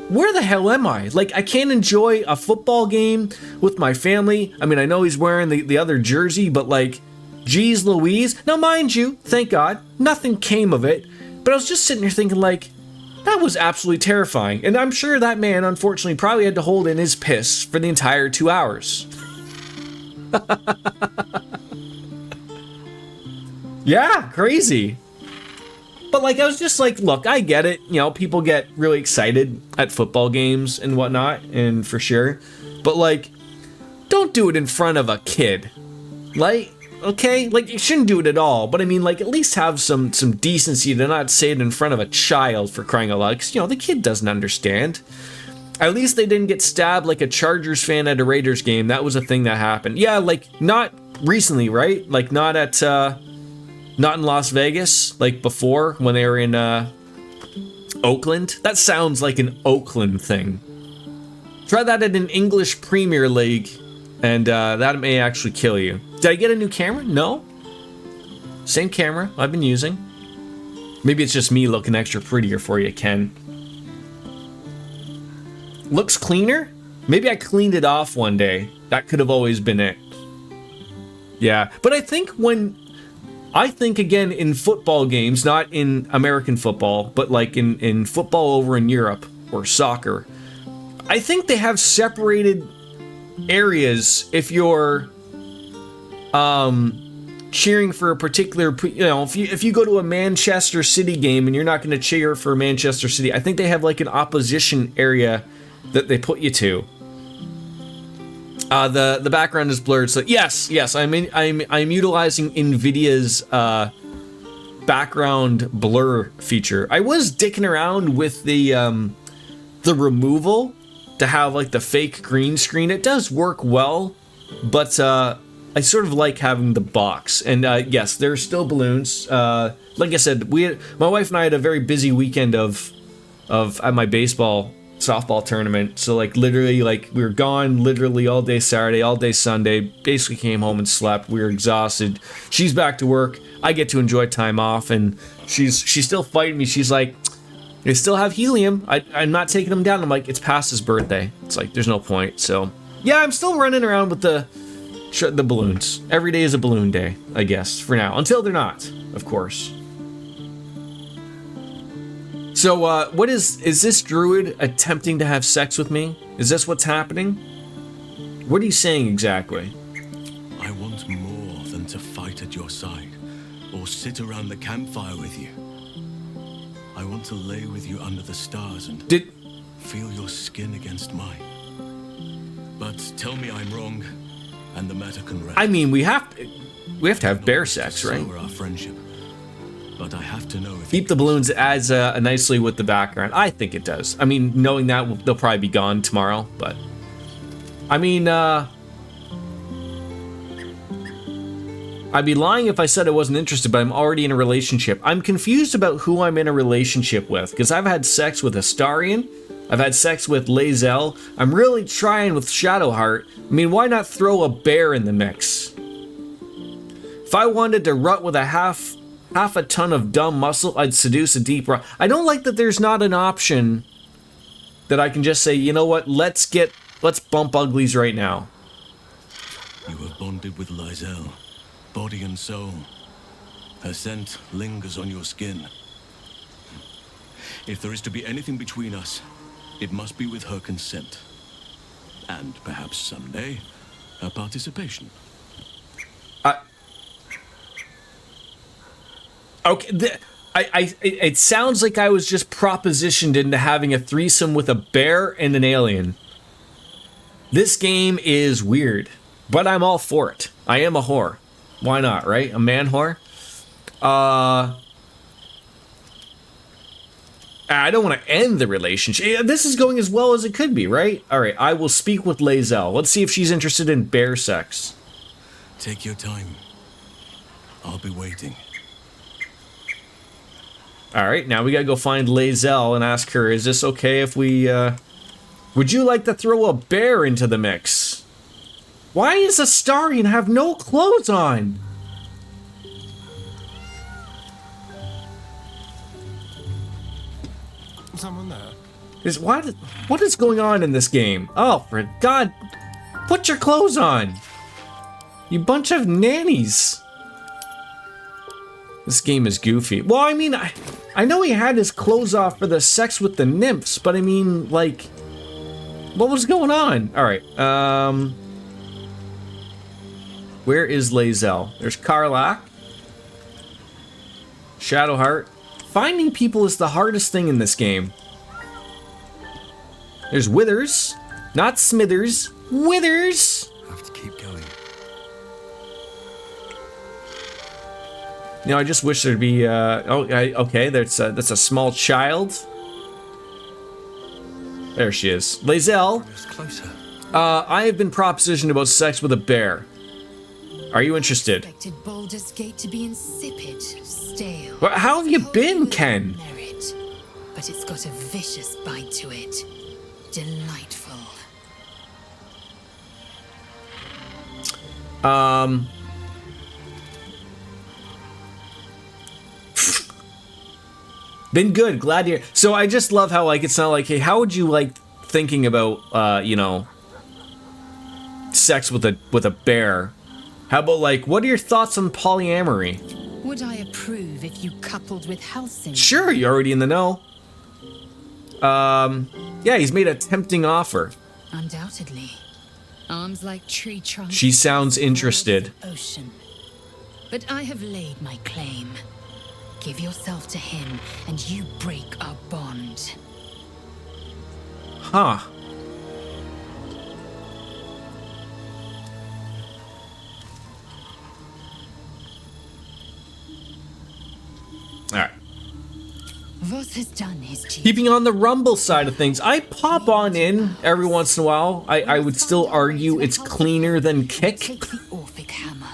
where the hell am I? Like, I can't enjoy a football game with my family. I mean, I know he's wearing the other jersey, but, like, geez Louise. Now, mind you, thank God, nothing came of it, but I was just sitting here thinking, like, that was absolutely terrifying. And I'm sure that man, unfortunately, probably had to hold in his piss for the entire 2 hours. Yeah, crazy. But like, I was just like, look, I get it. You know, people get really excited at football games and whatnot, and for sure. But like, don't do it in front of a kid. Like, okay, like you shouldn't do it at all. But I mean, like, at least have some decency to not say it in front of a child, for crying out loud. 'Cause, you know, the kid doesn't understand. At least they didn't get stabbed like a Chargers fan at a Raiders game. That was a thing that happened. Yeah, like not recently, right? Like not at not in Las Vegas, like before when they were in Oakland. That sounds like an Oakland thing. Try that at an English Premier League, and that may actually kill you. Did I get a new camera? No. Same camera I've been using. Maybe it's just me looking extra prettier for you, Ken. Looks cleaner? Maybe I cleaned it off one day. That could have always been it. Yeah, but I think again in football games, not in American football, but like in football over in Europe or soccer, I think they have separated areas if you're cheering for a particular, you know, if you go to a Manchester City game and you're not going to cheer for Manchester City, I think they have like an opposition area that they put you to. The background is blurred, so yes, I'm utilizing NVIDIA's background blur feature. I was dicking around with the removal to have like the fake green screen. It does work well, but I sort of like having the box. And yes, there's still balloons. Like I said, my wife and I had a very busy weekend of at my softball tournament. So like literally, like we were gone literally all day Saturday, all day Sunday. Basically came home and slept. We were exhausted. She's back to work. I get to enjoy time off, and she's still fighting me. She's like, they still have helium. I'm not taking them down. I'm like, it's past his birthday. It's like, there's no point. So yeah, I'm still running around with the balloons. Every day is a balloon day, I guess, for now. Until they're not, of course. So, what is this druid attempting to have sex with me? Is this what's happening? What are you saying exactly? I want more than to fight at your side, or sit around the campfire with you. I want to lay with you under the stars and feel your skin against mine. But tell me I'm wrong, and the matter can rest. I mean, we have to have bear sex, right? Our friendship. But I have to know if Keep the balloons adds nicely with the background. I think it does. I mean, knowing that they'll probably be gone tomorrow, but I mean, I'd be lying if I said I wasn't interested, but I'm already in a relationship. I'm confused about who I'm in a relationship with, because I've had sex with Astarion, I've had sex with Lae'zel. I'm really trying with Shadowheart. I mean, why not throw a bear in the mix? If I wanted to rut with a half a ton of dumb muscle, I'd seduce a deep rock. I don't like that there's not an option that I can just say, you know what, let's bump uglies right now. you have bonded with Lae'zel, body and soul. Her scent lingers on your skin. If there is to be anything between us, it must be with her consent. And perhaps someday, her participation. Okay, it sounds like I was just propositioned into having a threesome with a bear and an alien. This game is weird, but I'm all for it. I am a whore. Why not, right? A man whore? I don't want to end the relationship. This is going as well as it could be, right? All right, I will speak with Lae'zel. Let's see if she's interested in bear sex. Take your time. I'll be waiting. All right, now we gotta go find Lae'zel and ask her, is this okay if we, would you like to throw a bear into the mix? Why does Astarion have no clothes on? Someone there? What is going on in this game? Oh, for God, put your clothes on. You bunch of nannies. This game is goofy. Well, I mean, I know he had his clothes off for the sex with the nymphs, but I mean, like, what was going on? All right, where is Lae'zel? There's Karlach, Shadowheart, finding people is the hardest thing in this game. There's Withers, not Smithers. Withers. Have to keep going. You know, I just wish there'd be. Okay. That's a small child. There she is, Lae'zel. Closer. I have been propositioned about sex with a bear. Are you interested? Expected Baldur's Gate to be insipid, stale. Well, how have you been, Ken? Merit, but it's got a vicious bite to it. Delightful. Been good. Glad to hear. So I just love how like it's not like, hey, how would you like thinking about you know, sex with a bear? How about like, what are your thoughts on polyamory? Would I approve if you coupled with Helsing? Sure, you're already in the know. Yeah, he's made a tempting offer. Undoubtedly. Arms like tree trunks. She sounds interested. Ocean. But I have laid my claim. Give yourself to him, and you break our bond. Huh. Alright. Voss has done his duty. Keeping on the Rumble side of things, I pop on in every once in a while. I would still argue it's cleaner than Kick. Take the Orphic hammer.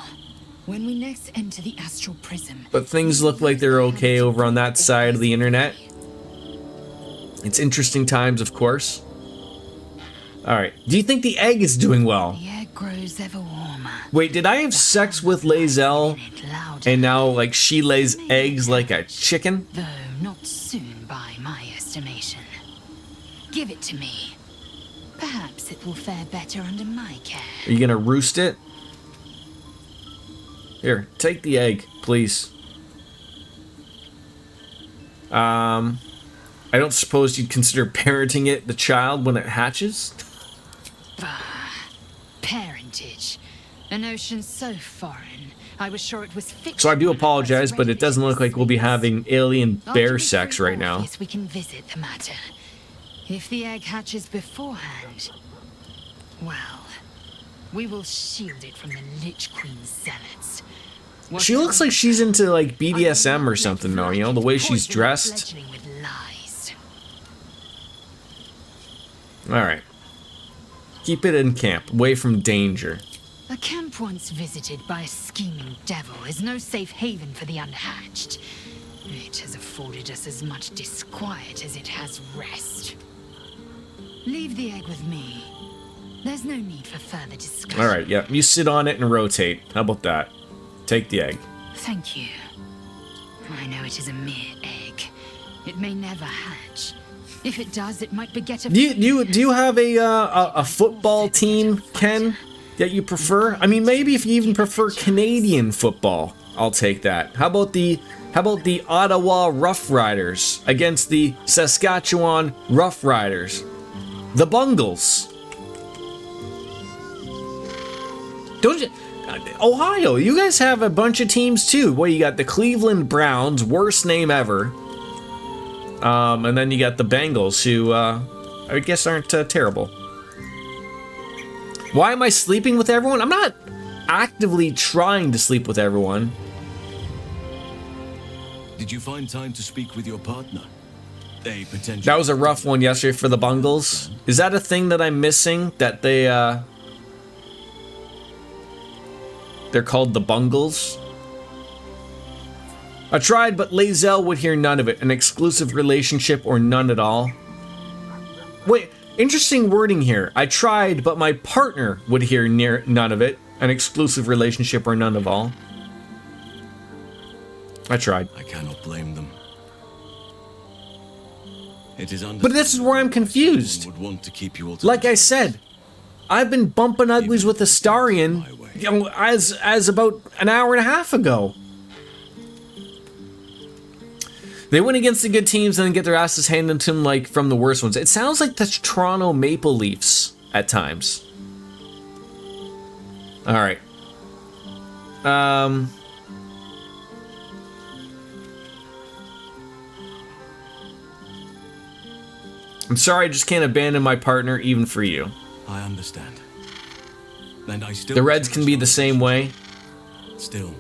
When we next enter the astral prism. But things look like they're okay over on that side of the internet. It's interesting times, of course. Alright, do you think the egg is doing well? The egg grows ever warmer. Wait, did I have sex with Lae'zel and now, like, she lays eggs like a chicken? Though not soon by my estimation. Give it to me. Perhaps it will fare better under my care. Are you gonna roost it? Here, take the egg, please. I don't suppose you'd consider parenting it, the child, when it hatches? Parentage. A notion so foreign. I was sure it was fiction. So I do apologize, but it doesn't look like we'll be having alien bear sex right now. Yes, we can visit the matter. If the egg hatches beforehand, well, we will shield it from the Lich Queen's zealots. She looks like she's into, like, BDSM or something, though, you know, the way she's dressed. Alright. Keep it in camp, away from danger. A camp once visited by a scheming devil is no safe haven for the unhatched. It has afforded us as much disquiet as it has rest. Leave the egg with me. There's no need for further discussion. Alright, yeah, you sit on it and rotate. How about that? Take the egg. Thank you. I know it is a mere egg. It may never hatch. If it does, it might beget a... Do you have a football team, Ken, that you prefer? I mean, maybe if you even prefer Canadian football, I'll take that. How about the Ottawa Rough Riders against the Saskatchewan Rough Riders? The Bungles. Don't you... Ohio, you guys have a bunch of teams too. Well, you got the Cleveland Browns, worst name ever. And then you got the Bengals, who, I guess aren't terrible. Why am I sleeping with everyone? I'm not actively trying to sleep with everyone. Did you find time to speak with your partner? A potential... That was a rough one yesterday for the Bungles. Is that a thing that I'm missing? That they're called the Bungles? I tried, but Lae'zel would hear none of it. An exclusive relationship or none at all. Wait, interesting wording here. I tried, but my partner would hear none of it. An exclusive relationship or none of all. I tried. I cannot blame them. It is but this is where I'm confused. Would want to keep you all like I said, I've been bumping uglies with Astarion, you know, as about an hour and a half ago. They win against the good teams and then get their asses handed to them like from the worst ones. It sounds like the Toronto Maple Leafs at times. All right. I'm sorry, I just can't abandon my partner even for you. I understand. And I still... The Reds can be the same way. Still,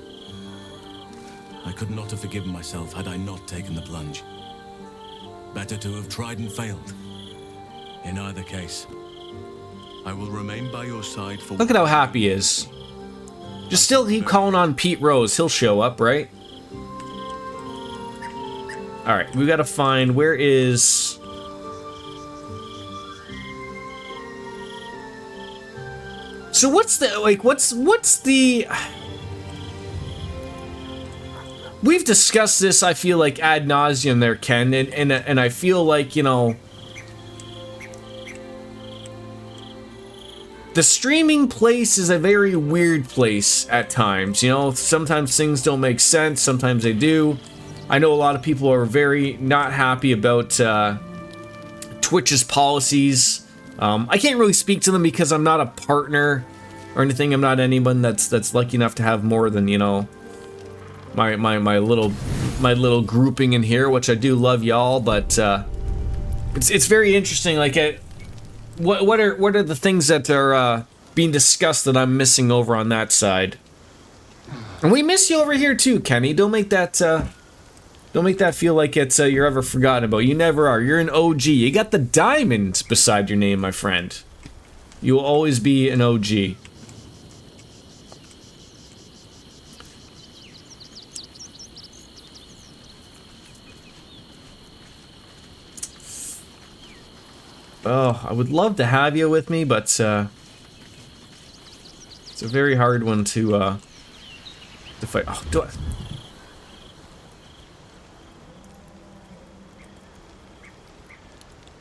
I could not have forgiven myself had I not taken the plunge. Better to have tried and failed. In either case, I will remain by your side for... Look at how happy he is. Just still keep calling on Pete Rose. He'll show up, right? Alright, we gotta find... Where is... So what's the... Like, what's the... We've discussed this, I feel like, ad nauseum there, Ken, and I feel like, you know... The streaming place is a very weird place at times, you know? Sometimes things don't make sense, sometimes they do. I know a lot of people are very not happy about Twitch's policies. I can't really speak to them because I'm not a partner or anything. I'm not anyone that's lucky enough to have more than, you know, my little grouping in here, which I do love y'all, but it's very interesting. Like, what are the things that are being discussed that I'm missing over on that side? And we miss you over here too, Kenny. Don't make that feel like it's you're ever forgotten about. You never are. You're an OG. You got the diamond beside your name, my friend. You will always be an OG. Oh, I would love to have you with me, but it's a very hard one to fight. Oh, do I?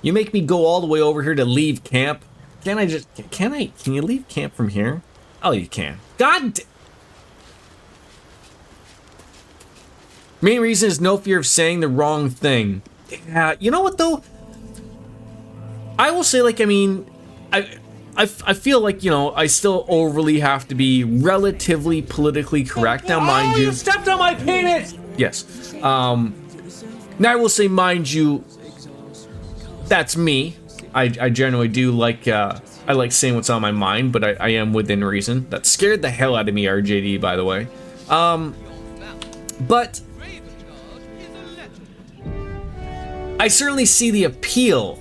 You make me go all the way over here to leave camp. Can you leave camp from here? Oh, you can. Main reason is no fear of saying the wrong thing. Yeah, you know what though? I will say, like, I mean, I feel like, you know, I still overly have to be relatively politically correct. Now, mind you... You stepped on my penis! Yes. Now, I will say, mind you, that's me. I generally do like, I like saying what's on my mind, but I am within reason. That scared the hell out of me, RJD, by the way. But... I certainly see the appeal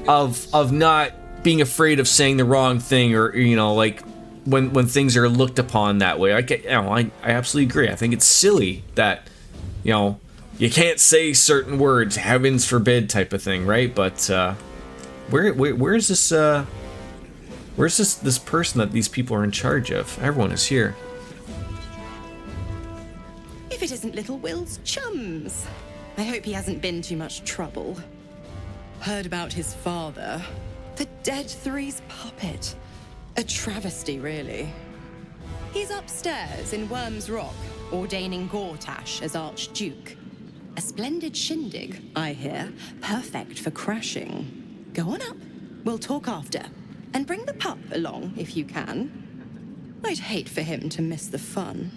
of not being afraid of saying the wrong thing, or, you know, like when things are looked upon that way. I absolutely agree. I think it's silly that, you know, you can't say certain words, heavens forbid type of thing, right? But where's this this person that these people are in charge of? Everyone is here. If it isn't little Will's chums. I hope he hasn't been too much trouble. Heard about his father. The Dead Three's puppet. A travesty, really. He's upstairs in Worm's Rock, ordaining Gortash as Archduke. A splendid shindig, I hear. Perfect for crashing. Go on up. We'll talk after. And bring the pup along, if you can. I'd hate for him to miss the fun.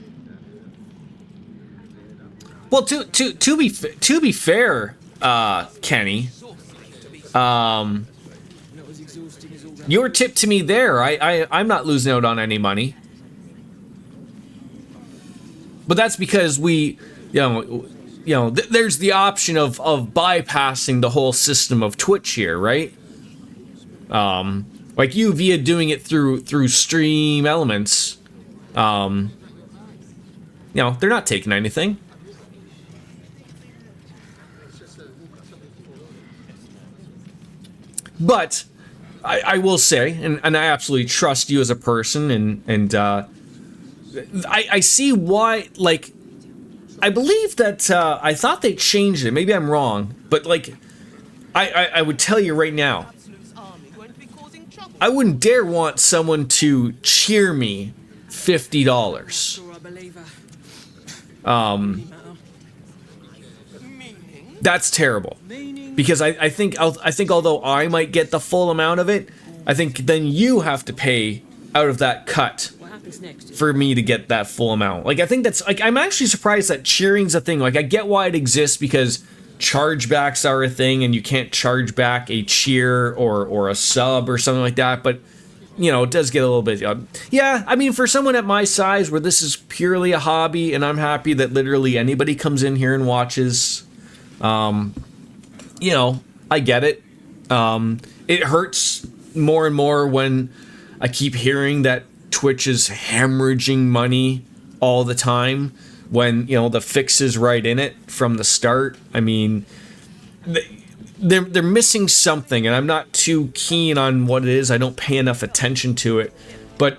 Well, to be fair, Kenny, your tip to me there, I'm not losing out on any money. But that's because we, there's the option of bypassing the whole system of Twitch here, right? Like you via doing it through Stream Elements, they're not taking anything. But I will say, and I absolutely trust you as a person, and I see why, like, I believe that, I thought they changed it, maybe I'm wrong, but, like, I would tell you right now, I wouldn't dare want someone to cheer me $50. That's terrible. Because I think although I might get the full amount of it, I think then you have to pay out of that cut for me to get that full amount. Like, I think that's, like, I'm actually surprised that cheering's a thing. Like, I get why it exists because, chargebacks are a thing and you can't charge back a cheer or a sub or something like that, but you know, it does get a little bit yeah, I mean, for someone at my size where this is purely a hobby and I'm happy that literally anybody comes in here and watches, you know, I get it. It hurts more and more when I keep hearing that Twitch is hemorrhaging money all the time when, you know, the fix is right in it from the start. I mean, they're missing something, and I'm not too keen on what it is. I don't pay enough attention to it. But,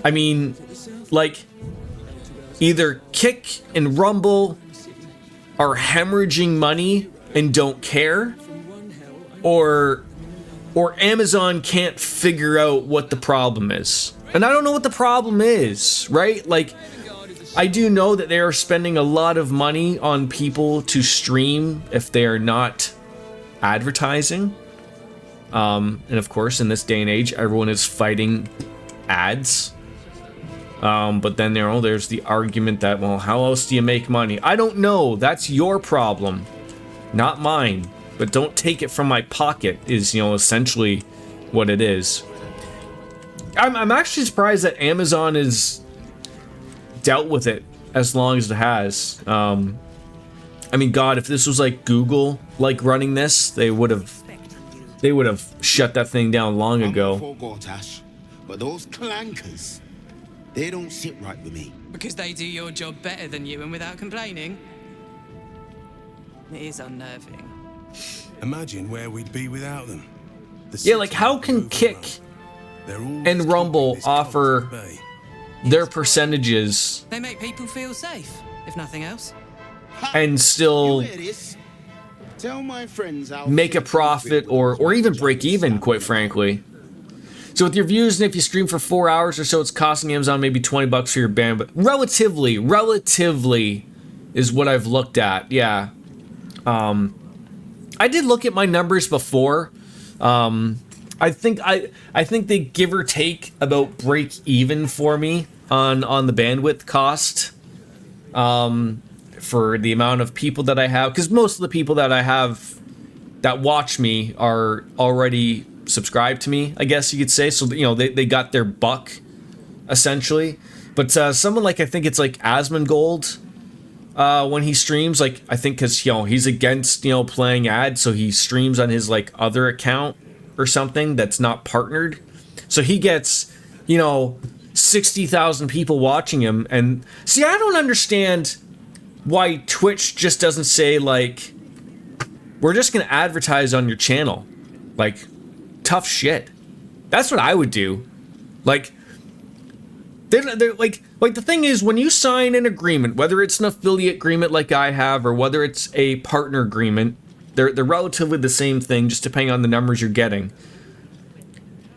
I mean, like, either Kick and Rumble are hemorrhaging money and don't care, or Amazon can't figure out what the problem is. And I don't know what the problem is, right? Like, I do know that they are spending a lot of money on people to stream if they are not advertising. And of course, in this day and age, everyone is fighting ads. But then, you know, there's the argument that, well, how else do you make money? I don't know. That's your problem, not mine. But don't take it from my pocket is, you know, essentially what it is. I'm actually surprised that Amazon has dealt with it as long as it has. I mean, God, if this was like Google, like running this, they would have shut that thing down long ago. Forgot, Ash, but those clankers, they don't sit right with me. Because they do your job better than you and without complaining. It is unnerving. Imagine where we'd be without them. Yeah, like how can Kick and Rumble offer their percentages They make people feel safe, if nothing else. and still Tell my friends how make a profit or even break even, quite frankly? So with your views, and if you stream for 4 hours or so, it's costing Amazon maybe $20 for your bandwidth. Relatively is what I've looked at. Yeah. I did look at my numbers before. I think they give or take about break even for me on the bandwidth cost. For the amount of people that I have, because most of the people that I have that watch me are already subscribed to me, I guess you could say. So, you know, they got their buck, essentially. But someone like, I think it's like Asmongold, when he streams, like, I think because, you know, he's against, you know, playing ads, so he streams on his, like, other account or something that's not partnered. So he gets, you know, 60,000 people watching him. And, see, I don't understand why Twitch just doesn't say, like, we're just going to advertise on your channel. Like, tough shit. That's what I would do. Like, they're like the thing is, when you sign an agreement, whether it's an affiliate agreement like I have, or whether it's a partner agreement, they're relatively the same thing, just depending on the numbers you're getting.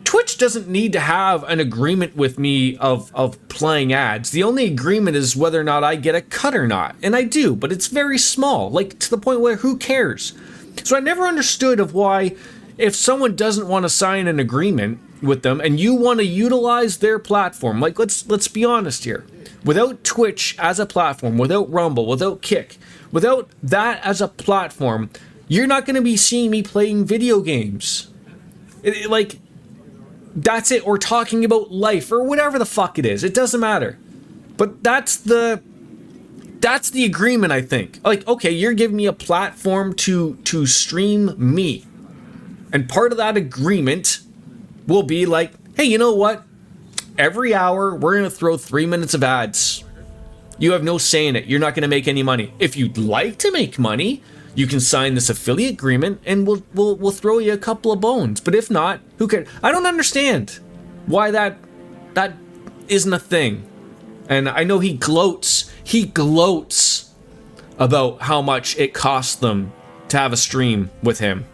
Twitch doesn't need to have an agreement with me of playing ads. The only agreement is whether or not I get a cut or not. And I do, but it's very small, like to the point where who cares? So I never understood of why, if someone doesn't want to sign an agreement with them and you want to utilize their platform, like let's be honest here. Without Twitch as a platform, without Rumble, without Kick, without that as a platform, you're not going to be seeing me playing video games. Like, that's it, or talking about life, or whatever the fuck it is. It doesn't matter. But that's the agreement, I think. Like, okay, you're giving me a platform to stream me. And part of that agreement will be like, hey, you know what? Every hour, we're going to throw 3 minutes of ads. You have no say in it. You're not going to make any money. If you'd like to make money, you can sign this affiliate agreement and we'll throw you a couple of bones. But if not, who cares? I don't understand why that isn't a thing. And I know he gloats about how much it costs them to have a stream with him.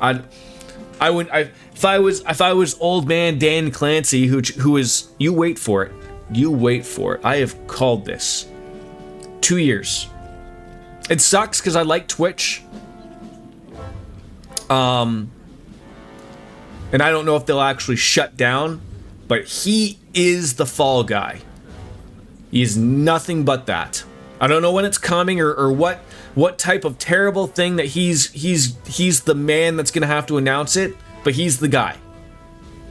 If I was old man Dan Clancy, who is, you wait for it. I have called this 2 years. It sucks because I like Twitch. And I don't know if they'll actually shut down, but he is the fall guy. He is nothing but that. I don't know when it's coming or what type of terrible thing that he's the man that's gonna have to announce it, but he's the guy.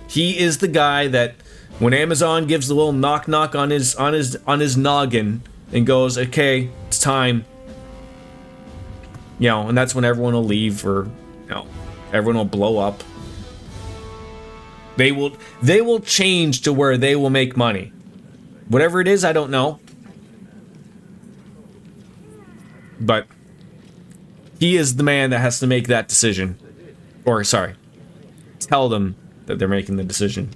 He is the guy that when Amazon gives the little knock knock on his noggin and goes, okay, it's time. You know, and that's when everyone will leave, or you know, everyone will blow up. They will change to where they will make money. Whatever it is, I don't know. But he is the man that has to make that decision. Or, sorry, tell them that they're making the decision.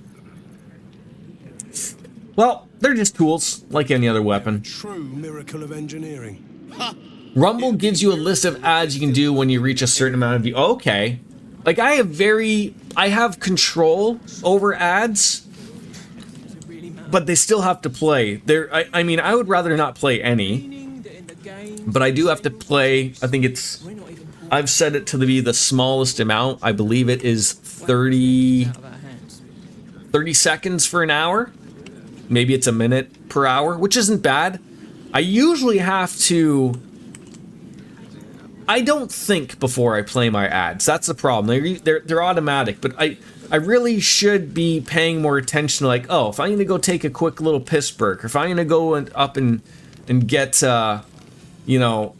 Well, they're just tools, like any other weapon. True miracle of engineering. Rumble gives you a list of ads you can do when you reach a certain amount of views. Okay. Like, I have control over ads, but they still have to play. I mean, I would rather not play any, but I do have to play. I think I've set it to be the smallest amount. I believe it is 30 seconds for an hour. Maybe it's a minute per hour, which isn't bad. I usually have to... I don't think before I play my ads. That's the problem. They're automatic, but I really should be paying more attention to, like, oh, if I'm gonna go take a quick little piss break, or if I'm gonna go up and get you know,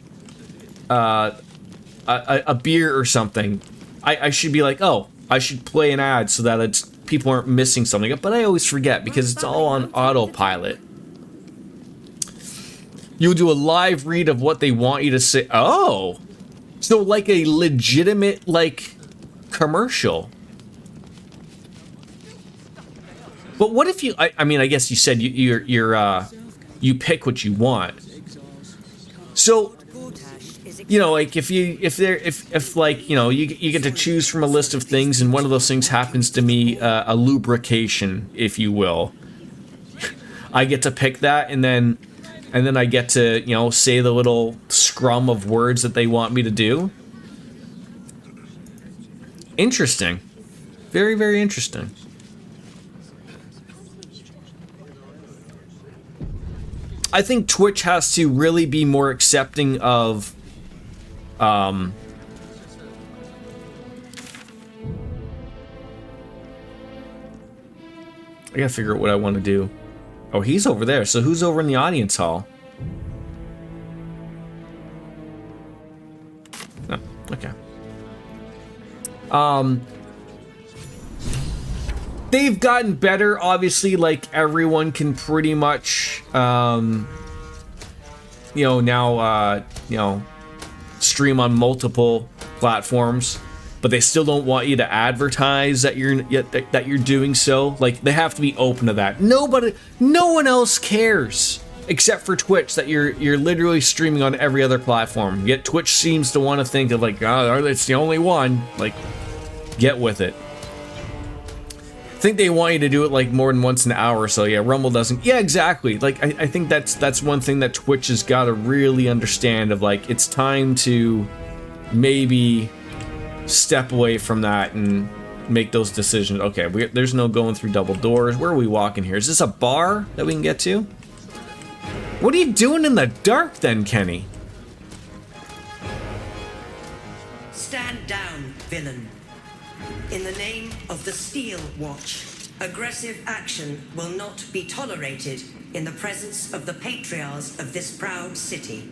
a beer or something, I should be like, oh, I should play an ad so that people aren't missing something. But I always forget because it's all on autopilot. You'll do a live read of what they want you to say. Oh, so like a legitimate, like, commercial. But what if you? I mean, I guess you said you pick what you want. So, you know, like if like, you know, you get to choose from a list of things, and one of those things happens to be a lubrication, if you will. I get to pick that, and then I get to, you know, say the little scrum of words that they want me to do. Interesting. Very, very interesting. I think Twitch has to really be more accepting of I gotta figure out what I want to do. Oh, he's over there. So who's over in the audience hall? Oh, okay. They've gotten better, obviously, like everyone can pretty much you know, now you know, stream on multiple platforms, but they still don't want you to advertise that you're doing so. Like, they have to be open to that. No one else cares except for Twitch that you're literally streaming on every other platform. Yet Twitch seems to want to think of, like, oh, it's the only one. Like, get with it. I think they want you to do it like more than once an hour, so yeah, Rumble doesn't. Yeah, exactly. Like, I think that's one thing that Twitch has got to really understand, of like, it's time to maybe step away from that and make those decisions. Okay, there's no going through double doors. Where are we walking here? Is this a bar that we can get to? What are you doing in the dark then, Kenny? Stand down, villain. In the name of the Steel Watch, aggressive action will not be tolerated in the presence of the patriarchs of this proud city.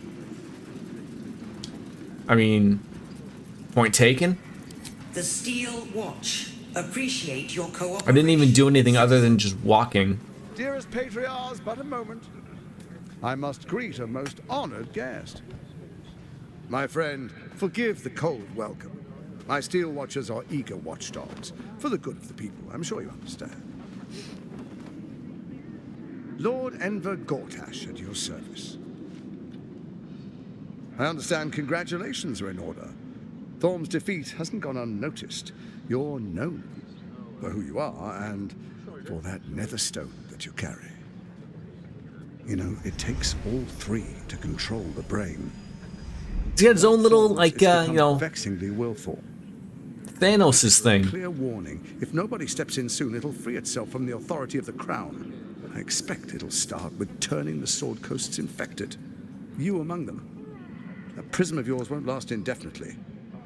I mean, point taken. The Steel Watch appreciate your cooperation. I didn't even do anything other than just walking. Dearest patriarchs, but a moment. I must greet a most honored guest. My friend, forgive the cold welcome. My Steel Watchers are eager watchdogs, for the good of the people, I'm sure you understand. Lord Enver Gortash at your service. I understand congratulations are in order. Thorm's defeat hasn't gone unnoticed. You're known for who you are and for that nether stone that you carry. You know, it takes all three to control the brain. He's got his own little, like, you know, vexingly willful. Thanos' thing. Clear warning. If nobody steps in soon, it'll free itself from the authority of the crown. I expect it'll start with turning the Sword Coast's infected. you among them. That prism of yours won't last indefinitely.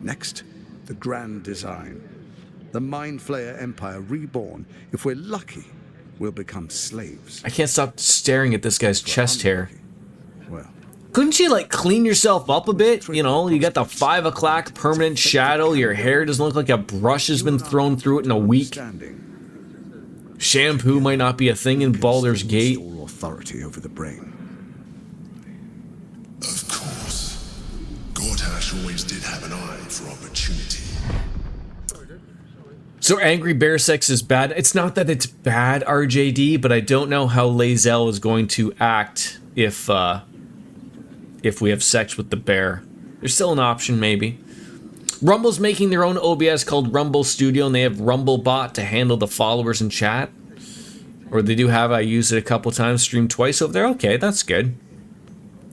Next, the grand design. The Mind Flayer Empire reborn. If we're lucky, we'll become slaves. I can't stop staring at this guy's chest hair. Well, couldn't you, like, clean yourself up a bit? You know, you got the 5 o'clock permanent shadow. Your hair doesn't look like a brush has been thrown through it in a week. Shampoo might not be a thing in Baldur's Gate. All authority over the brain. Of course. Gortash always did have an eye for opportunity. So Angry Bear Sex is bad. It's not that it's bad, RJD, but I don't know how Lae'zel is going to act if we have sex with the bear. There's still an option, maybe. Rumble's making their own OBS called Rumble Studio, and they have Rumblebot to handle the followers in chat. Or they do have, I used it a couple times, streamed twice over there. Okay, that's good.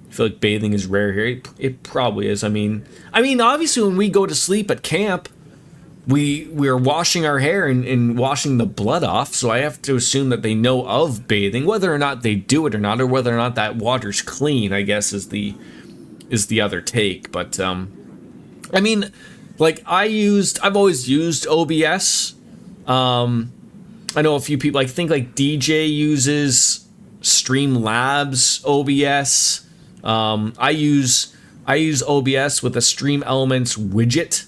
I feel like bathing is rare here. It probably is. I mean, obviously when we go to sleep at camp, we're washing our hair and washing the blood off, so I have to assume that they know of bathing. Whether or not they do it or not, or whether or not that water's clean, I guess is the other take. But I mean, like I've always used OBS. I know a few people. I think like DJ uses Streamlabs OBS. I use OBS with a Stream Elements widget.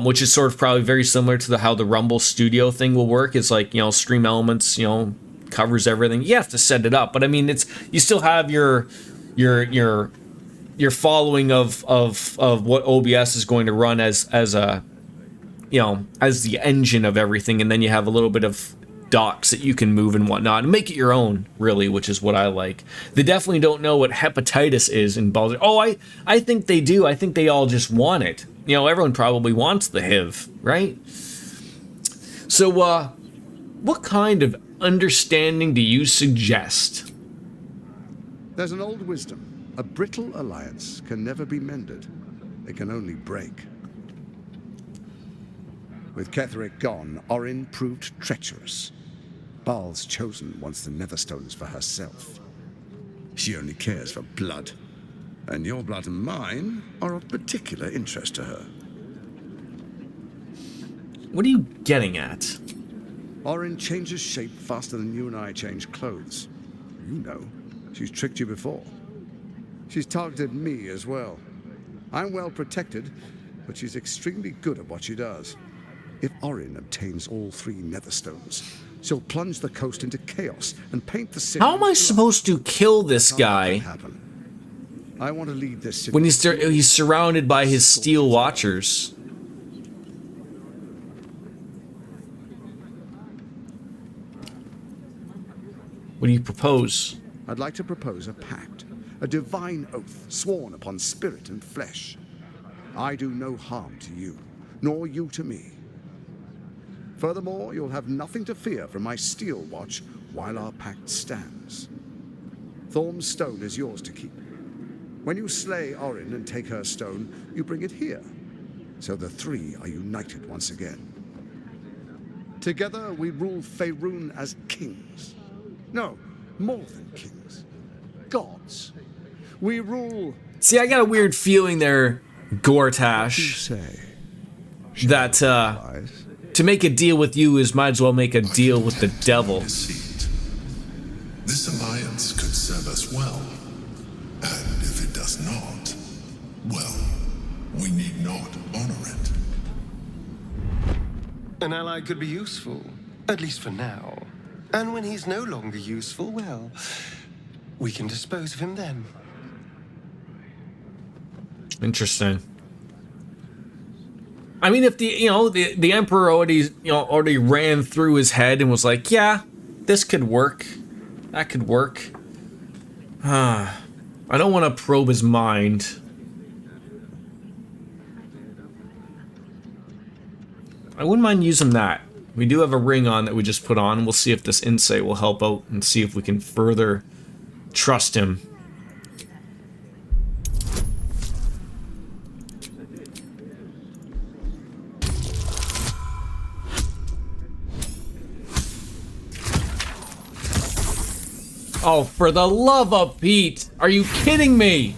Which is sort of probably very similar to how the Rumble Studio thing will work. It's like, you know, Stream Elements, you know, covers everything. You have to set it up, but I mean, you still have your following of what OBS is going to run as a, you know, as the engine of everything, and then you have a little bit of docs that you can move and whatnot and make it your own, really, which is what I like. They definitely don't know what hepatitis is in Baldur. Oh, I think they do. I think they all just want it. You know, everyone probably wants the HIV, right? So, what kind of understanding do you suggest? There's an old wisdom. A brittle alliance can never be mended. It can only break. With Ketheric gone, Orin proved treacherous. Baal's chosen wants the Netherstones for herself. She only cares for blood. And your blood and mine are of particular interest to her. What are you getting at? Orin changes shape faster than you and I change clothes. You know, she's tricked you before. She's targeted me as well. I'm well protected, but she's extremely good at what she does. If Orin obtains all 3 Netherstones, she'll plunge the coast into chaos and paint the city. How am I supposed to kill this guy I want to lead this city when he's surrounded by his steel watchers? What do you propose? I'd like to propose a pact, a divine oath sworn upon spirit and flesh. I do no harm to you, nor you to me. Furthermore, you'll have nothing to fear from my steel watch while our pact stands. Thorm's stone is yours to keep. When you slay Orin and take her stone, you bring it here, so the 3 are united once again. Together we rule Faerun as kings. No, more than kings. Gods. We rule... See, I got a weird feeling there, Gortash, that to make a deal with you is might as well make a deal with the devil. This alliance could serve us well. And if it does not, well, we need not honor it. An ally could be useful, at least for now. And when he's no longer useful, well, we can dispose of him then. Interesting. I mean, if the Emperor already ran through his head and was like, yeah, this could work, that could work. I don't want to probe his mind. I wouldn't mind using that. We do have a ring on that we just put on. We'll see if this insight will help out and see if we can further trust him. Oh, for the love of Pete! Are you kidding me?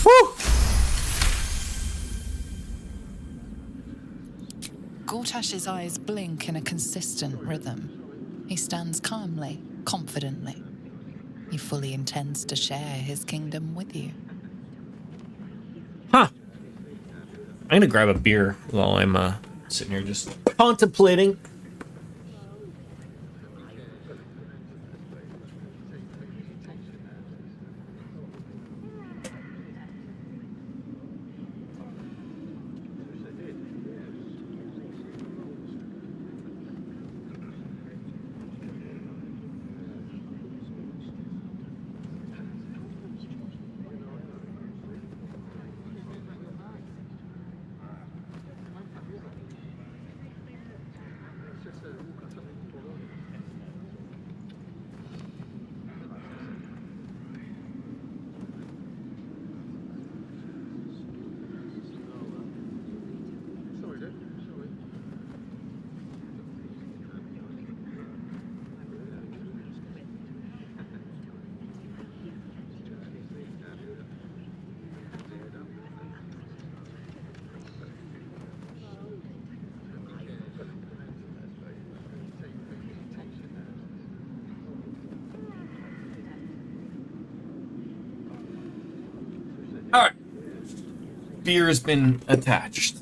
Whew. Gortash's eyes blink in a consistent rhythm. He stands calmly, confidently. He fully intends to share his kingdom with you. Huh. I'm gonna grab a beer while I'm sitting here just contemplating. All right. Beer has been attached.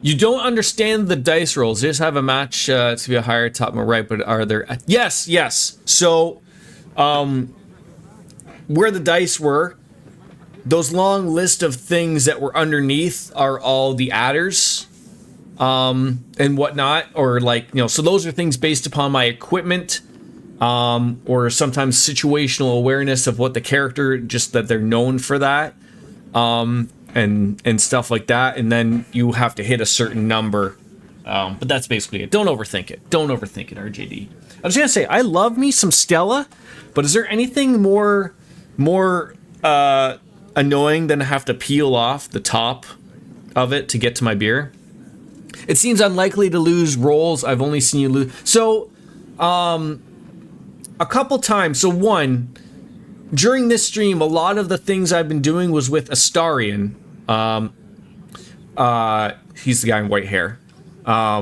You don't understand the dice rolls. You just have a match to be a higher top right, but are there... Yes, yes. So, where the dice were, those long list of things that were underneath are all the adders and whatnot, or like, you know, so those are things based upon my equipment, or sometimes situational awareness of what the character, just that they're known for that, and stuff like that, and then you have to hit a certain number, but that's basically it. Don't overthink it. Don't overthink it, RJD. I was gonna say, I love me some Stella, but is there anything more annoying than to have to peel off the top of it to get to my beer? It seems unlikely to lose rolls. I've only seen you lose. So, a couple times. So one, during this stream, a lot of the things I've been doing was with Astarion. He's the guy in white hair. A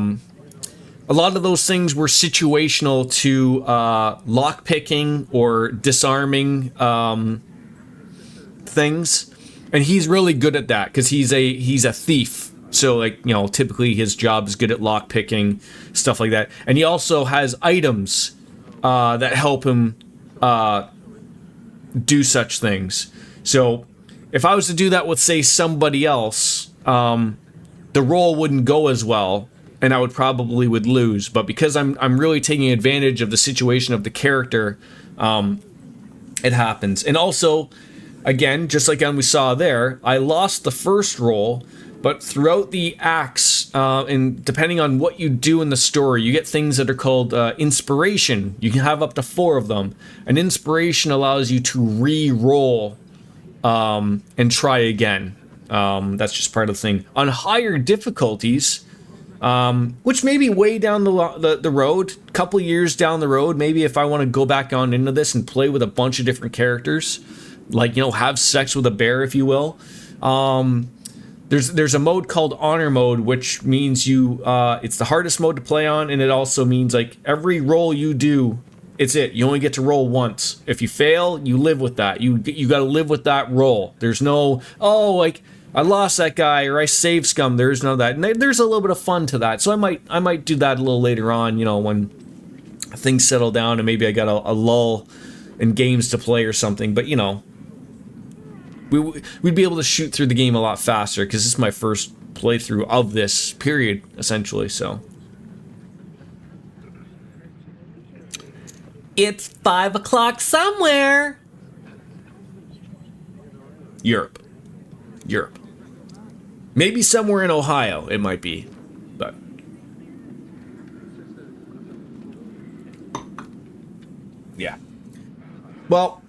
lot of those things were situational to lockpicking or disarming things, and he's really good at that because he's a thief. So, like, you know, typically his job is good at lockpicking, stuff like that. And he also has items that help him do such things. So, if I was to do that with, say, somebody else, the roll wouldn't go as well, and I would probably lose. But because I'm really taking advantage of the situation of the character, it happens. And also, again, just like we saw there, I lost the first roll, but throughout the acts, and depending on what you do in the story, you get things that are called inspiration. You can have up to 4 of them. An inspiration allows you to re-roll and try again. That's just part of the thing. On higher difficulties, which may be way down the road, a couple years down the road, maybe if I want to go back on into this and play with a bunch of different characters, like, you know, have sex with a bear, if you will. There's a mode called Honor Mode, which means it's the hardest mode to play on, and it also means, like, every roll you do, it's it. You only get to roll once. If you fail, you live with that. You got to live with that roll. There's no, oh, like, I lost that guy or I saved scum. There's none of that. And there's a little bit of fun to that. So I might do that a little later on, you know, when things settle down and maybe I got a lull in games to play or something. But, you know, we'd be able to shoot through the game a lot faster because this is my first playthrough of this period, essentially. So it's 5 o'clock somewhere. Europe. Maybe somewhere in Ohio it might be, but yeah. Well,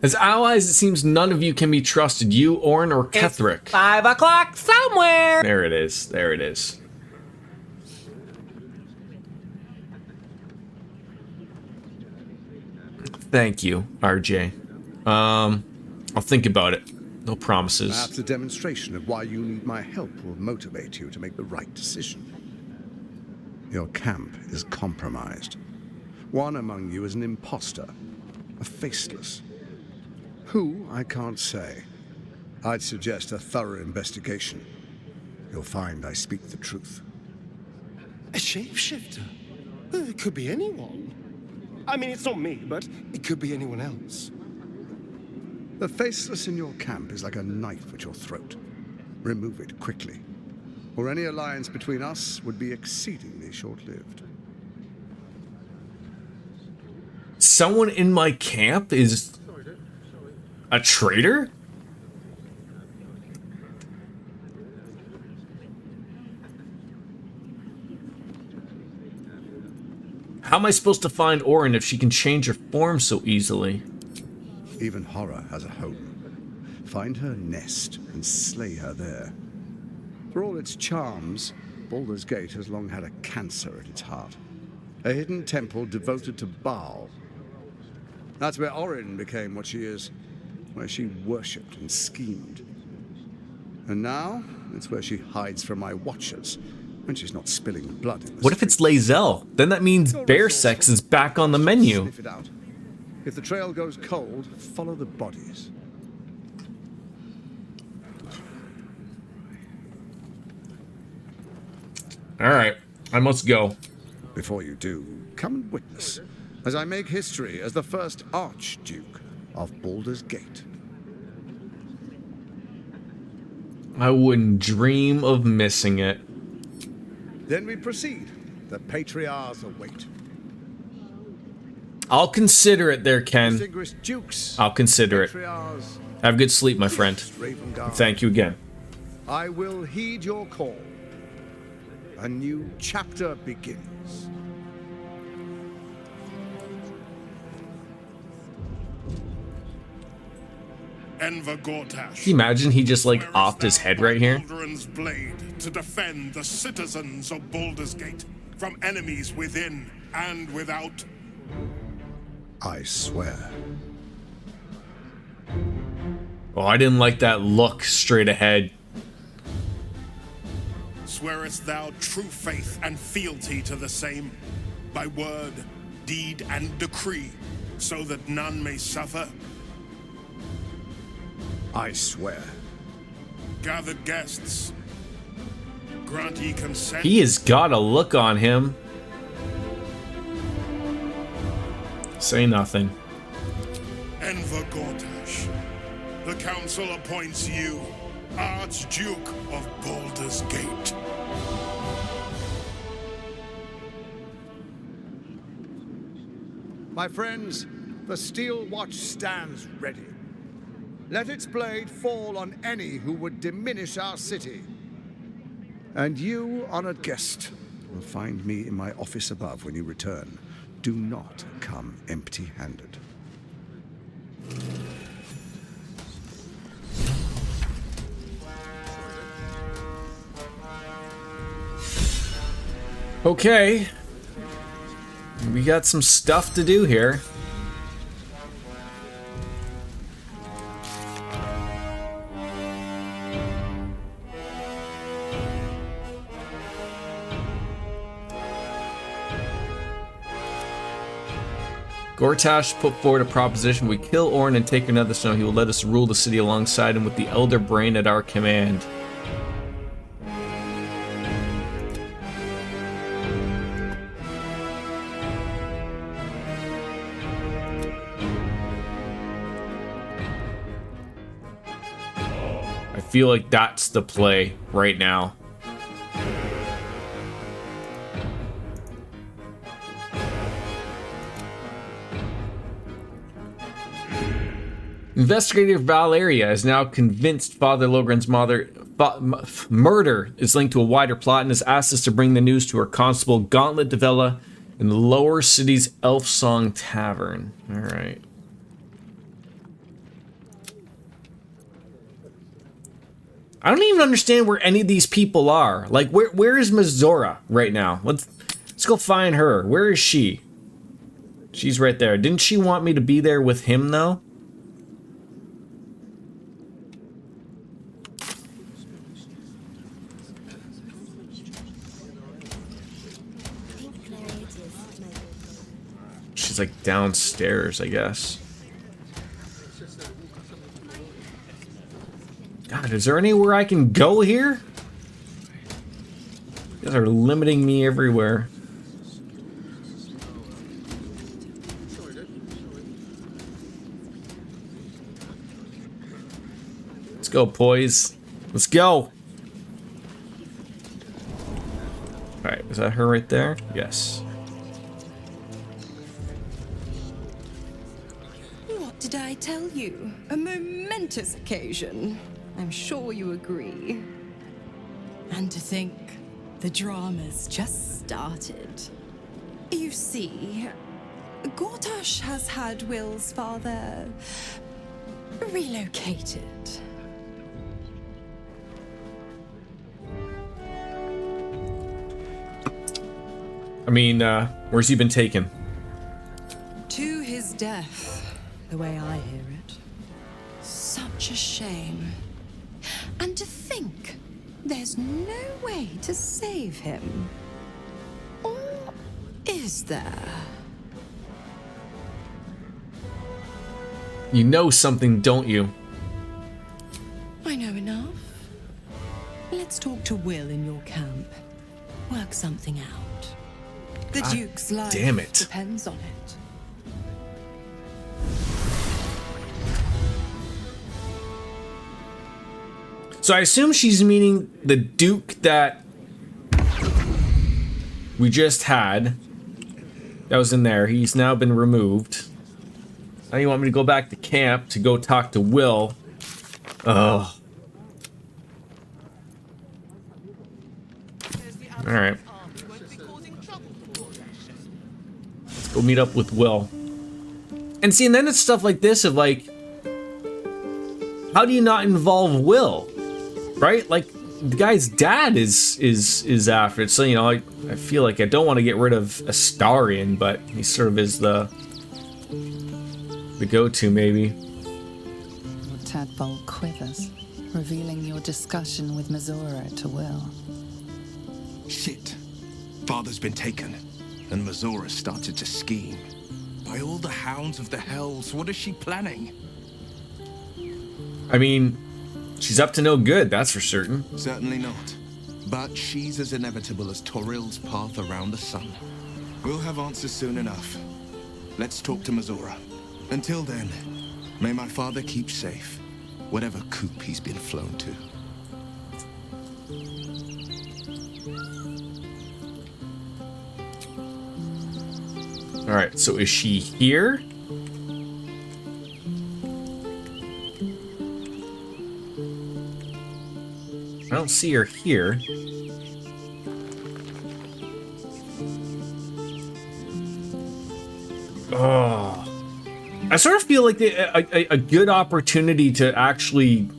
as allies, it seems none of you can be trusted. You, Orn, or Ketherick. 5 o'clock somewhere. There it is. There it is. Thank you, RJ. I'll think about it. No promises. Perhaps a demonstration of why you need my help will motivate you to make the right decision. Your camp is compromised. One among you is an imposter, a faceless. Who, I can't say. I'd suggest a thorough investigation. You'll find I speak the truth. A shapeshifter? It could be anyone. I mean, it's not me, but it could be anyone else. The faceless in your camp is like a knife at your throat. Remove it quickly, or any alliance between us would be exceedingly short-lived. Someone in my camp is a traitor? How am I supposed to find Orin if she can change her form so easily? Even horror has a home. Find her nest and slay her there. For all its charms, Baldur's Gate has long had a cancer at its heart. A hidden temple devoted to Baal. That's where Orin became what she is, where she worshipped and schemed. And now, it's where she hides from my watchers, when she's not spilling blood in the What if it's Lae'zel? Then that means bear sex is back on the menu. Sniff it out. If the trail goes cold, follow the bodies. All right, I must go. Before you do, come and witness as I make history as the first Archduke of Baldur's Gate. I wouldn't dream of missing it. Then we proceed. The Patriarchs await. I'll consider it there, Ken. Distinguished Dukes, I'll consider it. Patriarchs, Have good sleep, my friend. Ravengard. Thank you again. I will heed your call. A new chapter begins. Enver Gortash. Can you imagine he just like offed his head right here? Balduran's blade to defend the citizens of Baldur's Gate from enemies within and without. I swear. Oh, I didn't like that look straight ahead. Swearest thou true faith and fealty to the same, by word, deed, and decree, so that none may suffer? I swear. Gathered guests, grant ye consent. He has got a look on him. Say nothing. Enver Gortash, the council appoints you Archduke of Baldur's Gate. My friends, the Steel Watch stands ready. Let its blade fall on any who would diminish our city. And you, honored guest, will find me in my office above when you return. Do not come empty-handed. Okay. We got some stuff to do here. Gortash put forward a proposition. We kill Orin and take another stone. He will let us rule the city alongside him with the Elder Brain at our command. I feel like that's the play right now. Investigator Valeria is now convinced Father Logren's murder is linked to a wider plot and has asked us to bring the news to her constable Gauntlet de Vela in the lower city's Elf Song Tavern. All right. I don't even understand where any of these people are. Like, where is Mizora right now? Let's go find her. Where is she? She's right there. Didn't she want me to be there with him, though? She's like downstairs, I guess. God, is there anywhere I can go here? You guys are limiting me everywhere. Let's go, poise. Let's go. Alright, is that her right there? Yes. What did I tell you? A momentous occasion. I'm sure you agree. And to think, the drama's just started. You see, Gortash has had Will's father relocated. I mean, where's he been taken? To his death, the way I hear it. Such a shame. And to think, there's no way to save him. Or is there? You know something, don't you? I know enough. Let's talk to Will in your camp. Work something out. The God Duke's life damn it. depends on it. So I assume she's meaning the Duke that we just had. That was in there. He's now been removed. Now you want me to go back to camp to go talk to Will. Oh. Alright. Let's go meet up with Will. And see, and then it's stuff like this of like, how do you not involve Will? Right? Like, the guy's dad is after it. So, you know, I feel like I don't want to get rid of Astarion, but he sort of is the go-to, maybe. Your tadpole quivers, revealing your discussion with Mazora to Will. Shit. Father's been taken, and Mazora started to scheme. By all the hounds of the hells, what is she planning? I mean, she's up to no good, that's for certain. Certainly not. But she's as inevitable as Torril's path around the sun. We'll have answers soon enough. Let's talk to Mazora. Until then, may my father keep safe, whatever coop he's been flown to. Alright, so is she here? I don't see her here. Oh. I sort of feel like a good opportunity to actually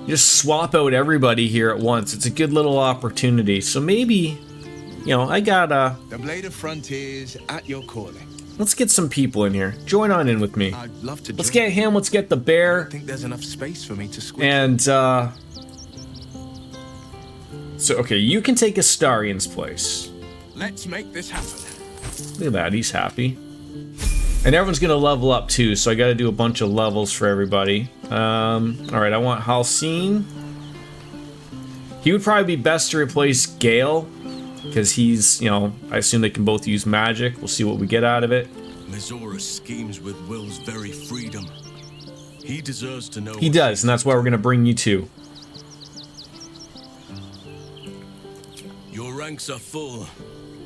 just swap out everybody here at once. It's a good little opportunity. So maybe, you know, I got The Blade of Frontiers at your calling. Let's get some people in here. Join on in with me. I'd love to. Let's get him. Let's get the bear. I think there's enough space for me to squeeze. And so okay, you can take Astarion's place. Let's make this happen. Look at that, he's happy. And everyone's gonna level up too, so I gotta do a bunch of levels for everybody. Alright, I want Halcyon. He would probably be best to replace Gale, because he's, you know, I assume they can both use magic. We'll see what we get out of it. Mazora schemes with Will's very freedom. He deserves to know. He does, and that's why we're gonna bring you two. Your ranks are full.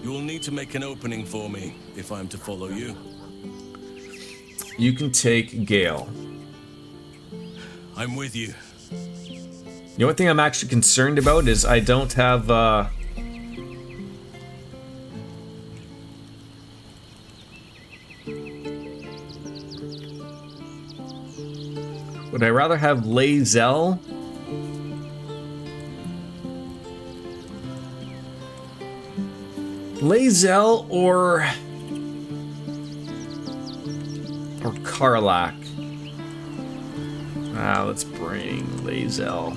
You will need to make an opening for me if I'm to follow you. You can take Gale. I'm with you. The only thing I'm actually concerned about is I don't have, would I rather have Lae'zel? Lae'zel or Or Karlak. Let's bring Lae'zel.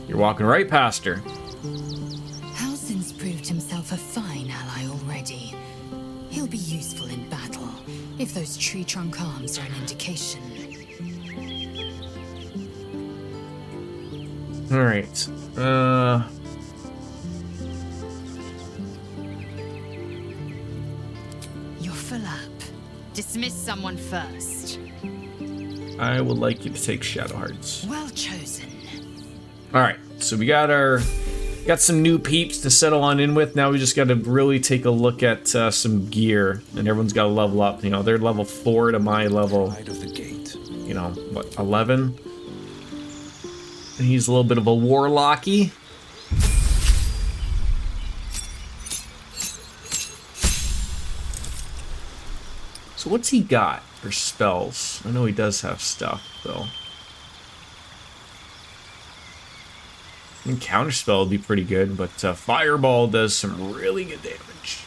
You're walking right past her. Halsin's proved himself a fine ally already. He'll be useful in battle, if those tree trunk arms are an indication. Alright. You're full up. Dismiss someone first. I would like you to take Shadow Hearts. Well chosen. Alright, so we got some new peeps to settle on in with. Now we just got to really take a look at some gear, and everyone's got to level up. You know, they're level 4 to my level, you know, what, 11? And he's a little bit of a warlocky. So what's he got for spells? I know he does have stuff, though. I think Counterspell would be pretty good, but Fireball does some really good damage.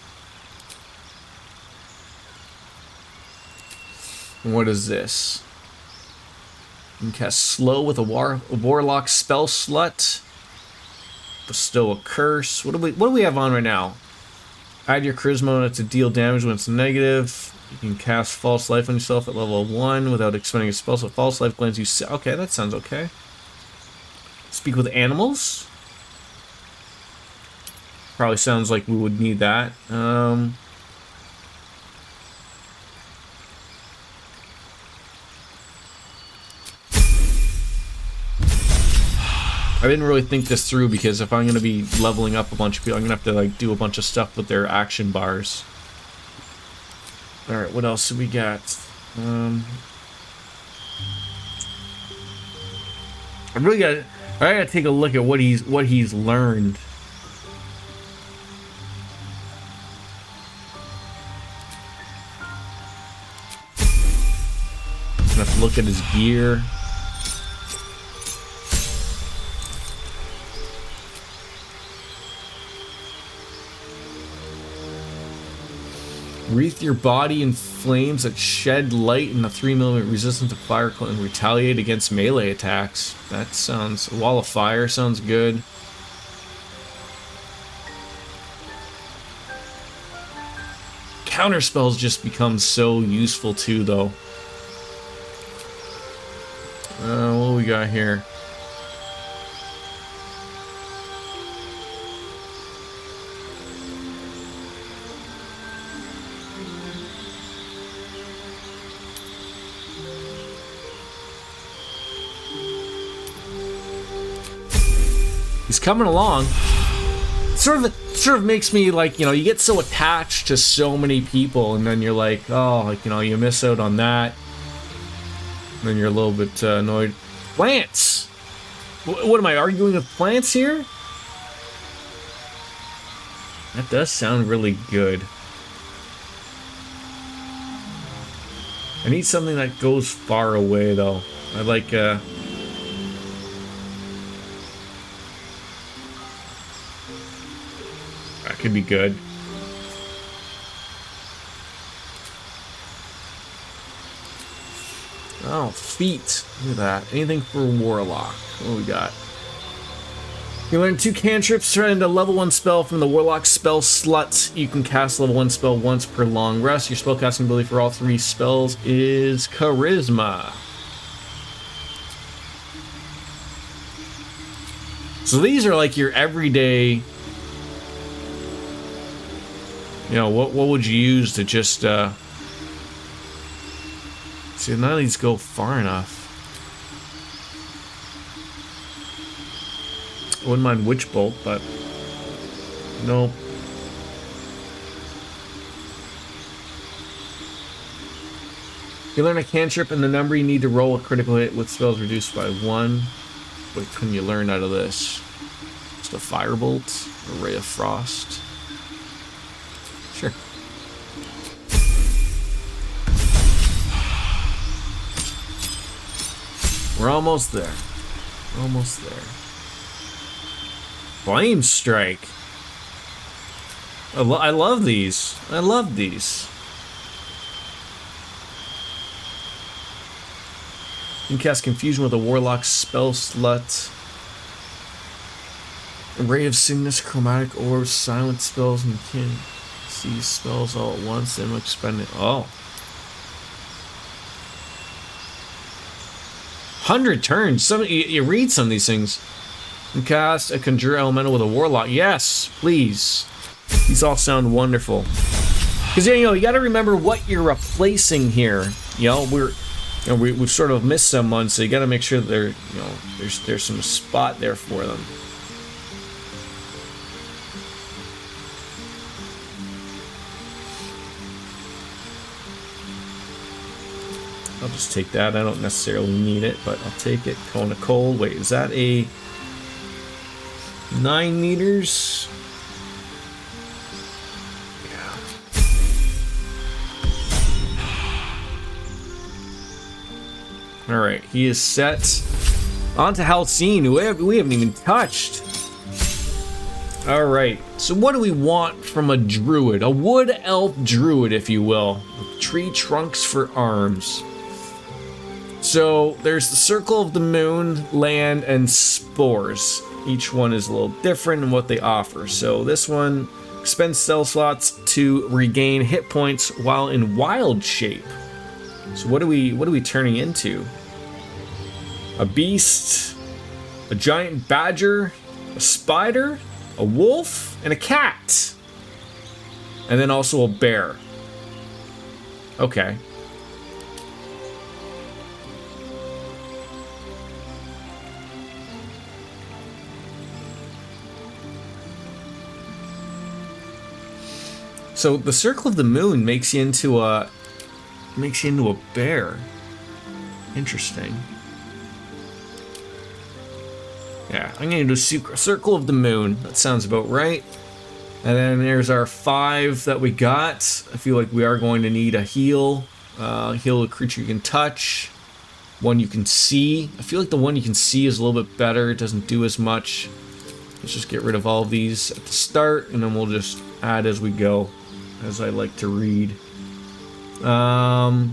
What is this? You can cast Slow with a Warlock Spell Slut. Bestow a Curse. What do we have on right now? Add your Charisma to deal damage when it's negative. You can cast False Life on yourself at level 1 without expending a spell, so False Life grants you... Okay, that sounds okay. Speak with animals. Probably sounds like we would need that. I didn't really think this through, because if I'm going to be leveling up a bunch of people, I'm going to have to like do a bunch of stuff with their action bars. Alright, what else do we got? I gotta take a look at what he's learned. I'm gonna have to look at his gear. Wreath your body in flames that shed light and a 3mm resistance to fire and retaliate against melee attacks. That sounds... Wall of Fire sounds good. Counterspells just become so useful too, though. What do we got here? He's coming along. Sort of makes me like, you know, you get so attached to so many people, and then you're like, oh, like, you know, you miss out on that. And then you're a little bit annoyed. Plants! What am I arguing with plants here? That does sound really good. I need something that goes far away, though. I like, that could be good. Oh, feet. Look at that. Anything for Warlock. What do we got? You learn 2 cantrips, turn into a level 1 spell from the Warlock spell slot. You can cast level 1 spell once per long rest. Your spellcasting ability for all 3 spells is Charisma. So these are like your everyday... You know, what would you use to just, see, none of these go far enough. I wouldn't mind Witch Bolt, but... Nope. You learn a cantrip, and the number you need to roll a critical hit with spells reduced by 1. What can you learn out of this? Just a Firebolt? A Ray of Frost? Sure. We're almost there. Almost there. Flame Strike. I love these. I love these. You can cast Confusion with a Warlock spell slot. Ray of Sickness, Chromatic Orb, Silent Spells, and you can see spells all at once, then expend it. Oh. 100 turns. You read some of these things. You can cast a Conjure Elemental with a Warlock. Yes, please. These all sound wonderful. Because, you know, you got to remember what you're replacing here. You know, we've sort of missed someone, so you got to make sure that there's some spot there for them. I'll just take that. I don't necessarily need it, but I'll take it. Cone of Cold. Wait, is that a 9 meters? Yeah. Alright, he is set. On to Halcyon, who we haven't even touched. Alright, so what do we want from a druid? A wood elf druid, if you will. With tree trunks for arms. So there's the Circle of the Moon, Land, and Spores. Each one is a little different in what they offer. So this one expends spell slots to regain hit points while in wild shape. So what are we turning into? A beast, a giant badger, a spider, a wolf, and a cat. And then also a bear. Okay. So the Circle of the Moon makes you into a bear. Interesting. Yeah, I'm gonna do Circle of the Moon. That sounds about right. And then there's our 5 that we got. I feel like we are going to need a heal. Heal a creature you can touch. One you can see. I feel like the one you can see is a little bit better. It doesn't do as much. Let's just get rid of all of these at the start, and then we'll just add as we go, as I like to read. I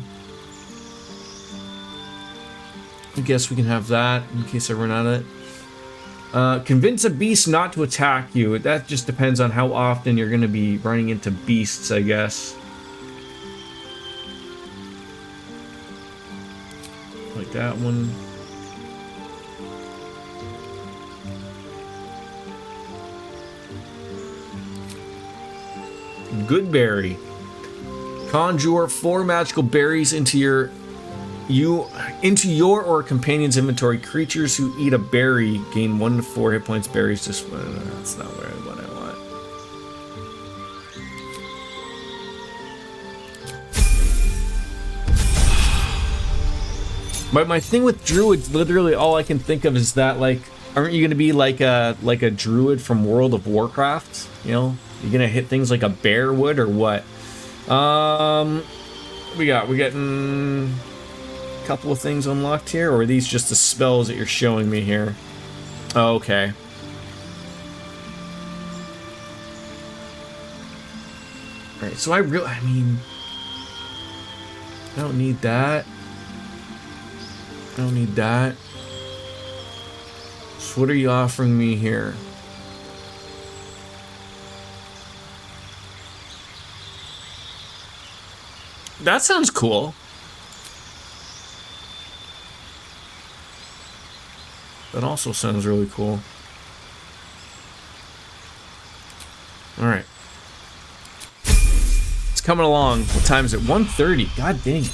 guess we can have that in case I run out of it. Convince a beast not to attack you. That just depends on how often you're going to be running into beasts, I guess. Like that one. Good berry. Conjure 4 magical berries into your or companion's inventory. Creatures who eat a berry gain 1 to 4 hit points. Berries just that's not what I want. But my thing with druids, literally all I can think of is that, like, aren't you gonna be like a druid from World of Warcraft? You know, you're gonna hit things like a bear would, or what? We're getting a couple of things unlocked here, or are these just the spells that you're showing me here? Oh, okay. Alright, so I mean, I don't need that. I don't need that. So what are you offering me here? That sounds cool. That also sounds really cool. Alright. It's coming along. What time is it? 1:30. God dang it.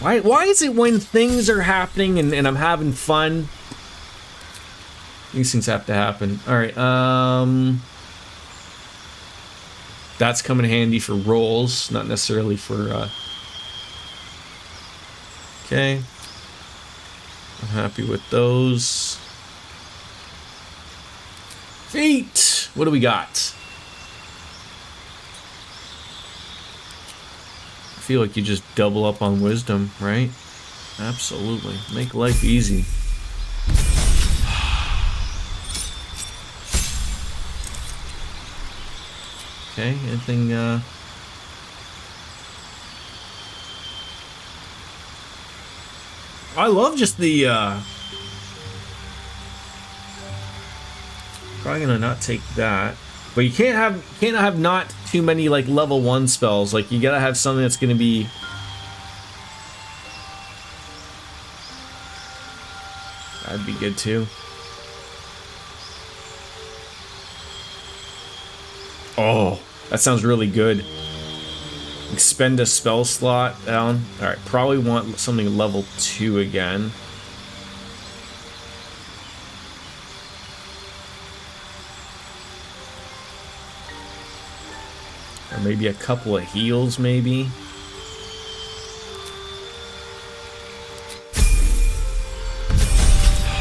Why is it when things are happening and I'm having fun? These things have to happen. Alright, that's coming handy for rolls, not necessarily for, okay. I'm happy with those. Feet! What do we got? I feel like you just double up on wisdom, right? Absolutely. Make life easy. Okay, anything, I love just the, probably gonna not take that. But you can't have not too many, like, level 1 spells. Like, you gotta have something that's gonna be... That'd be good, too. Oh, that sounds really good. Expend a spell slot down. Alright, probably want something level 2 again. Or maybe a couple of heals, maybe.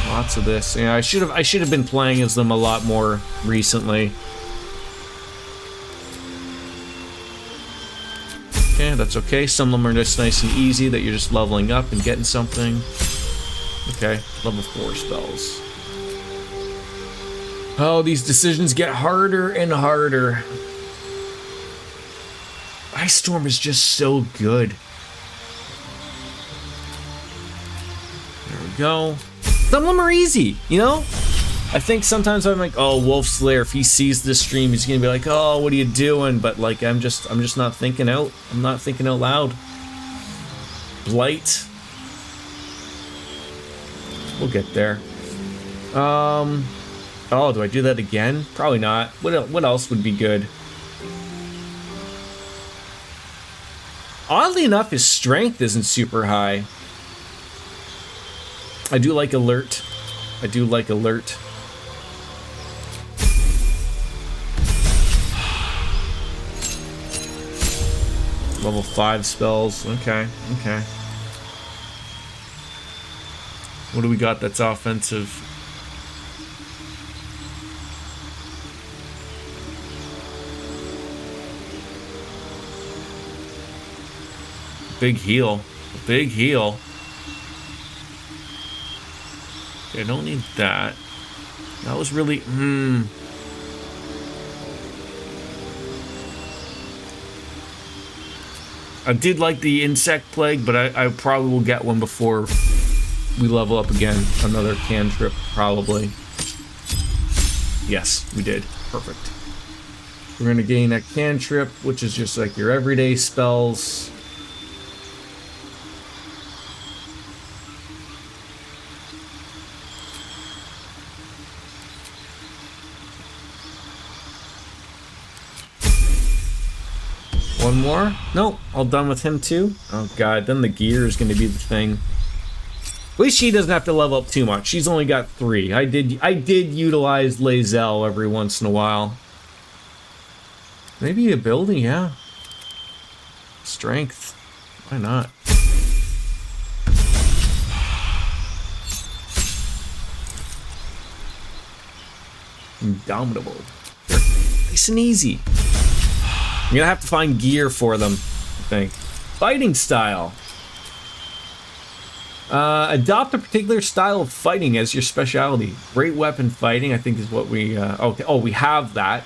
Lots of this. Yeah, I should have been playing as them a lot more recently. Okay, that's okay. Some of them are just nice and easy that you're just leveling up and getting something. Okay, level 4 spells. Oh, these decisions get harder and harder. Ice Storm is just so good. There we go. Some of them are easy, you know? I think sometimes I'm like, oh, Wolf Slayer, if he sees this stream, he's gonna be like, oh, what are you doing? But like, I'm just not thinking out. I'm not thinking out loud. Blight. We'll get there. Oh, do I do that again? Probably not. What else would be good? Oddly enough, his strength isn't super high. I do like alert. I do like alert. Level 5 spells. Okay, okay. What do we got that's offensive? Big heal. Big heal. Okay, I don't need that. That was really... I did like the insect plague, but I probably will get one before we level up again. Another cantrip, probably. Yes, we did. Perfect. We're going to gain a cantrip, which is just like your everyday spells. One more? Nope, all done with him too. Oh god, then the gear is going to be the thing. At least she doesn't have to level up too much. She's only got 3. I did utilize Lae'zel every once in a while. Maybe ability, yeah. Strength. Why not? Indomitable. They're nice and easy. I'm gonna have to find gear for them, I think. Fighting style. Adopt a particular style of fighting as your specialty. Great weapon fighting, I think, is what we... okay. Oh, we have that.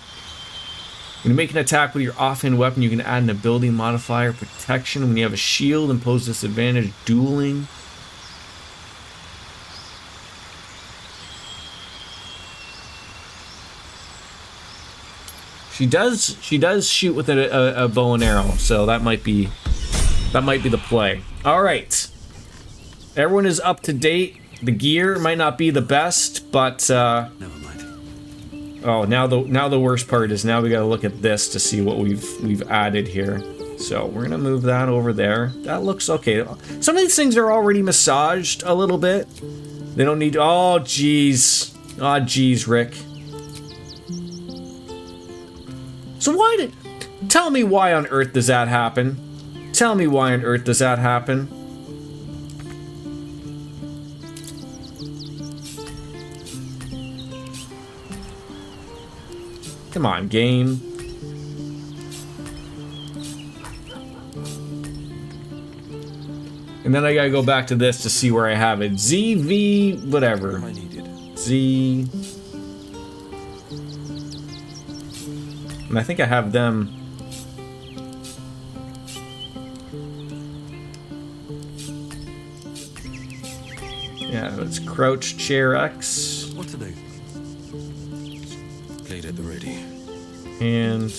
When you make an attack with your offhand weapon, you can add an ability modifier. Protection. When you have a shield, impose disadvantage. Dueling. She does shoot with a bow and arrow, so that might be the play. All right, everyone is up to date. The gear might not be the best, but never mind. Oh, now the worst part is now we got to look at this to see what we've added here. So we're gonna move that over there. That looks okay. Some of these things are already massaged a little bit. They don't need. Oh, jeez. Oh, jeez, Rick. So why did... Tell me why on earth does that happen? Tell me why on earth does that happen? Come on, game. And then I gotta go back to this to see where I have it. ZV, whatever. Z... And I think I have them. Yeah, it's crouch, chair X. What to do? Blade at the ready. And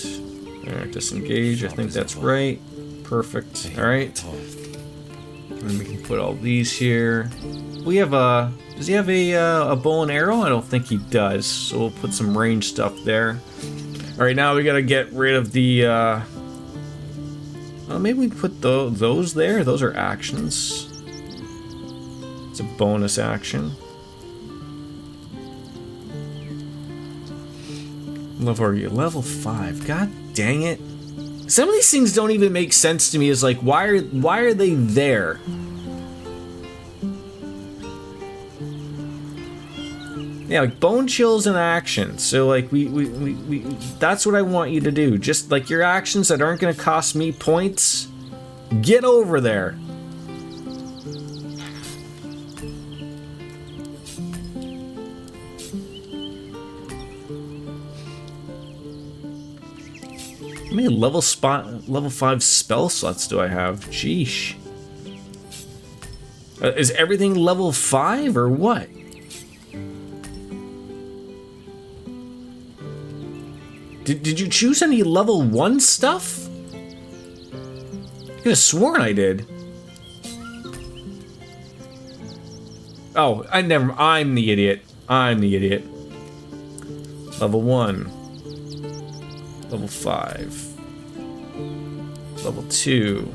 disengage. I think that's right. Perfect. All right. And we can put all these here. We have a. Does he have a bow and arrow? I don't think he does. So we'll put some range stuff there. All right, now we gotta get rid of the. Well, maybe we put those there. Those are actions. It's a bonus action. Level are you? Level 5. God dang it. Some of these things don't even make sense to me. It's like, why are they there? Yeah, like bone chills in action. So like we that's what I want you to do. Just like your actions that aren't gonna cost me points. Get over there. How many level 5 spell slots do I have? Sheesh. Is everything level 5 or what? Did you choose any level 1 stuff? I could have sworn I did. Oh, I'm the idiot. I'm the idiot. Level 1. Level 5. Level 2.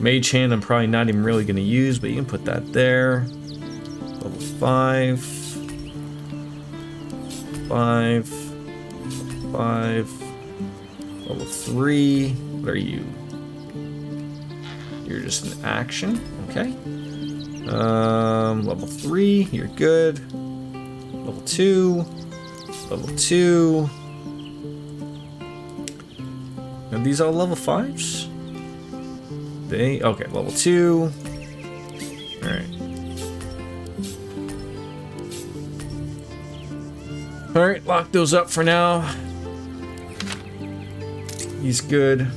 Mage Hand I'm probably not even really going to use, but you can put that there. Level 5. 5. 5. Level 3. What are you? You're just an action. Okay. Level 3. You're good. Level 2. Level 2. Are these all level 5s? Okay, level 2. Alright. Alright, lock those up for now. He's good.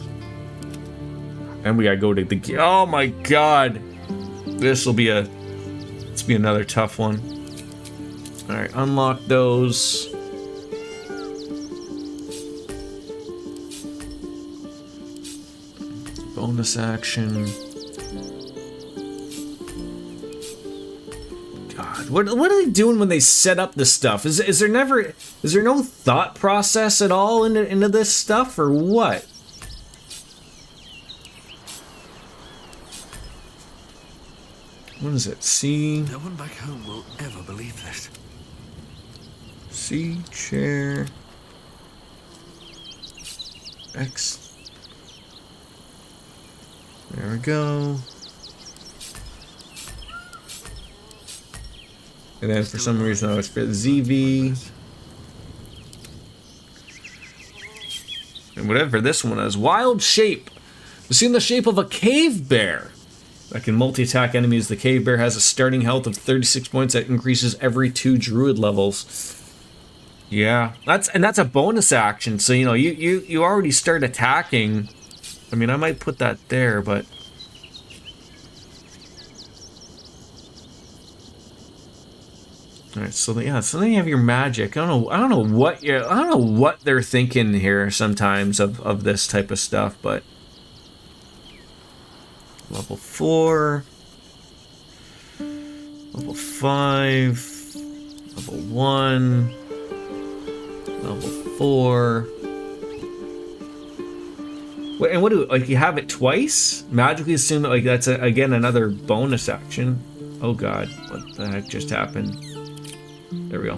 And we gotta go to the... Oh my god! This will be a... Let's be another tough one. Alright, unlock those. Bonus action. God, what are they doing when they set up this stuff? Is there no thought process at all into this stuff or what? What is it? C. No one back home will ever believe this. C chair. X. There we go. And then for some reason I was fit ZV. And whatever this one is. Wild shape. Assume the shape of a cave bear. That can multi-attack enemies. The cave bear has a starting health of 36 points that increases every 2 druid levels. Yeah, that's a bonus action. So you know you already start attacking. I mean, I might put that there, but all right. So yeah, so then you have your magic. I don't know what they're thinking here sometimes of this type of stuff, but level 4, level 5, level 1, level 4. Wait, and what do like you have it twice? Magically assume that like that's again another bonus action. Oh god, what the heck just happened? There we go.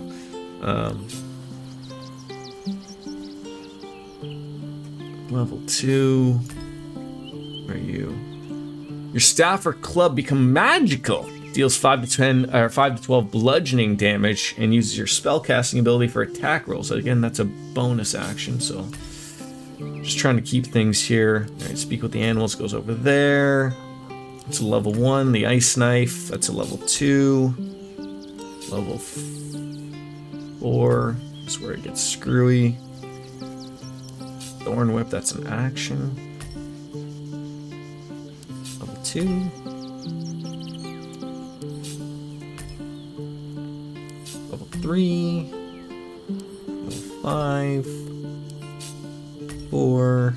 Level 2. Where are you? Your staff or club become magical. Deals 5 to 10 or 5 to 12 bludgeoning damage and uses your spellcasting ability for attack rolls. So again, that's a bonus action. So just trying to keep things here. All right, speak with the animals goes over there. It's a level 1. The ice knife. That's a level 2. Level 4. is where it gets screwy. Thorn Whip, that's an action. Level 2. Level 3. Level 5. 4.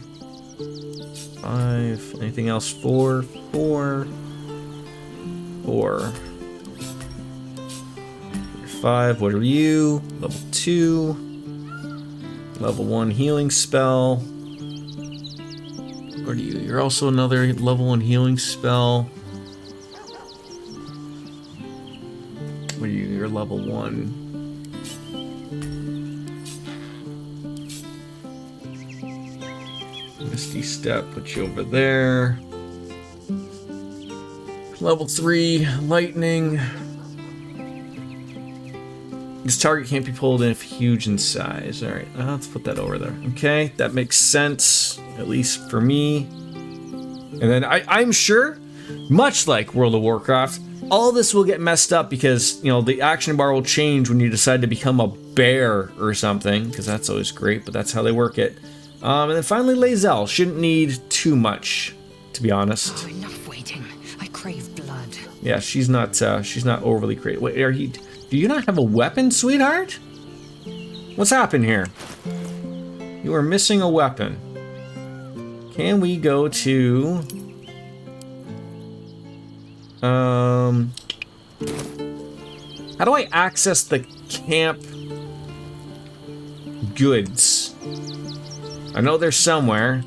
5. Anything else? 4. 4. 4. 5. What are you? Level 2. Level 1 healing spell. What are you? You're also another level 1 healing spell. What are you? You're level 1. Misty Step, put you over there. Level 3, Lightning. This target can't be pulled in if huge in size. Alright, let's put that over there. Okay, that makes sense, at least for me. And then I'm sure, much like World of Warcraft, all this will get messed up because, you know, the action bar will change when you decide to become a bear or something, because that's always great, but that's how they work it. And then finally, Lae'zel. Shouldn't need too much, to be honest. Oh, enough waiting. I crave blood. Yeah, she's not overly creative. Wait, do you not have a weapon, sweetheart? What's happened here? You are missing a weapon. Can we go to... How do I access the camp goods? I know they're somewhere.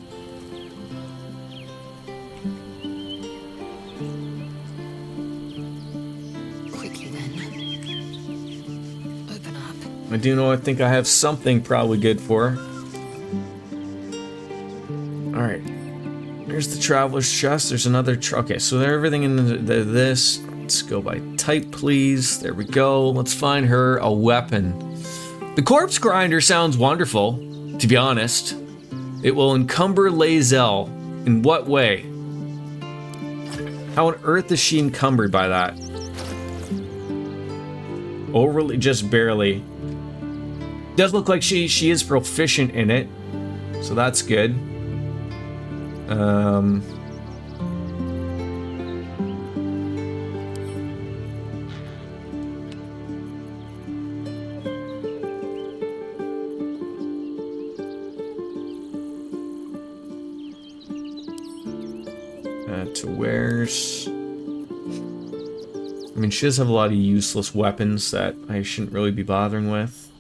Quickly then. Open up. I do know I think I have something probably good for her. Alright. Here's the traveler's chest. There's another okay, so everything in this. Let's go by type, please. There we go. Let's find her a weapon. The corpse grinder sounds wonderful, to be honest. It will encumber Lae'zel. In what way? How on earth is she encumbered by that? Overly, just barely. Does look like she is proficient in it, so that's good. To wears. I mean, she does have a lot of useless weapons that I shouldn't really be bothering with.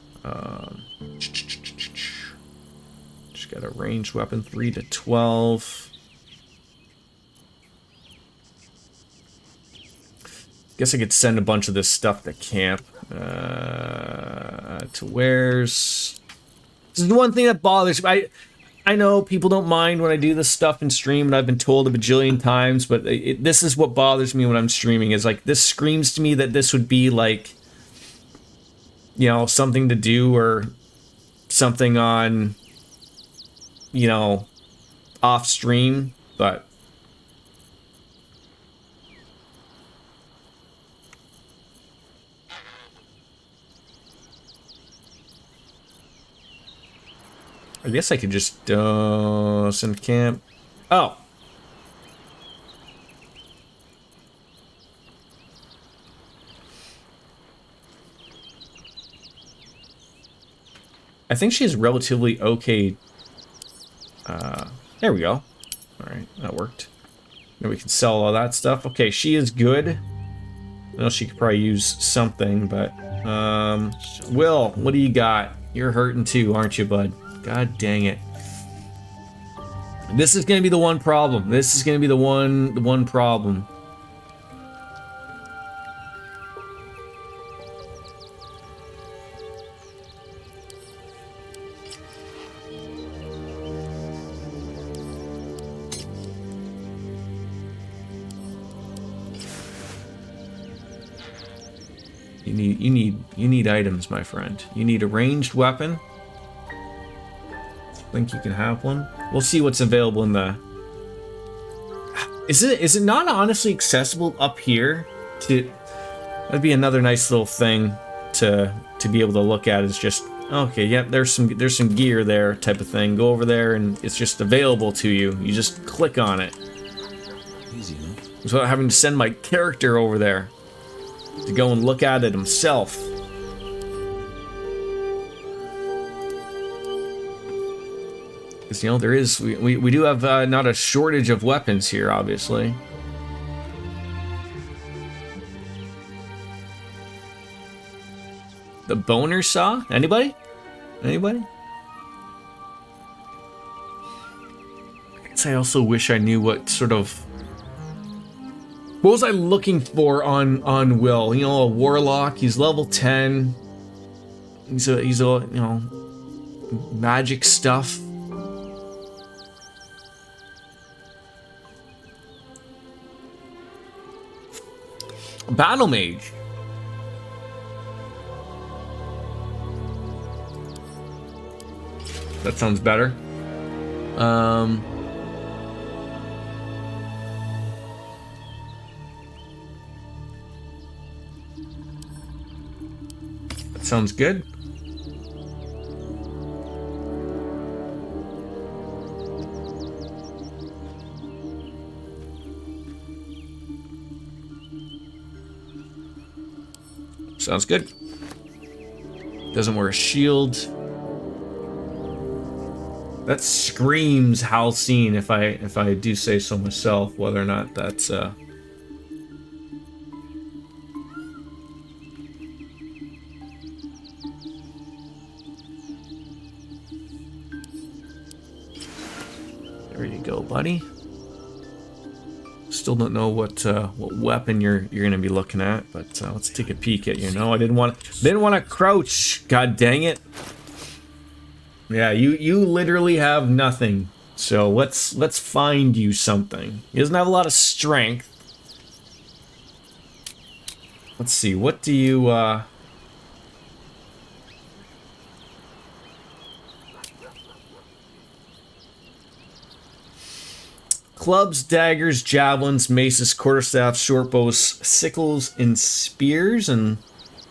She's got a ranged weapon, 3 to 12. Guess I could send a bunch of this stuff to camp. To wears. This is the one thing that bothers me. I know people don't mind when I do this stuff in stream, and I've been told a bajillion times, but this is what bothers me when I'm streaming, is like, this screams to me that this would be like, you know, something to do or something on, you know, off stream, but I guess I could just send camp. Oh. I think she's relatively okay. There we go. Alright, that worked. Now we can sell all that stuff. Okay, she is good. I know she could probably use something, but... Will, what do you got? You're hurting too, aren't you, bud? God dang it. This is gonna be the one problem. This is gonna be the one problem. You need items, my friend. You need a ranged weapon. Think you can have one. We'll see what's available in the... Is it not honestly accessible up here? That'd be another nice little thing to be able to look at, is just Okay, yep, there's some gear there type of thing. Go over there and it's just available to you. You just click on it. Easy enough. Without having to send my character over there to go and look at it himself. Because, you know, there is... We do have not a shortage of weapons here, obviously. The boner saw? Anybody? Anybody? I guess I also wish I knew what sort of... What was I looking for on Will? You know, a warlock. He's level 10. He's a you know, magic stuff. Battle mage. That sounds better. That sounds good. Sounds good. Doesn't wear a shield. That screams Halcyon, if I do say so myself, whether or not that's There you go, buddy. Still don't know what weapon you're gonna be looking at, but let's take a peek at you. No, I didn't want to crouch. God dang it. Yeah, you literally have nothing. So let's find you something. He doesn't have a lot of strength. Let's see, what do you clubs, daggers, javelins, maces, quarterstaffs, shortbows, sickles, and spears, and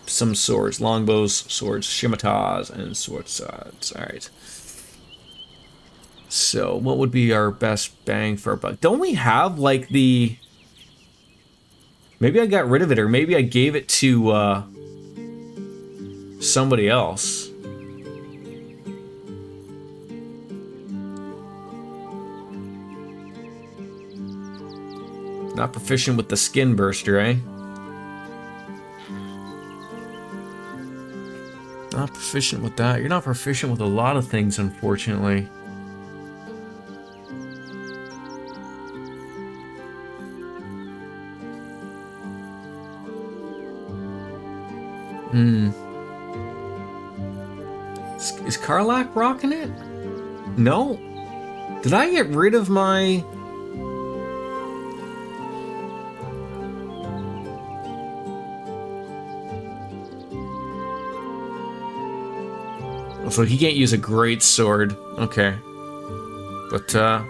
some swords, longbows, swords, scimitars, and sword swords. All right. So, what would be our best bang for our buck? Don't we have like the? Maybe I got rid of it, or maybe I gave it to somebody else. Not proficient with the skin burster, eh? Not proficient with that. You're not proficient with a lot of things, unfortunately. Is Karlak rocking it? No. Did I get rid of my... So he can't use a great sword. Okay. But, that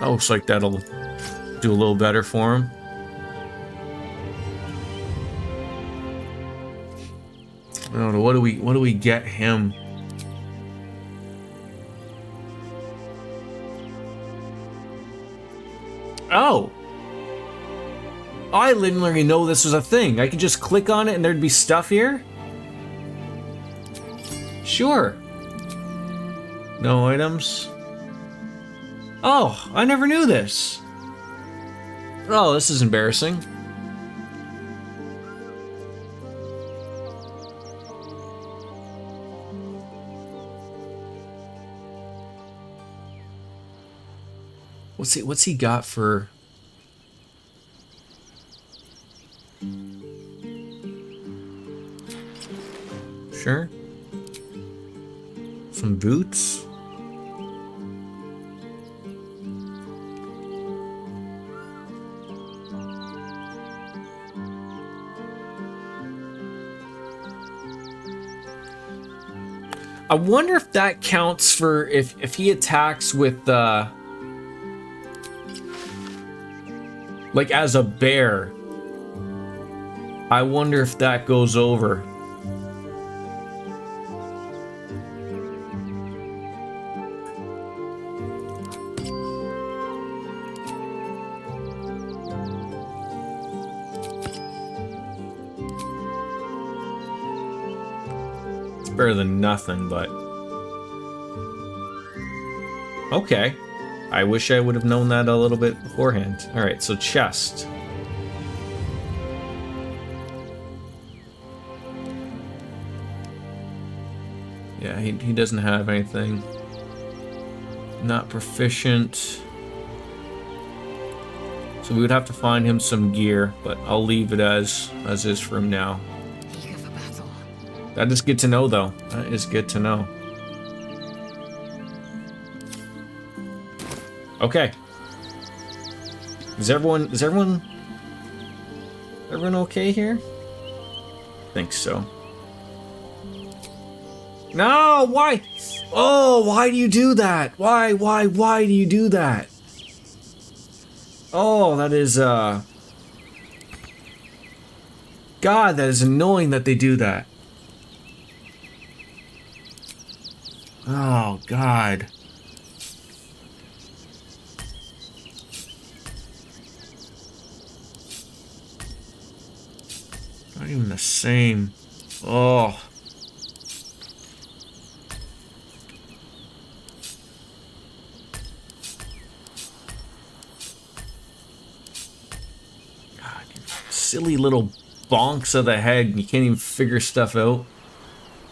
looks like that'll do a little better for him. I don't know, what do we get him? Oh! I didn't really know this was a thing. I could just click on it and there'd be stuff here? Sure. No items. Oh, I never knew this. Oh, this is embarrassing. What's he got for... Sure. Some boots. I wonder if that counts for if he attacks with like as a bear. I wonder if that goes over. better than nothing, but... Okay. I wish I would have known that a little bit beforehand. Alright, so chest. Yeah, he doesn't have anything. Not proficient. So we would have to find him some gear, but I'll leave it as is for him now. That is good to know, though. That is good to know. Okay. Is everyone okay here? I think so. No, why? Oh, why do you do that? Why do you do that? Oh, that is, God, that is annoying that they do that. Oh, God. Not even the same. Oh. Silly little bonks of the head. You can't even figure stuff out.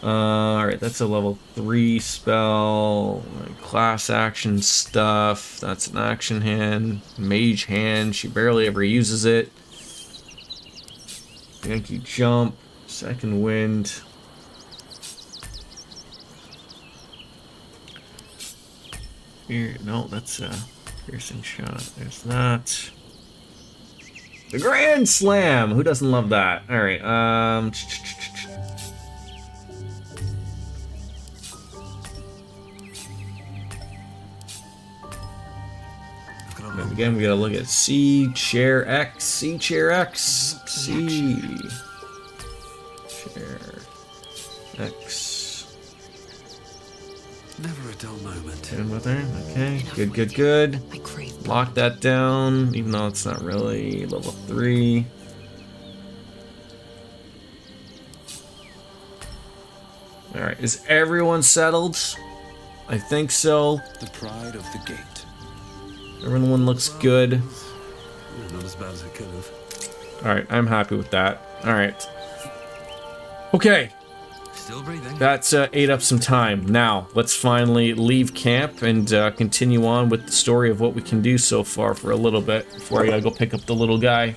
Alright, that's a level 3 spell. Class action stuff. That's an action hand. Mage hand. She barely ever uses it. Yankee jump. Second wind. Here, no, that's a piercing shot. There's that. The Grand Slam! Who doesn't love that? Alright, again, we gotta look at C, chair X, C, chair X, C, chair X. Never a dull moment. Hit him with her. Okay, good. Lock that down, even though it's not really level 3. Alright, is everyone settled? I think so. The pride of the gate. Everyone looks good. Not as bad as it could have. Alright, I'm happy with that. Alright. Okay. Still breathing. That's ate up some time. Now, let's finally leave camp and continue on with the story of what we can do so far for a little bit before I gotta go pick up the little guy.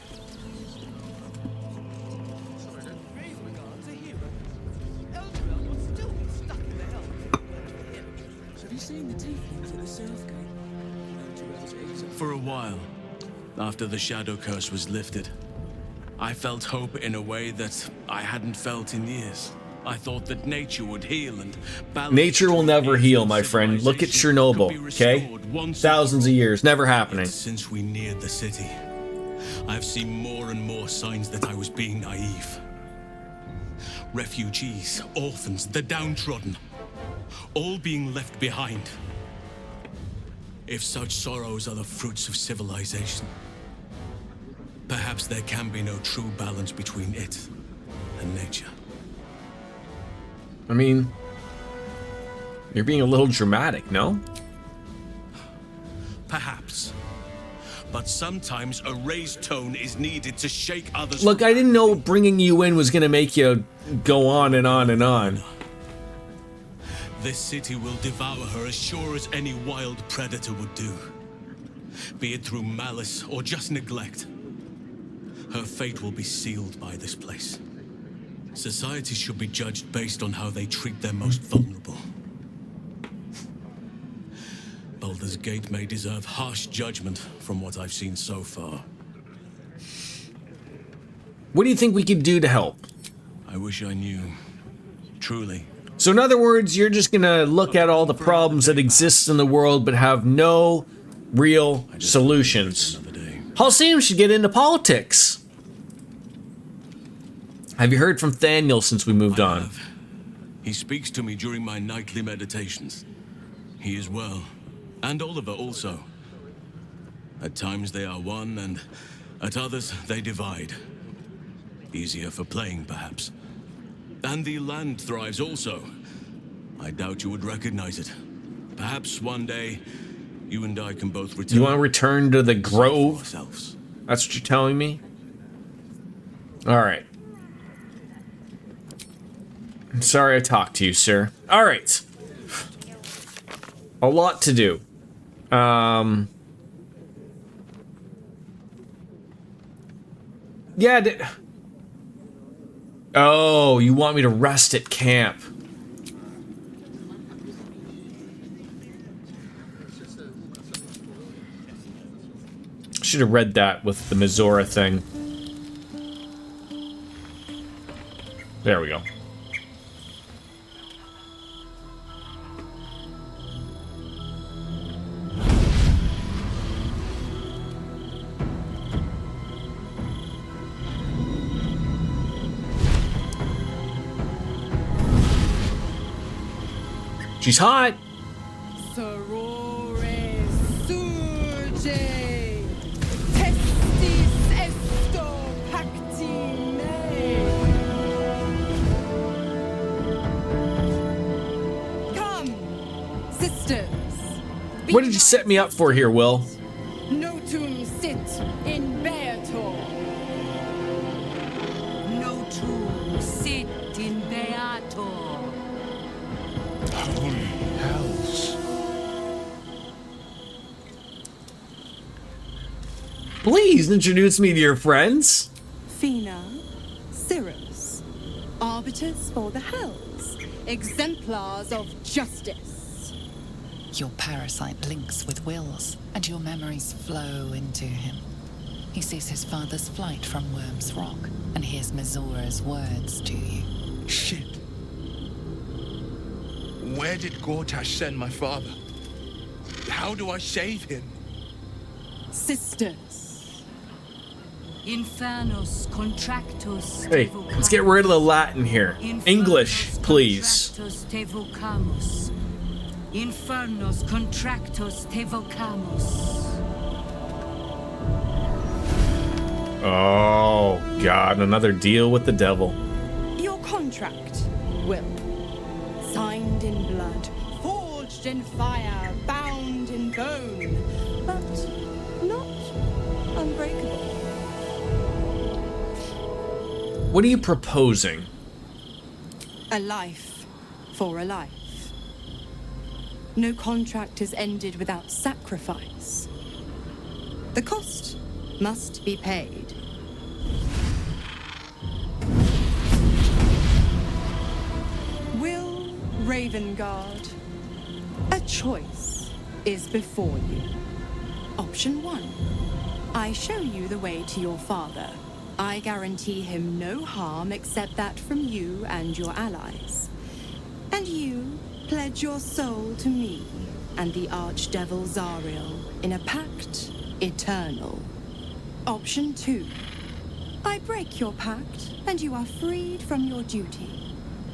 For a while, after the Shadow Curse was lifted, I felt hope in a way that I hadn't felt in years. I thought that nature would heal and balance. Nature will never heal, my friend. Look at Chernobyl, okay? Thousands of years, never happening. Since we neared the city, I've seen more and more signs that I was being naive. Refugees, orphans, the downtrodden, all being left behind. If such sorrows are the fruits of civilization, perhaps there can be no true balance between it and nature. I mean, you're being a little dramatic, no? Perhaps. But sometimes a raised tone is needed to shake others. Look, I didn't know bringing you in was gonna make you go on and on and on. This city will devour her as sure as any wild predator would do. Be it through malice or just neglect. Her fate will be sealed by this place. Society should be judged based on how they treat their most vulnerable. Baldur's Gate may deserve harsh judgment from what I've seen so far. What do you think we could do to help? I wish I knew. Truly. So in other words, you're just gonna look at all the problems that exist in the world but have no real solutions. Halcyon should get into politics. Have you heard from Thaniel since we moved on? He speaks to me during my nightly meditations. He is well. And Oliver also. At times they are one, and at others they divide. Easier for playing, perhaps. And the land thrives also, I doubt you would recognize it. Perhaps one day, you and I can both return. You want to return to the grove? Ourselves. That's what you're telling me? Alright. I'm sorry I talked to you, sir. Alright. A lot to do. Yeah, oh, you want me to rest at camp. Should have read that with the Mizora thing. There we go. She's hot. Sorore surge, testis esto pacti me. Come, sisters. What did you set me up for here, Will? Notum sit in beator. Notum sit in beator. Holy hells. Please introduce me to your friends. Fina, Cirrus, arbiters for the hells, exemplars of justice. Your parasite links with Will's, and your memories flow into him. He sees his father's flight from Worm's Rock, and hears Mizora's words to you. Shit. Where did Gortash send my father? How do I save him? Sisters. Infernos contractus. Hey, let's get rid of the Latin here. English, please. Contractus te vocamus. Infernos contractus te vocamus. Oh, God, another deal with the devil. Your contract, Will. Signed in blood, forged in fire, bound in bone, but not unbreakable. What are you proposing? A life for a life. No contract is ended without sacrifice. The cost must be paid. Will Ravengard, a choice is before you. Option 1. I show you the way to your father. I guarantee him no harm except that from you and your allies. And you pledge your soul to me and the Archdevil Zariel in a pact eternal. Option 2. I break your pact and you are freed from your duty.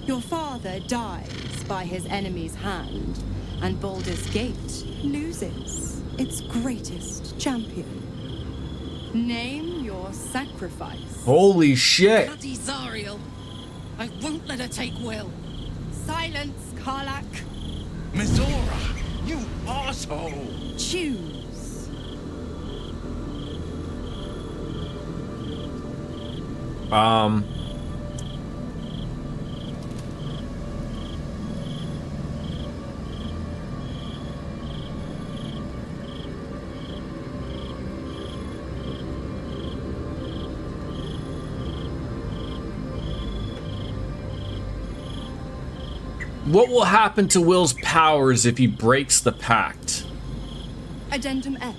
Your father dies by his enemy's hand, and Baldur's Gate loses its greatest champion. Name your sacrifice. Holy shit. Bloody Zariel. I won't let her take Will. Silence, Karlak. Mizora, you arsehole! Choose. What will happen to Will's powers if he breaks the pact? Addendum F.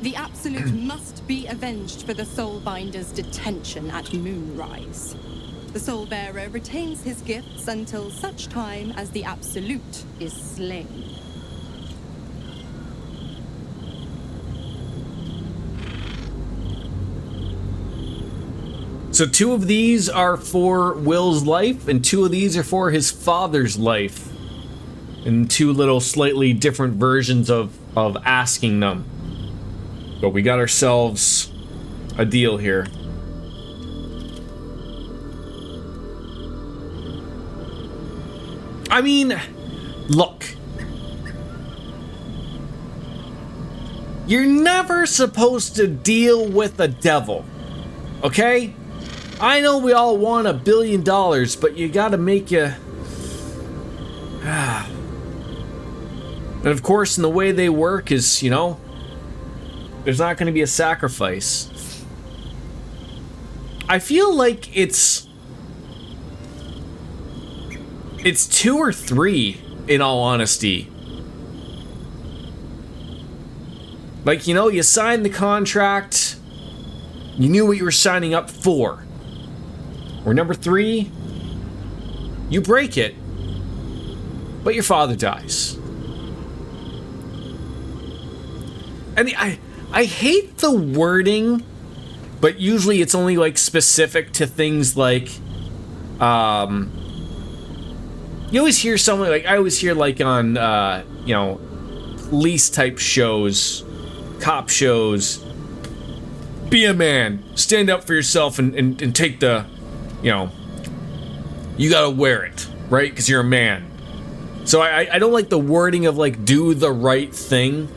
The Absolute must be avenged for the Soulbinder's detention at Moonrise. The Soulbearer retains his gifts until such time as the Absolute is slain. So 2 of these are for Will's life, and 2 of these are for his father's life. And 2 little slightly different versions of asking them. But we got ourselves a deal here. I mean, Look. You're never supposed to deal with a devil. Okay? I know we all want $1 billion, but you gotta make you... And of course, in the way they work is, you know, there's not gonna be a sacrifice. I feel like it's 2 or 3, in all honesty. Like, you know, you signed the contract, you knew what you were signing up for. Or number 3, you break it, but your father dies. And I hate the wording, but usually it's only like specific to things like, you always hear something like, I always hear like on, you know, police type shows, cop shows, be a man, stand up for yourself and take the, you know, you gotta wear it, right? Because you're a man. So I don't like the wording of like, do the right thing.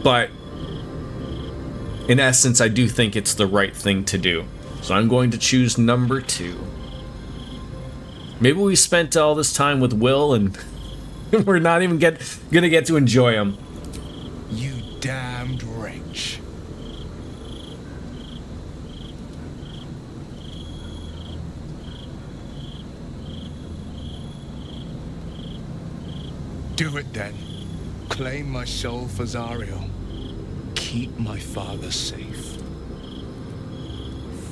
But in essence, I do think it's the right thing to do. So I'm going to choose number 2. Maybe we spent all this time with Will and we're not even gonna get to enjoy him. You damned wretch. Do it then. Claim my soul for Zariel. Keep my father safe.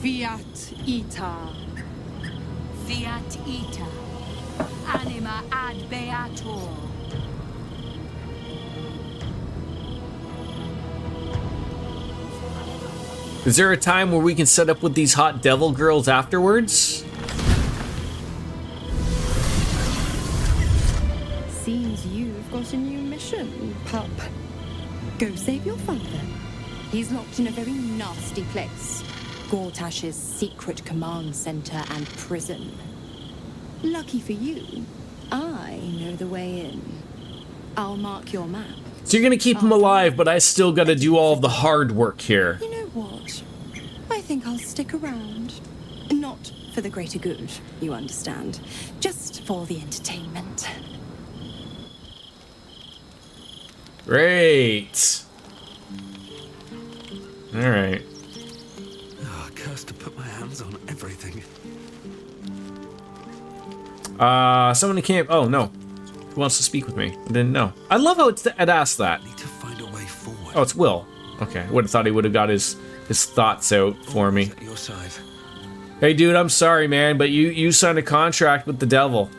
Fiat ita. Fiat ita. Anima ad beator. Is there a time where we can set up with these hot devil girls afterwards? Seems you've got a new mission, pup. Go save your father. He's locked in a very nasty place. Gortash's secret command center and prison. Lucky for you, I know the way in. I'll mark your map. So you're gonna keep him alive, but I still gotta do all of the hard work here. You know what? I think I'll stick around. Not for the greater good, you understand. Just for the entertainment. Great. Alright. Oh, cursed to put my hands on everything. Someone in camp. Oh, no. Who wants to speak with me? I didn't know. I love how it asked that. Need to find a way forward. Oh, it's Will. Okay. Would have thought he would have got his thoughts out for me. At your side. Hey, dude, I'm sorry, man, but you signed a contract with the devil.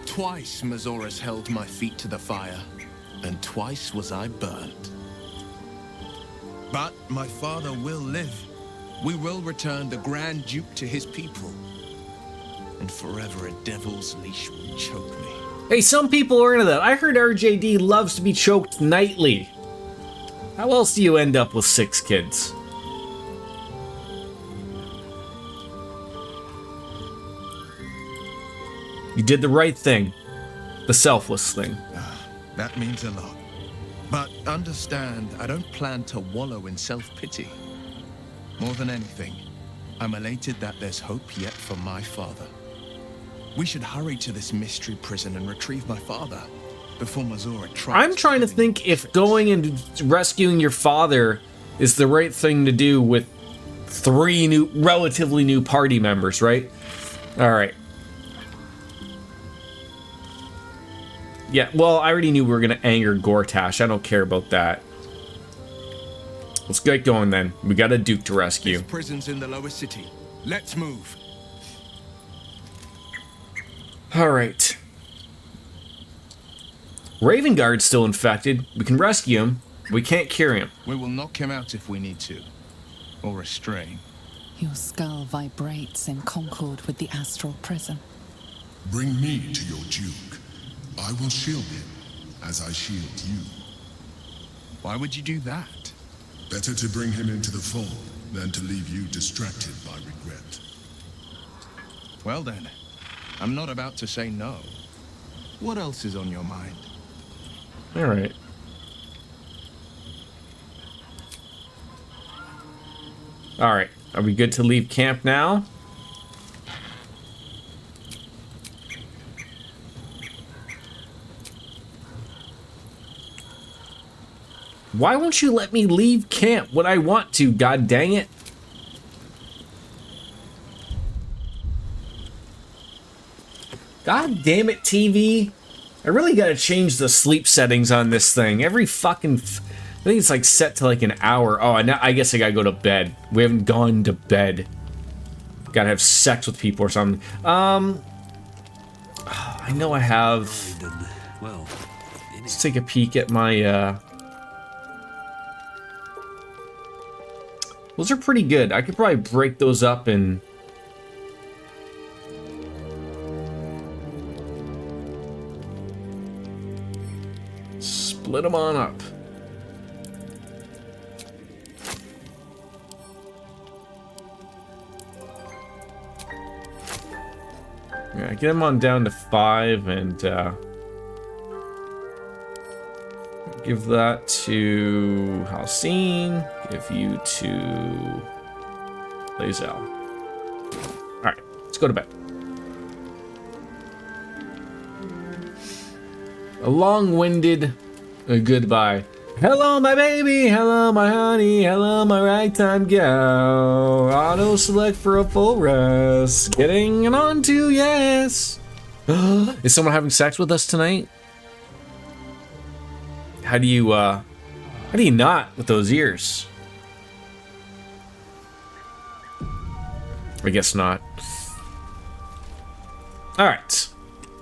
Twice Mazoras held my feet to the fire, and twice was I burnt. But my father will live. We will return the Grand Duke to his people. And forever a devil's leash will choke me. Hey, some people are into that. I heard RJD loves to be choked nightly. How else do you end up with 6 kids? You did the right thing. The selfless thing. That means a lot. But understand, I don't plan to wallow in self-pity. More than anything, I'm elated that there's hope yet for my father. We should hurry to this mystery prison and retrieve my father before Mazora tries. I'm trying to think if going and rescuing your father is the right thing to do with 3 relatively new party members, right? All right. Yeah, well, I already knew we were going to anger Gortash. I don't care about that. Let's get going then. We got a Duke to rescue. This prison's in the lower city. Let's move. Alright. Ravengard's still infected. We can rescue him. We can't cure him. We will knock him out if we need to. Or restrain. Your skull vibrates in concord with the astral prison. Bring me to your Duke. I will shield him, as I shield you. Why would you do that? Better to bring him into the fold than to leave you distracted by regret. Well then, I'm not about to say no. What else is on your mind? All right. All right. Are we good to leave camp now? Why won't you let me leave camp when I want to, god dang it? God damn it, TV. I really gotta change the sleep settings on this thing. Every fucking... I think it's like set to like an hour. Oh, and I guess I gotta go to bed. We haven't gone to bed. Gotta have sex with people or something. I know I have... Well, let's take a peek at my, those are pretty good. I could probably break those up and... split them on up. Yeah, get them on down to 5 and give that to Halcyon. Give you to Lazel. Alright, let's go to bed. A long-winded goodbye. Hello, my baby. Hello, my honey. Hello, my ragtime gal. Auto select for a full rest. Getting it on to yes. Is someone having sex with us tonight? How do you not with those ears? I guess not. All right.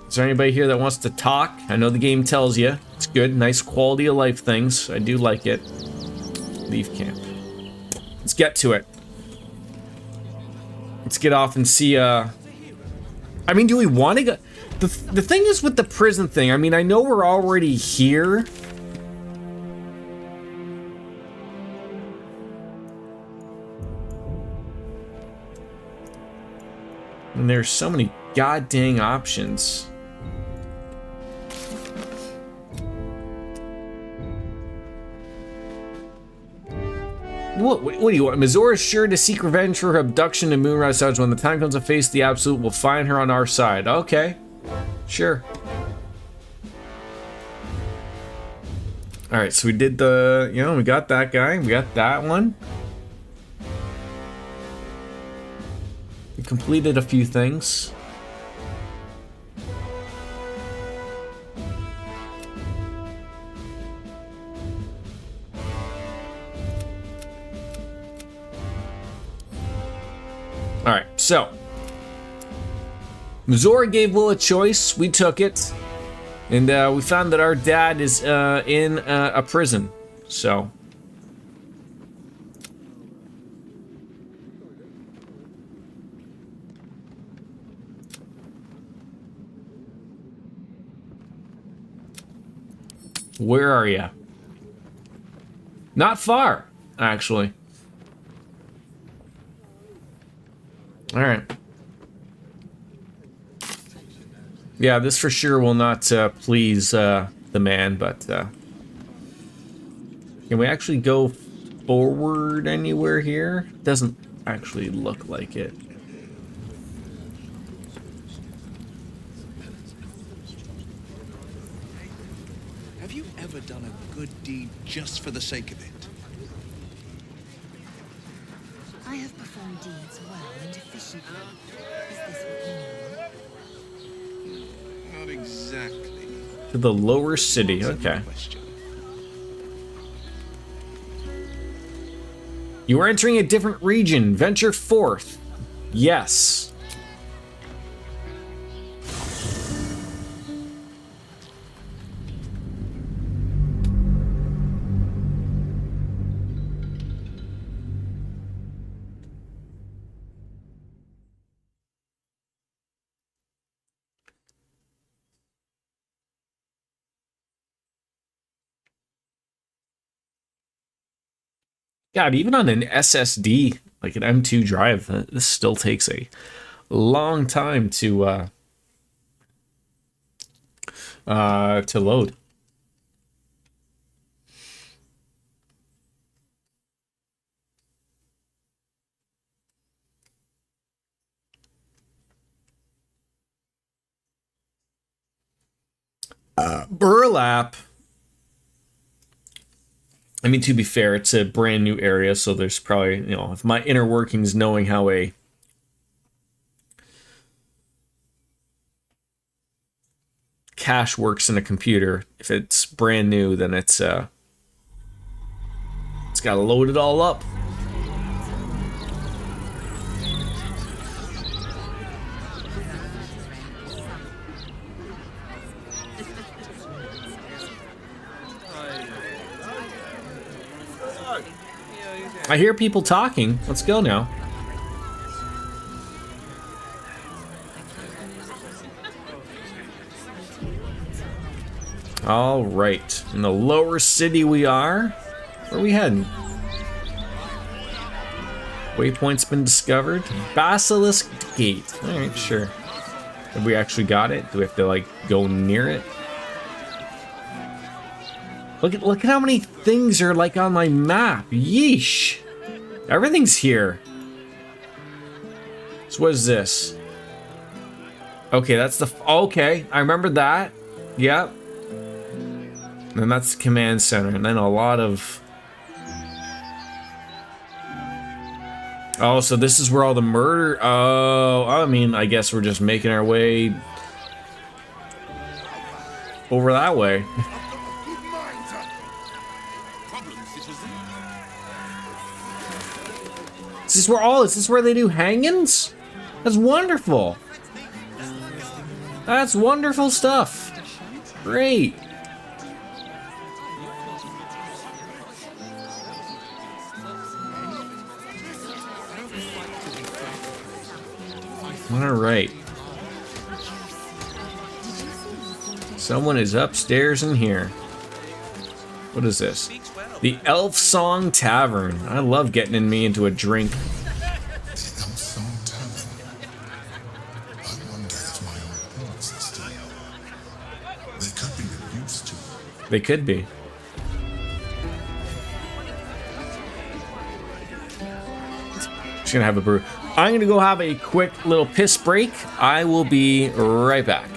Is there anybody here that wants to talk? I know the game tells you. It's good, nice quality of life things. I do like it. Leave camp. Let's get to it. Let's get off and see, I mean, do we want to go? The thing is with the prison thing, I mean, I know we're already here. And there's so many goddamn options. What do you want? Mizora is sure to seek revenge for her abduction and Moonrise Lodge. When the time comes to face the absolute, we'll find her on our side. Okay. Sure. Alright, so we did the, you know, we got that guy. We got that one. We completed a few things. Alright, so Mizora gave Will a choice, we took it, and we found that our dad is in a prison, so. Where are you? Not far, actually. All right. Yeah, this for sure will not please the man, but can we actually go forward anywhere here? Doesn't actually look like it. Have you ever done a good deed just for the sake of it? I have performed deeds well and efficiently. Is this what you know? Not exactly. To the lower city, okay. You are entering a different region. Venture forth. Yes. God, even on an SSD, like an M2 drive, this still takes a long time to to load. Burlap. I mean, to be fair, it's a brand new area, so there's probably, you know, if my inner workings knowing how a cache works in a computer, if it's brand new, then it's got to load it all up. I hear people talking. Let's go now. All right. In the lower city we are. Where are we heading? Waypoint's been discovered. Basilisk Gate. All right, sure. Have we actually got it? Do we have to, like, go near it? Look at how many things are like on my map. Yeesh. Everything's here. So what is this? Okay, that's the... Okay, I remember that. Yep. And that's the command center. And then a lot of... Oh, so this is where all the murder... Oh, I mean, I guess we're just making our way... over that way. Is this where they do hangings? That's wonderful. That's wonderful stuff. Great. All right. Someone is upstairs in here. What is this? The Elf Song Tavern. I love getting me into a drink. They could be. Just gonna have a brew. I'm gonna go have a quick little piss break. I will be right back.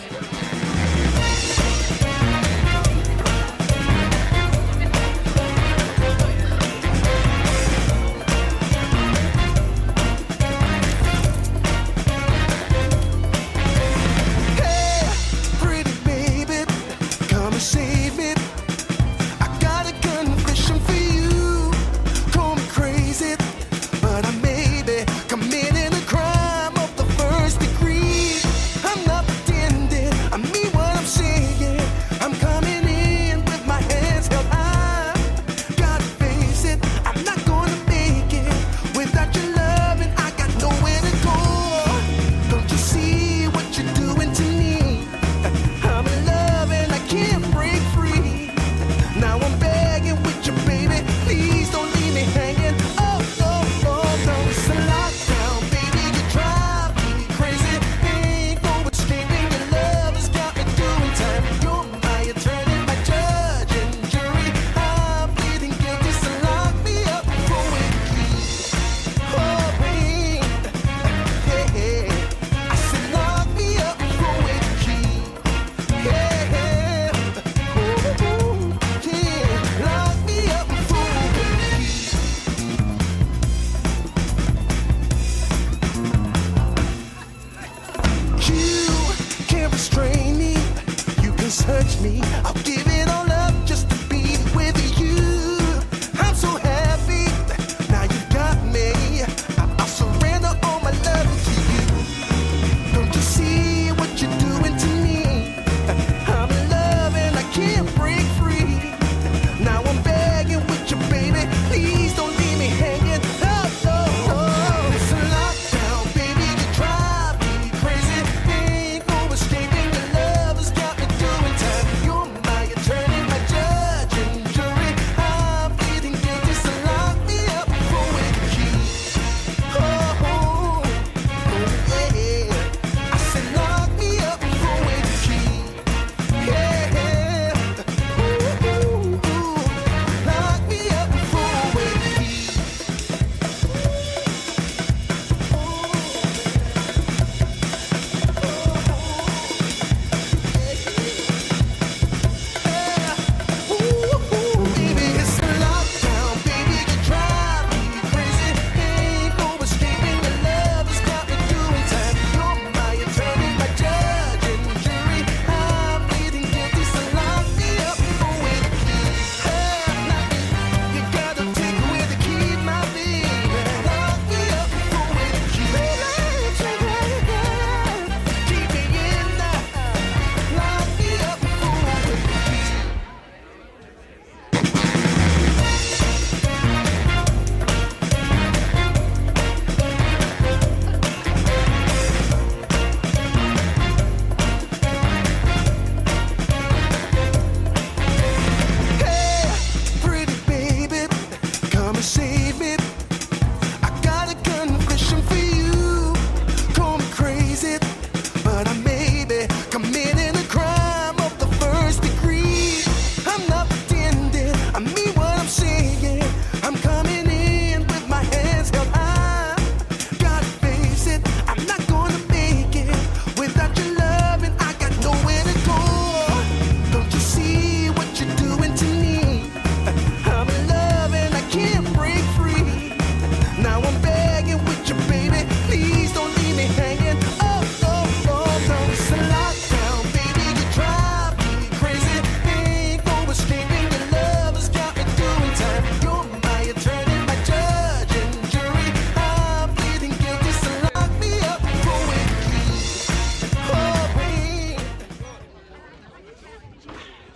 Committing a crime of the first degree. I'm not pretending.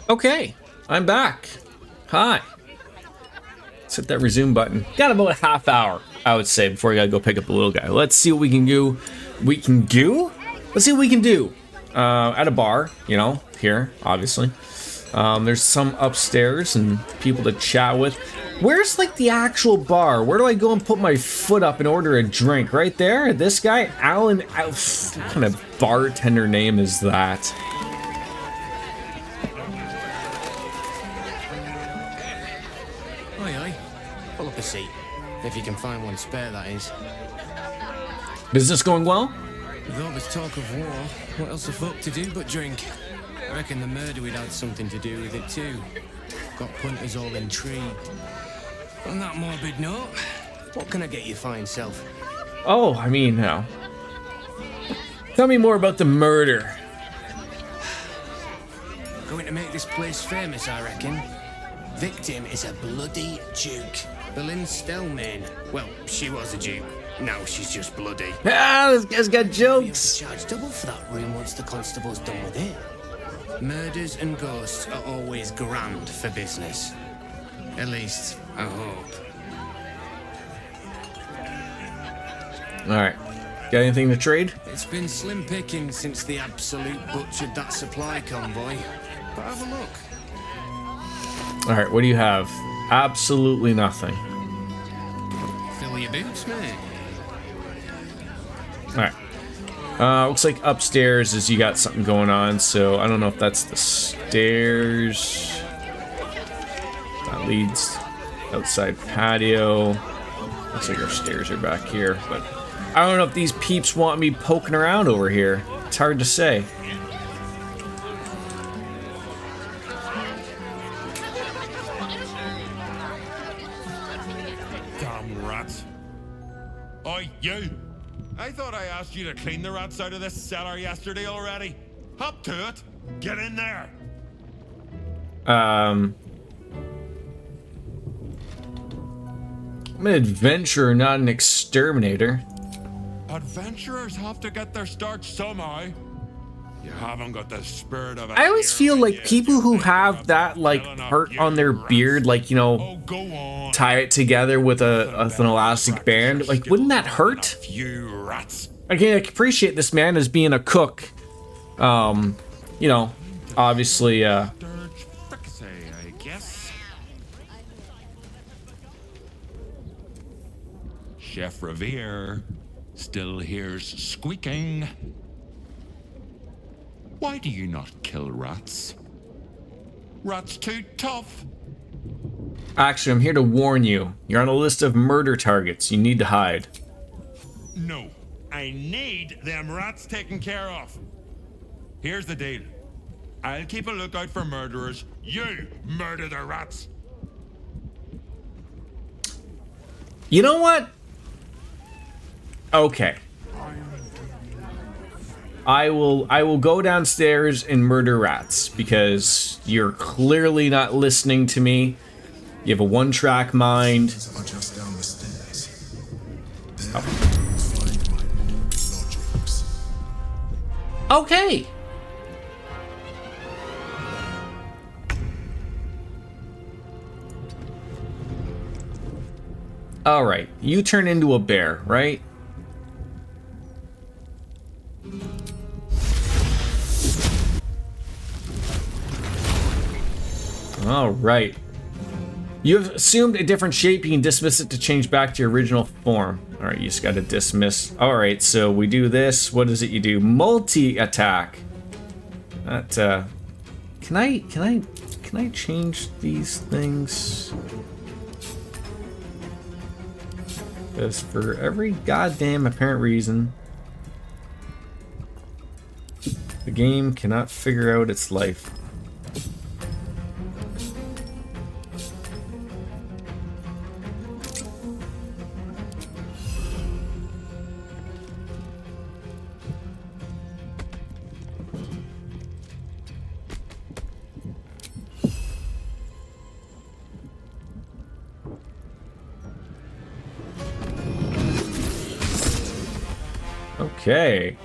Okay, I'm back. Hi. Let's hit that resume button. Got about a half hour, I would say, before I gotta go pick up the little guy. Let's see what we can do. Let's see what we can do. At a bar, you know, here, obviously. There's some upstairs and people to chat with. Where's like the actual bar? Where do I go and put my foot up and order a drink? Right there? This guy? Alan? What kind of bartender name is that? Aye, aye. Pull up a seat. If you can find one spare, that is. Business going well? With all this talk of war, what else the folk to do but drink? I reckon the murder we'd had something to do with it too. Got punters all intrigued. On that morbid note, what can I get you fine self? Oh, I mean, tell me more about the murder. Going to make this place famous, I reckon. Victim is a bloody duke. Boleyn Stelmane. Well, she was a duke. Now she's just bloody. Ah, this guy's got jokes. Charge double for that room once the constable's done with it. Murders and ghosts are always grand for business. At least, I hope. Alright. Got anything to trade? It's been slim picking since the Absolute butchered that supply convoy. But have a look. Alright, what do you have? Absolutely nothing. Fill your boots, mate. Alright. Looks like upstairs is you got something going on, so I don't know if that's the stairs. That leads outside patio. Looks like our stairs are back here, but I don't know if these peeps want me poking around over here. It's hard to say. Damn rats. Oi, you! I thought I asked you to clean the rats out of this cellar yesterday already. Hop to it. Get in there. I'm an adventurer, not an exterminator. Adventurers have to get their start somehow. You haven't got the spirit of it. I always feel like people who have that, like, part on their beard, like, you know, tie it together with an elastic band, like, wouldn't that hurt? You rats. I can appreciate this man as being a cook. You know, obviously, I guess. Chef Revere still hears squeaking. Why do you not kill rats? Rats too tough. Actually, I'm here to warn you. You're on a list of murder targets. You need to hide. No, I need them rats taken care of. Here's the deal. I'll keep a lookout for murderers. You murder the rats. You know what? Okay. I will go downstairs and murder rats because you're clearly not listening to me. You have a one-track mind. Just down the stairs. Okay. All right, you turn into a bear, right? All right. You have assumed a different shape. You can dismiss it to change back to your original form. All right, you just got to dismiss. All right, so we do this. What is it you do? Multi-attack. That, can I change these things? Because for every goddamn apparent reason, the game cannot figure out its life. I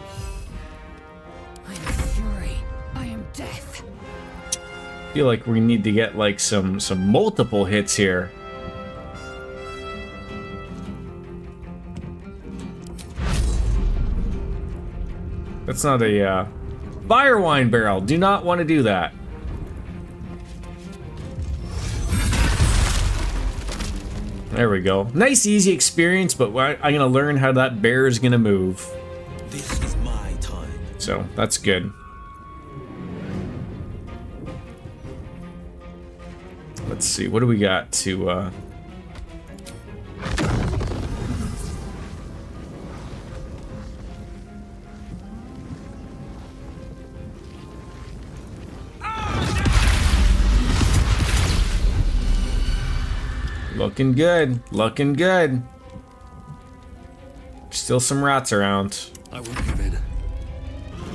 am fury. I am death. feel like we need to get like some multiple hits here. That's not a fire wine barrel. Do not want to do that. There we go. Nice, easy experience, but I'm gonna learn how that bear is gonna move. This is my time. So that's good. Let's see, what do we got to looking good, looking good. Still some rats around. I won't give in.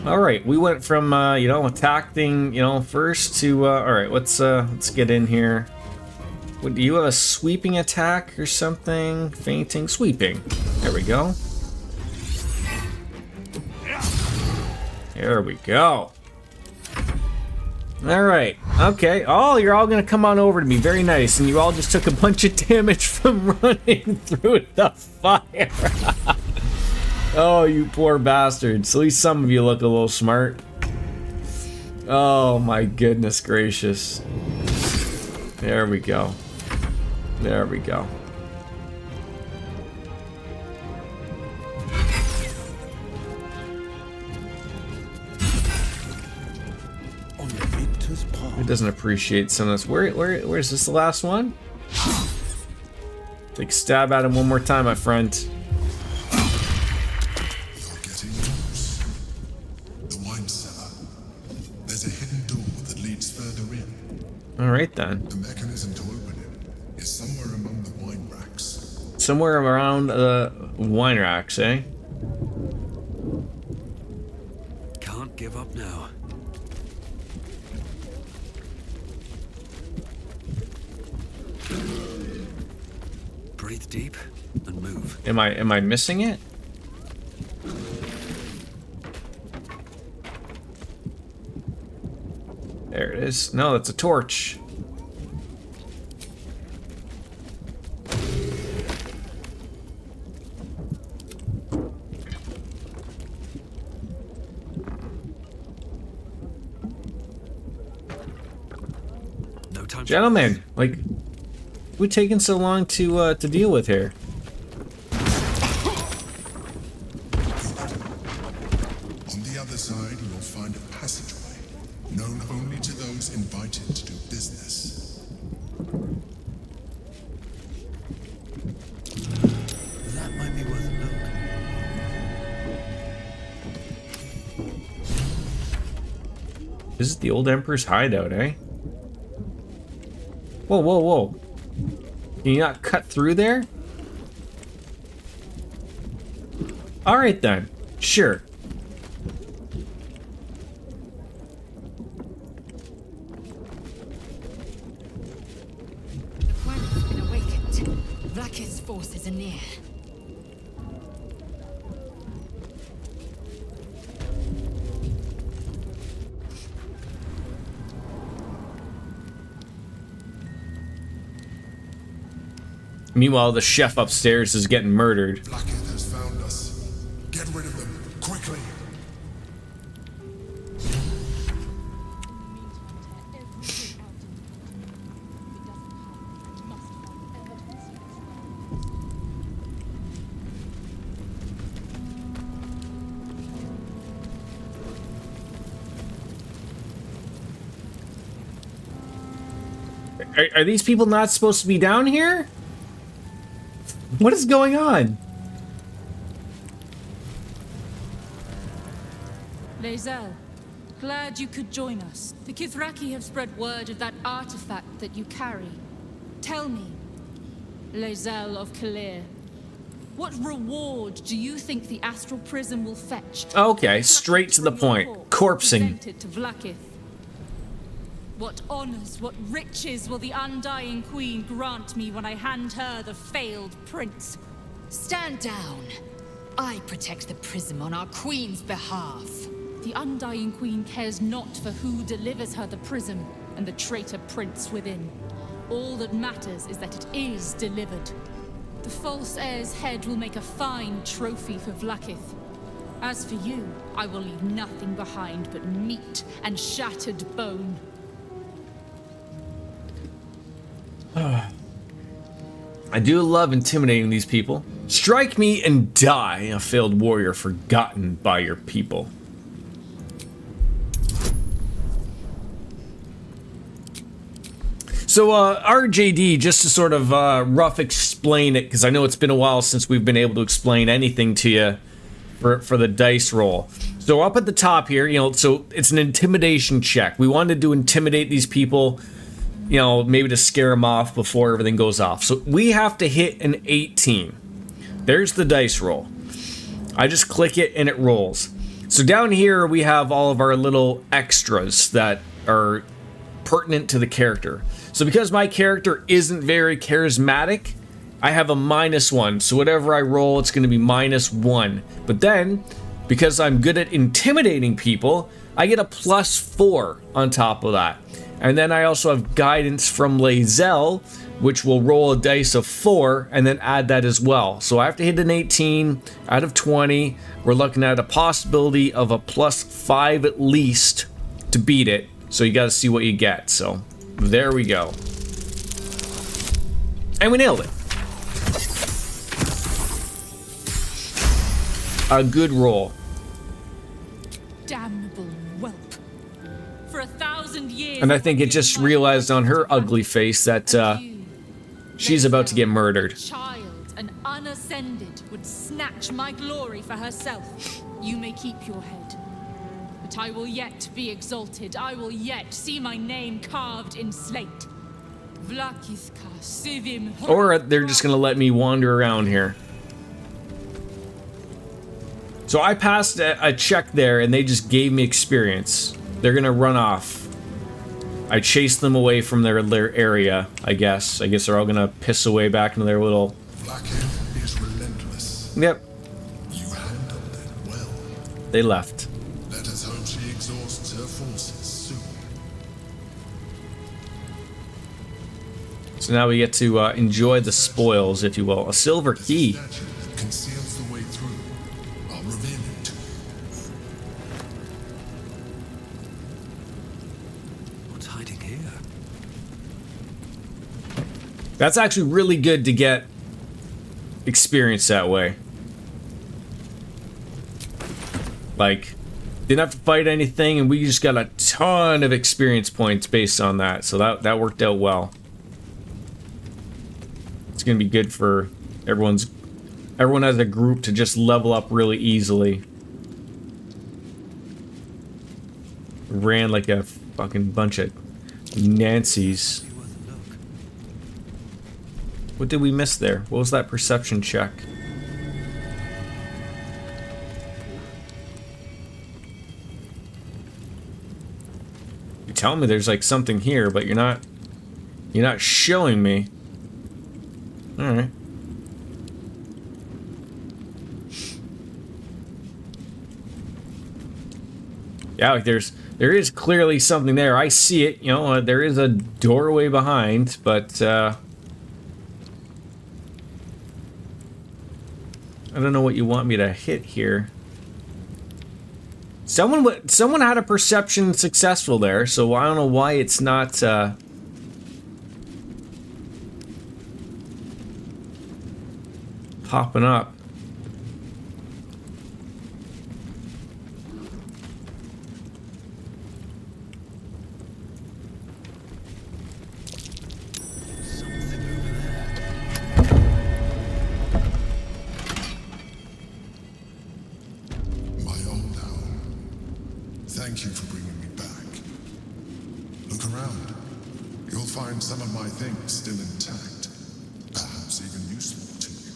All right, we went from you know, attack thing, you know, first to all right. Let's get in here. What, do you have a sweeping attack or something? Fainting, sweeping. There we go. There we go. All right. Okay. Oh, you're all gonna come on over to me. Very nice. And you all just took a bunch of damage from running through the fire. Oh, you poor bastards. At least some of you look a little smart. Oh my goodness gracious. There we go. There we go. Who doesn't appreciate some of this? Where is this the last one? Take a stab at him one more time, my friend. You're getting close. The wine cellar. There's a hidden door that leads further in. All right then. The mechanism to open it is somewhere among the wine racks. Somewhere around the wine racks, eh? Can't give up now. Breathe deep and move. Am I missing it? There it is. No, that's a torch. No time. Gentlemen, like, we're taking so long to deal with here. On the other side, you'll find a passageway, known only to those invited to do business. That might be worth a look. This is the old Emperor's hideout, eh? Whoa, whoa, whoa. Can you not cut through there? Alright then. Sure. The planet has been awakened. Vlaakith's forces are near. Meanwhile, the chef upstairs is getting murdered. Vlaakith has found us. Get rid of them, quickly. Are these people not supposed to be down here? What is going on? Lae'zel, glad you could join us. The Kithraki have spread word of that artifact that you carry. Tell me, Lae'zel of Kalir, what reward do you think the astral prism will fetch? Okay, straight to the point. Corpsing. Presented to Vlaakith. What honors, what riches will the Undying Queen grant me when I hand her the failed prince? Stand down. I protect the prism on our queen's behalf. The Undying Queen cares not for who delivers her the prism, and the traitor prince within. All that matters is that it is delivered. The false heir's head will make a fine trophy for Vlaakith. As for you, I will leave nothing behind but meat and shattered bone. I do love intimidating these people. Strike me and die, a failed warrior forgotten by your people. So, RJD, just to sort of rough explain it, because I know it's been a while since we've been able to explain anything to you for the dice roll. So up at the top here, you know, so it's an intimidation check. We wanted to intimidate these people, you know, maybe to scare them off before everything goes off. So we have to hit an 18. There's the dice roll. I just click it and it rolls. So down here we have all of our little extras that are pertinent to the character. So because my character isn't very charismatic, I have a -1. So whatever I roll, it's going to be -1. But then, because I'm good at intimidating people, I get a +4 on top of that. And then I also have guidance from Lae'zel, which will roll a dice of 4 and then add that as well. So I have to hit an 18 out of 20. We're looking at a possibility of a +5 at least to beat it. So you got to see what you get. So there we go. And we nailed it. A good roll. Damnable whelp. For 1,000 years. And I think it just realized on her ugly face that she's about to get murdered. Child and unascended would snatch my glory for herself. You may keep your head. But I will yet be exalted. I will yet see my name carved in slate. Vlaakith ka sivim. Or they're just gonna let me wander around here. So I passed a check there and they just gave me experience. They're gonna run off. I chased them away from their area, I guess. I guess they're all gonna piss away back into their little... Vlaakith is relentless. Yep. You handled it well. They left. Let us hope she exhausts her forces soon. So now we get to enjoy the spoils, if you will. A silver key. That conceals the way through. I'll reveal it to you. What's hiding here? That's actually really good to get experience that way. Like, didn't have to fight anything, and we just got a ton of experience points based on that. So that worked out well. It's gonna be good for everyone as a group to just level up really easily. Ran like a fucking bunch of Nancys. What did we miss there? What was that perception check? You're telling me there's like something here, but you're not showing me. All right. Yeah, like there is clearly something there. I see it. You know, there is a doorway behind, but I don't know what you want me to hit here. Someone had a perception successful there, so I don't know why it's not popping up. Thank you for bringing me back. Look around. You'll find some of my things still intact. Perhaps even useful to you.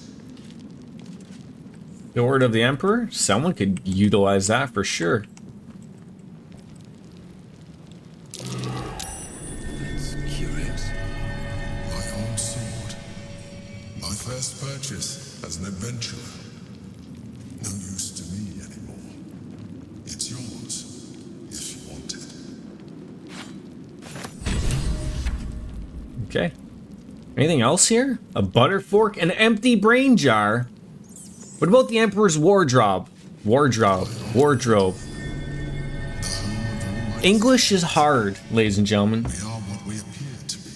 Sword of the Emperor? Someone could utilize that for sure. That's curious. My own sword. My first purchase as an adventurer. No use to me anymore. It's yours. If you want it. Okay. Anything else here? A butter fork, an empty brain jar. What about the Emperor's wardrobe? Wardrobe. English is hard, ladies and gentlemen. We are what we appear to be,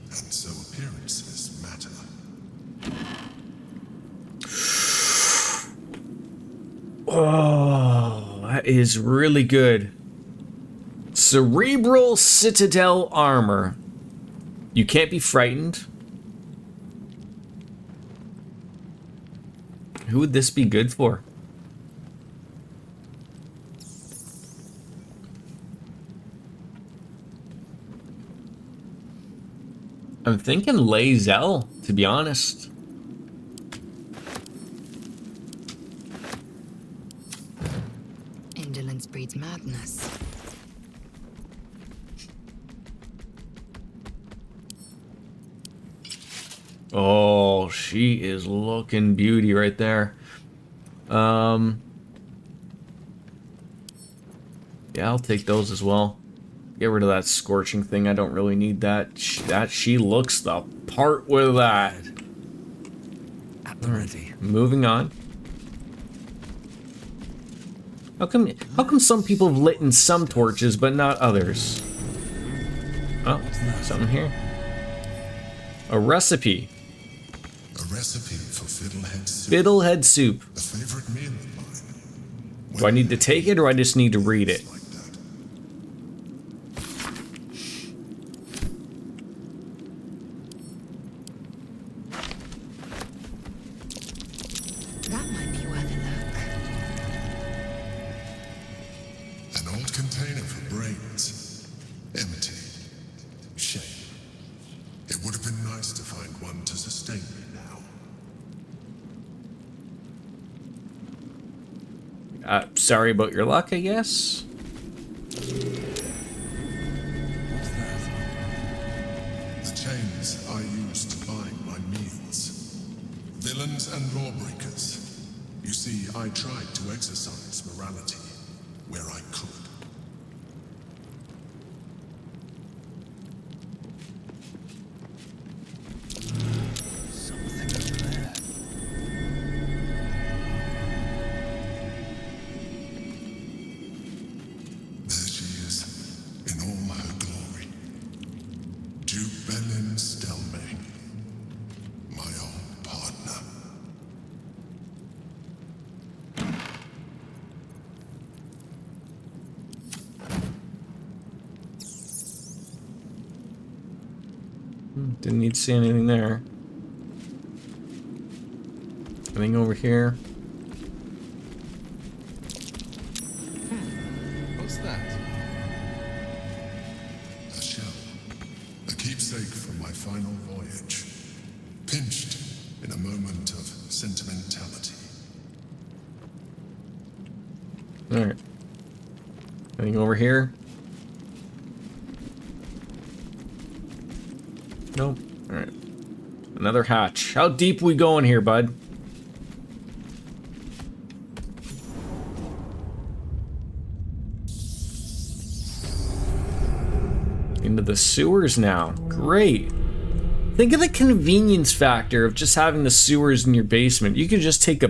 and so appearances matter. Oh, that is really good. Cerebral Citadel armor. You can't be frightened. Who would this be good for? I'm thinking Lae'zel, to be honest. Indolence breeds madness. Oh, she is looking beauty right there. Yeah, I'll take those as well. Get rid of that scorching thing. I don't really need that. She looks the part with that. At the ready. Moving on. How come some people have lit in some torches but not others? Oh, something here. A recipe. A recipe for fiddlehead soup. Fiddlehead soup. A favorite meal of mine. Do I need to take it or I just need to read it? That might be worth a look. An old container for brains. Empty. Shame. It would have been nice to find one to sustain me now. Sorry about your luck, I guess. The chains I use to buy my meals. Villains and lawbreakers. You see, I tried to exercise morality where I could. There she is, in all her glory. Jubelin Stelmane, my old partner. Didn't need to see anything there. Anything over here? What's that? A shell. A keepsake from my final voyage. Pinched in a moment of sentimentality. Alright. Anything over here? Nope. Alright. Another hatch. How deep we going here, bud? Into the sewers now. Great. Think of the convenience factor of just having the sewers in your basement. You could just take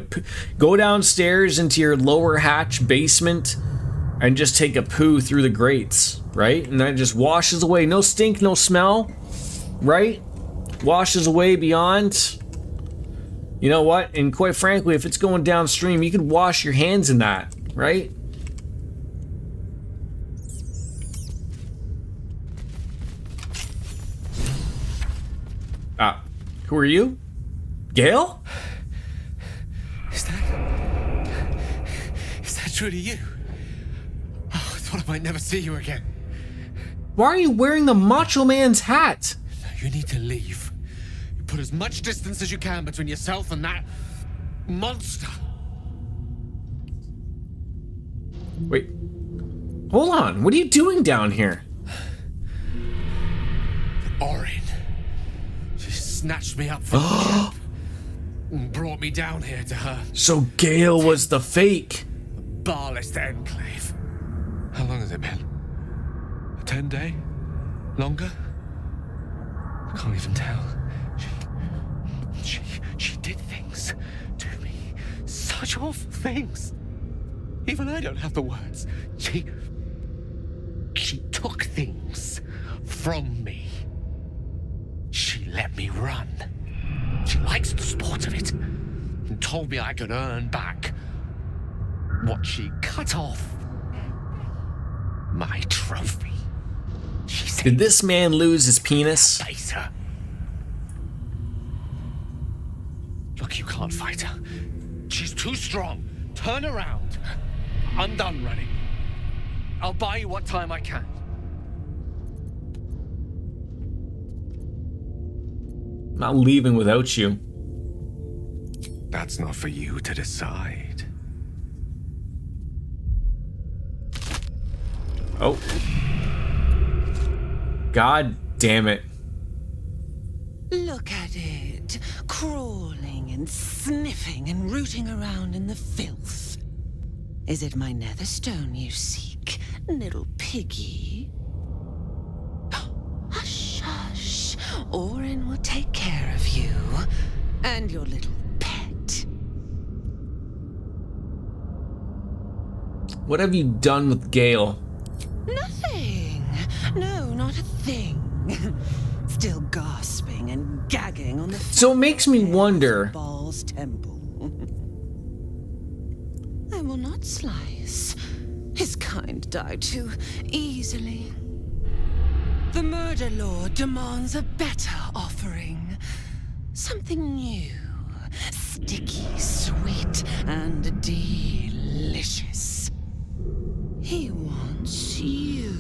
go downstairs into your lower hatch basement and just take a poo through the grates, right? And then it just washes away. No stink, no smell, right? Washes away beyond. You know what? And quite frankly, if it's going downstream, you could wash your hands in that, right? Who are you? Gale? Is that truly you? Oh, I thought I might never see you again. Why are you wearing the Macho Man's hat? You need to leave. You put as much distance as you can between yourself and that monster. Wait. Hold on. What are you doing down here? Orin. She snatched me up from the camp and brought me down here to her. So Gale was the fake. Barless enclave. How long has it been? A 10-day? Longer? can't even tell. She did things to me. Such awful things. Even I don't have the words. She took things from me. She let me run. She likes the sport of it. And told me I could earn back what she cut off. My trophy. She said, did this man lose his penis? face her. Look, you can't fight her. She's too strong. Turn around. I'm done running. I'll buy you what time I can. I'm not leaving without you. That's not for you to decide. Oh. God damn it. Look at it, crawling and sniffing and rooting around in the filth. Is it my netherstone you seek, little piggy? Hush, hush. Orin will take care of you and your little pet. What have you done with Gale? Nothing. No, not a thing. Still gasping and gagging on the So it makes me wonder. Baal's temple. I will not slice. His kind die too easily. The Murder Lord demands a better offering. Something new. Sticky, sweet, and delicious. He wants you.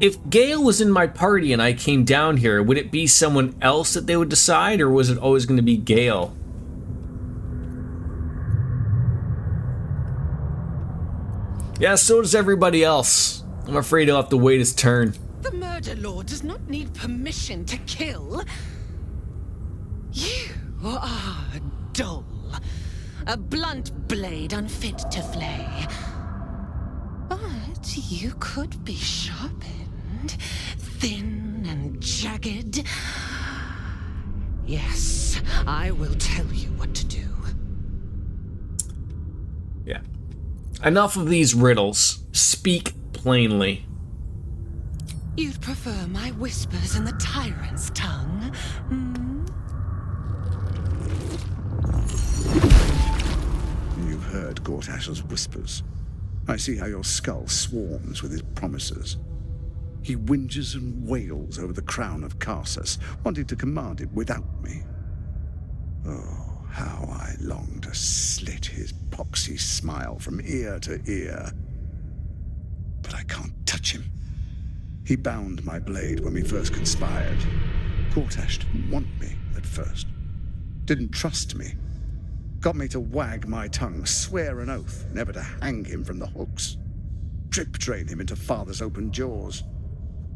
If Gale was in my party and I came down here, would it be someone else that they would decide, or was it always going to be Gale? Yeah, so does everybody else. I'm afraid he'll have to wait his turn. The Murder Lord does not need permission to kill. You are dull. A blunt blade unfit to flay. But you could be sharpened, thin and jagged. Yes, I will tell you what to do. Yeah. Enough of these riddles. Speak plainly. You'd prefer my whispers in the tyrant's tongue? You've heard Gortash's whispers. I see how your skull swarms with his promises. He whinges and wails over the crown of Karsus, wanting to command it without me. Oh, how I long to slit his poxy smile from ear to ear. But I can't touch him. He bound my blade when we first conspired. Gortash didn't want me at first. Didn't trust me. Got me to wag my tongue, swear an oath, never to hang him from the hooks. Drip drain him into father's open jaws.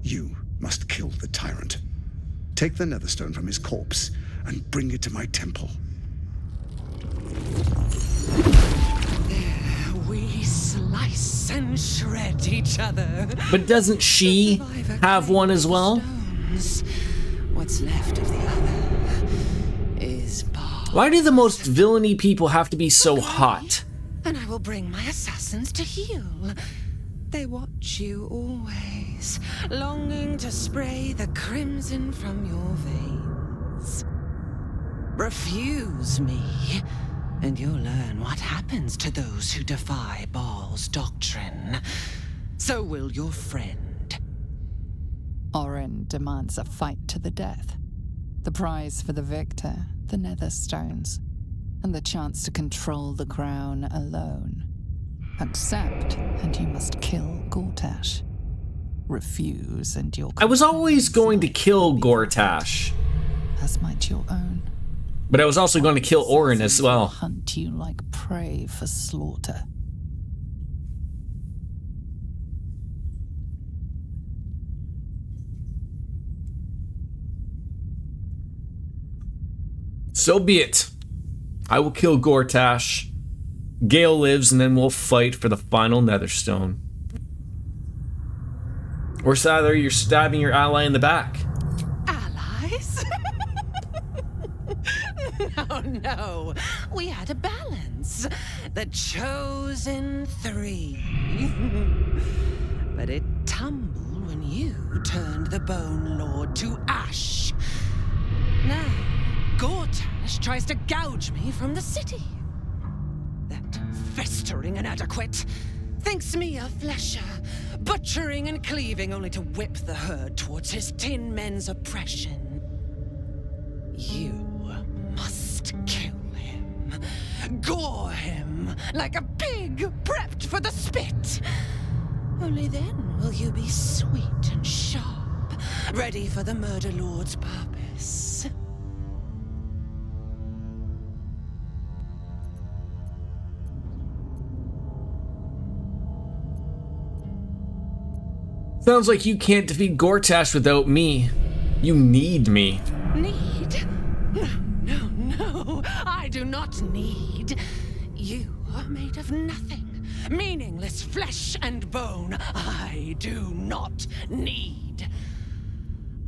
You must kill the tyrant. Take the netherstone from his corpse and bring it to my temple. There we slice and shred each other. But doesn't she have one as well? What's left of the other is Baal. Why do the most villainy people have to be so hot? And I will bring my assassins to heal. They watch you always, longing to spray the crimson from your veins. Refuse me, and you'll learn what happens to those who defy Baal's doctrine. So will your friend. Orin demands a fight to the death. The prize for the victor, the Netherstones, and the chance to control the crown alone. Accept, and you must kill Gortash. Refuse, and you'll... I was always going to kill Gortash. As might your own. But I was also going to kill Orin as well. Hunt you like prey for slaughter. So be it. I will kill Gortash. Gale lives, and then we'll fight for the final Netherstone. Or either you're stabbing your ally in the back. Allies? No. We had a balance. The chosen three. But it tumbled when you turned the Bone Lord to ash. Now, Gortash tries to gouge me from the city. That festering inadequate thinks me a flesher, butchering and cleaving only to whip the herd towards his tin men's oppression. You must kill him. Gore him like a pig prepped for the spit. Only then will you be sweet and sharp, ready for the Murder Lord's purpose. Sounds like you can't defeat Gortash without me. You need me. Need? No. I do not need. You are made of nothing. Meaningless flesh and bone. I do not need.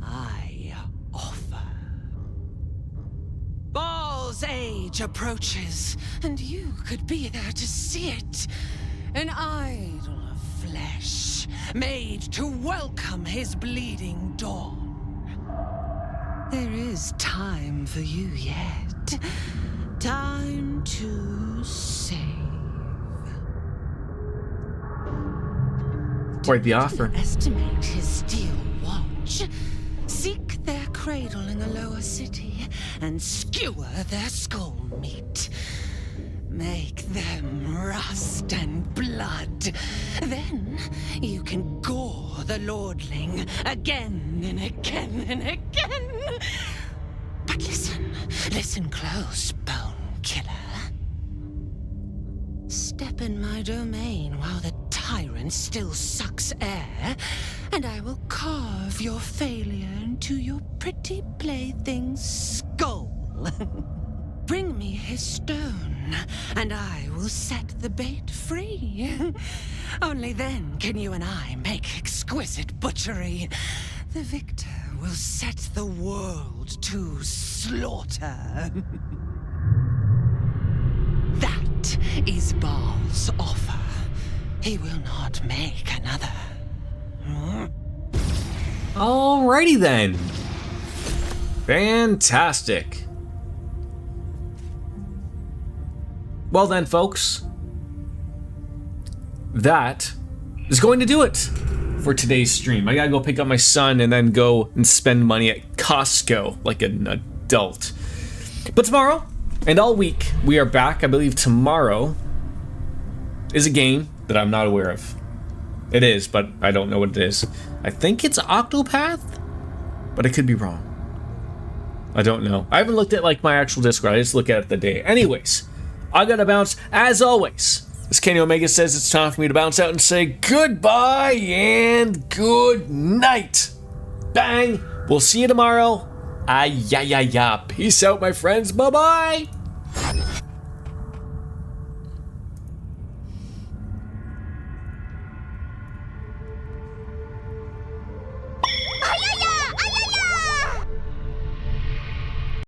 I offer. Baal's age approaches, and you could be there to see it. An idol of flesh, made to welcome his bleeding dawn. There is time for you yet. Time to save. Quite the offer. Estimate his steel watch. Seek their cradle in the lower city and skewer their skull meat. Make them rust and blood. Then you can gore the lordling again and again and again. But listen close, Bone Killer. Step in my domain while the tyrant still sucks air, and I will carve your failure into your pretty plaything's skull. Bring me his stone, and I will set the bait free. Only then can you and I make exquisite butchery. The victor will set the world to slaughter. That is Baal's offer. He will not make another. Alrighty then. Fantastic. Well then, folks, that is going to do it for today's stream. I gotta go pick up my son and then go and spend money at Costco like an adult. But tomorrow and all week, we are back. I believe tomorrow is a game that I'm not aware of. It is, but I don't know what it is. I think it's Octopath, but I could be wrong. I don't know. I haven't looked at like my actual Discord. I just look at it the day. Anyways, I gotta bounce. As always, as Kenny Omega says, it's time for me to bounce out and say goodbye and good night. Bang. We'll see you tomorrow. Peace out, my friends. Bye-bye.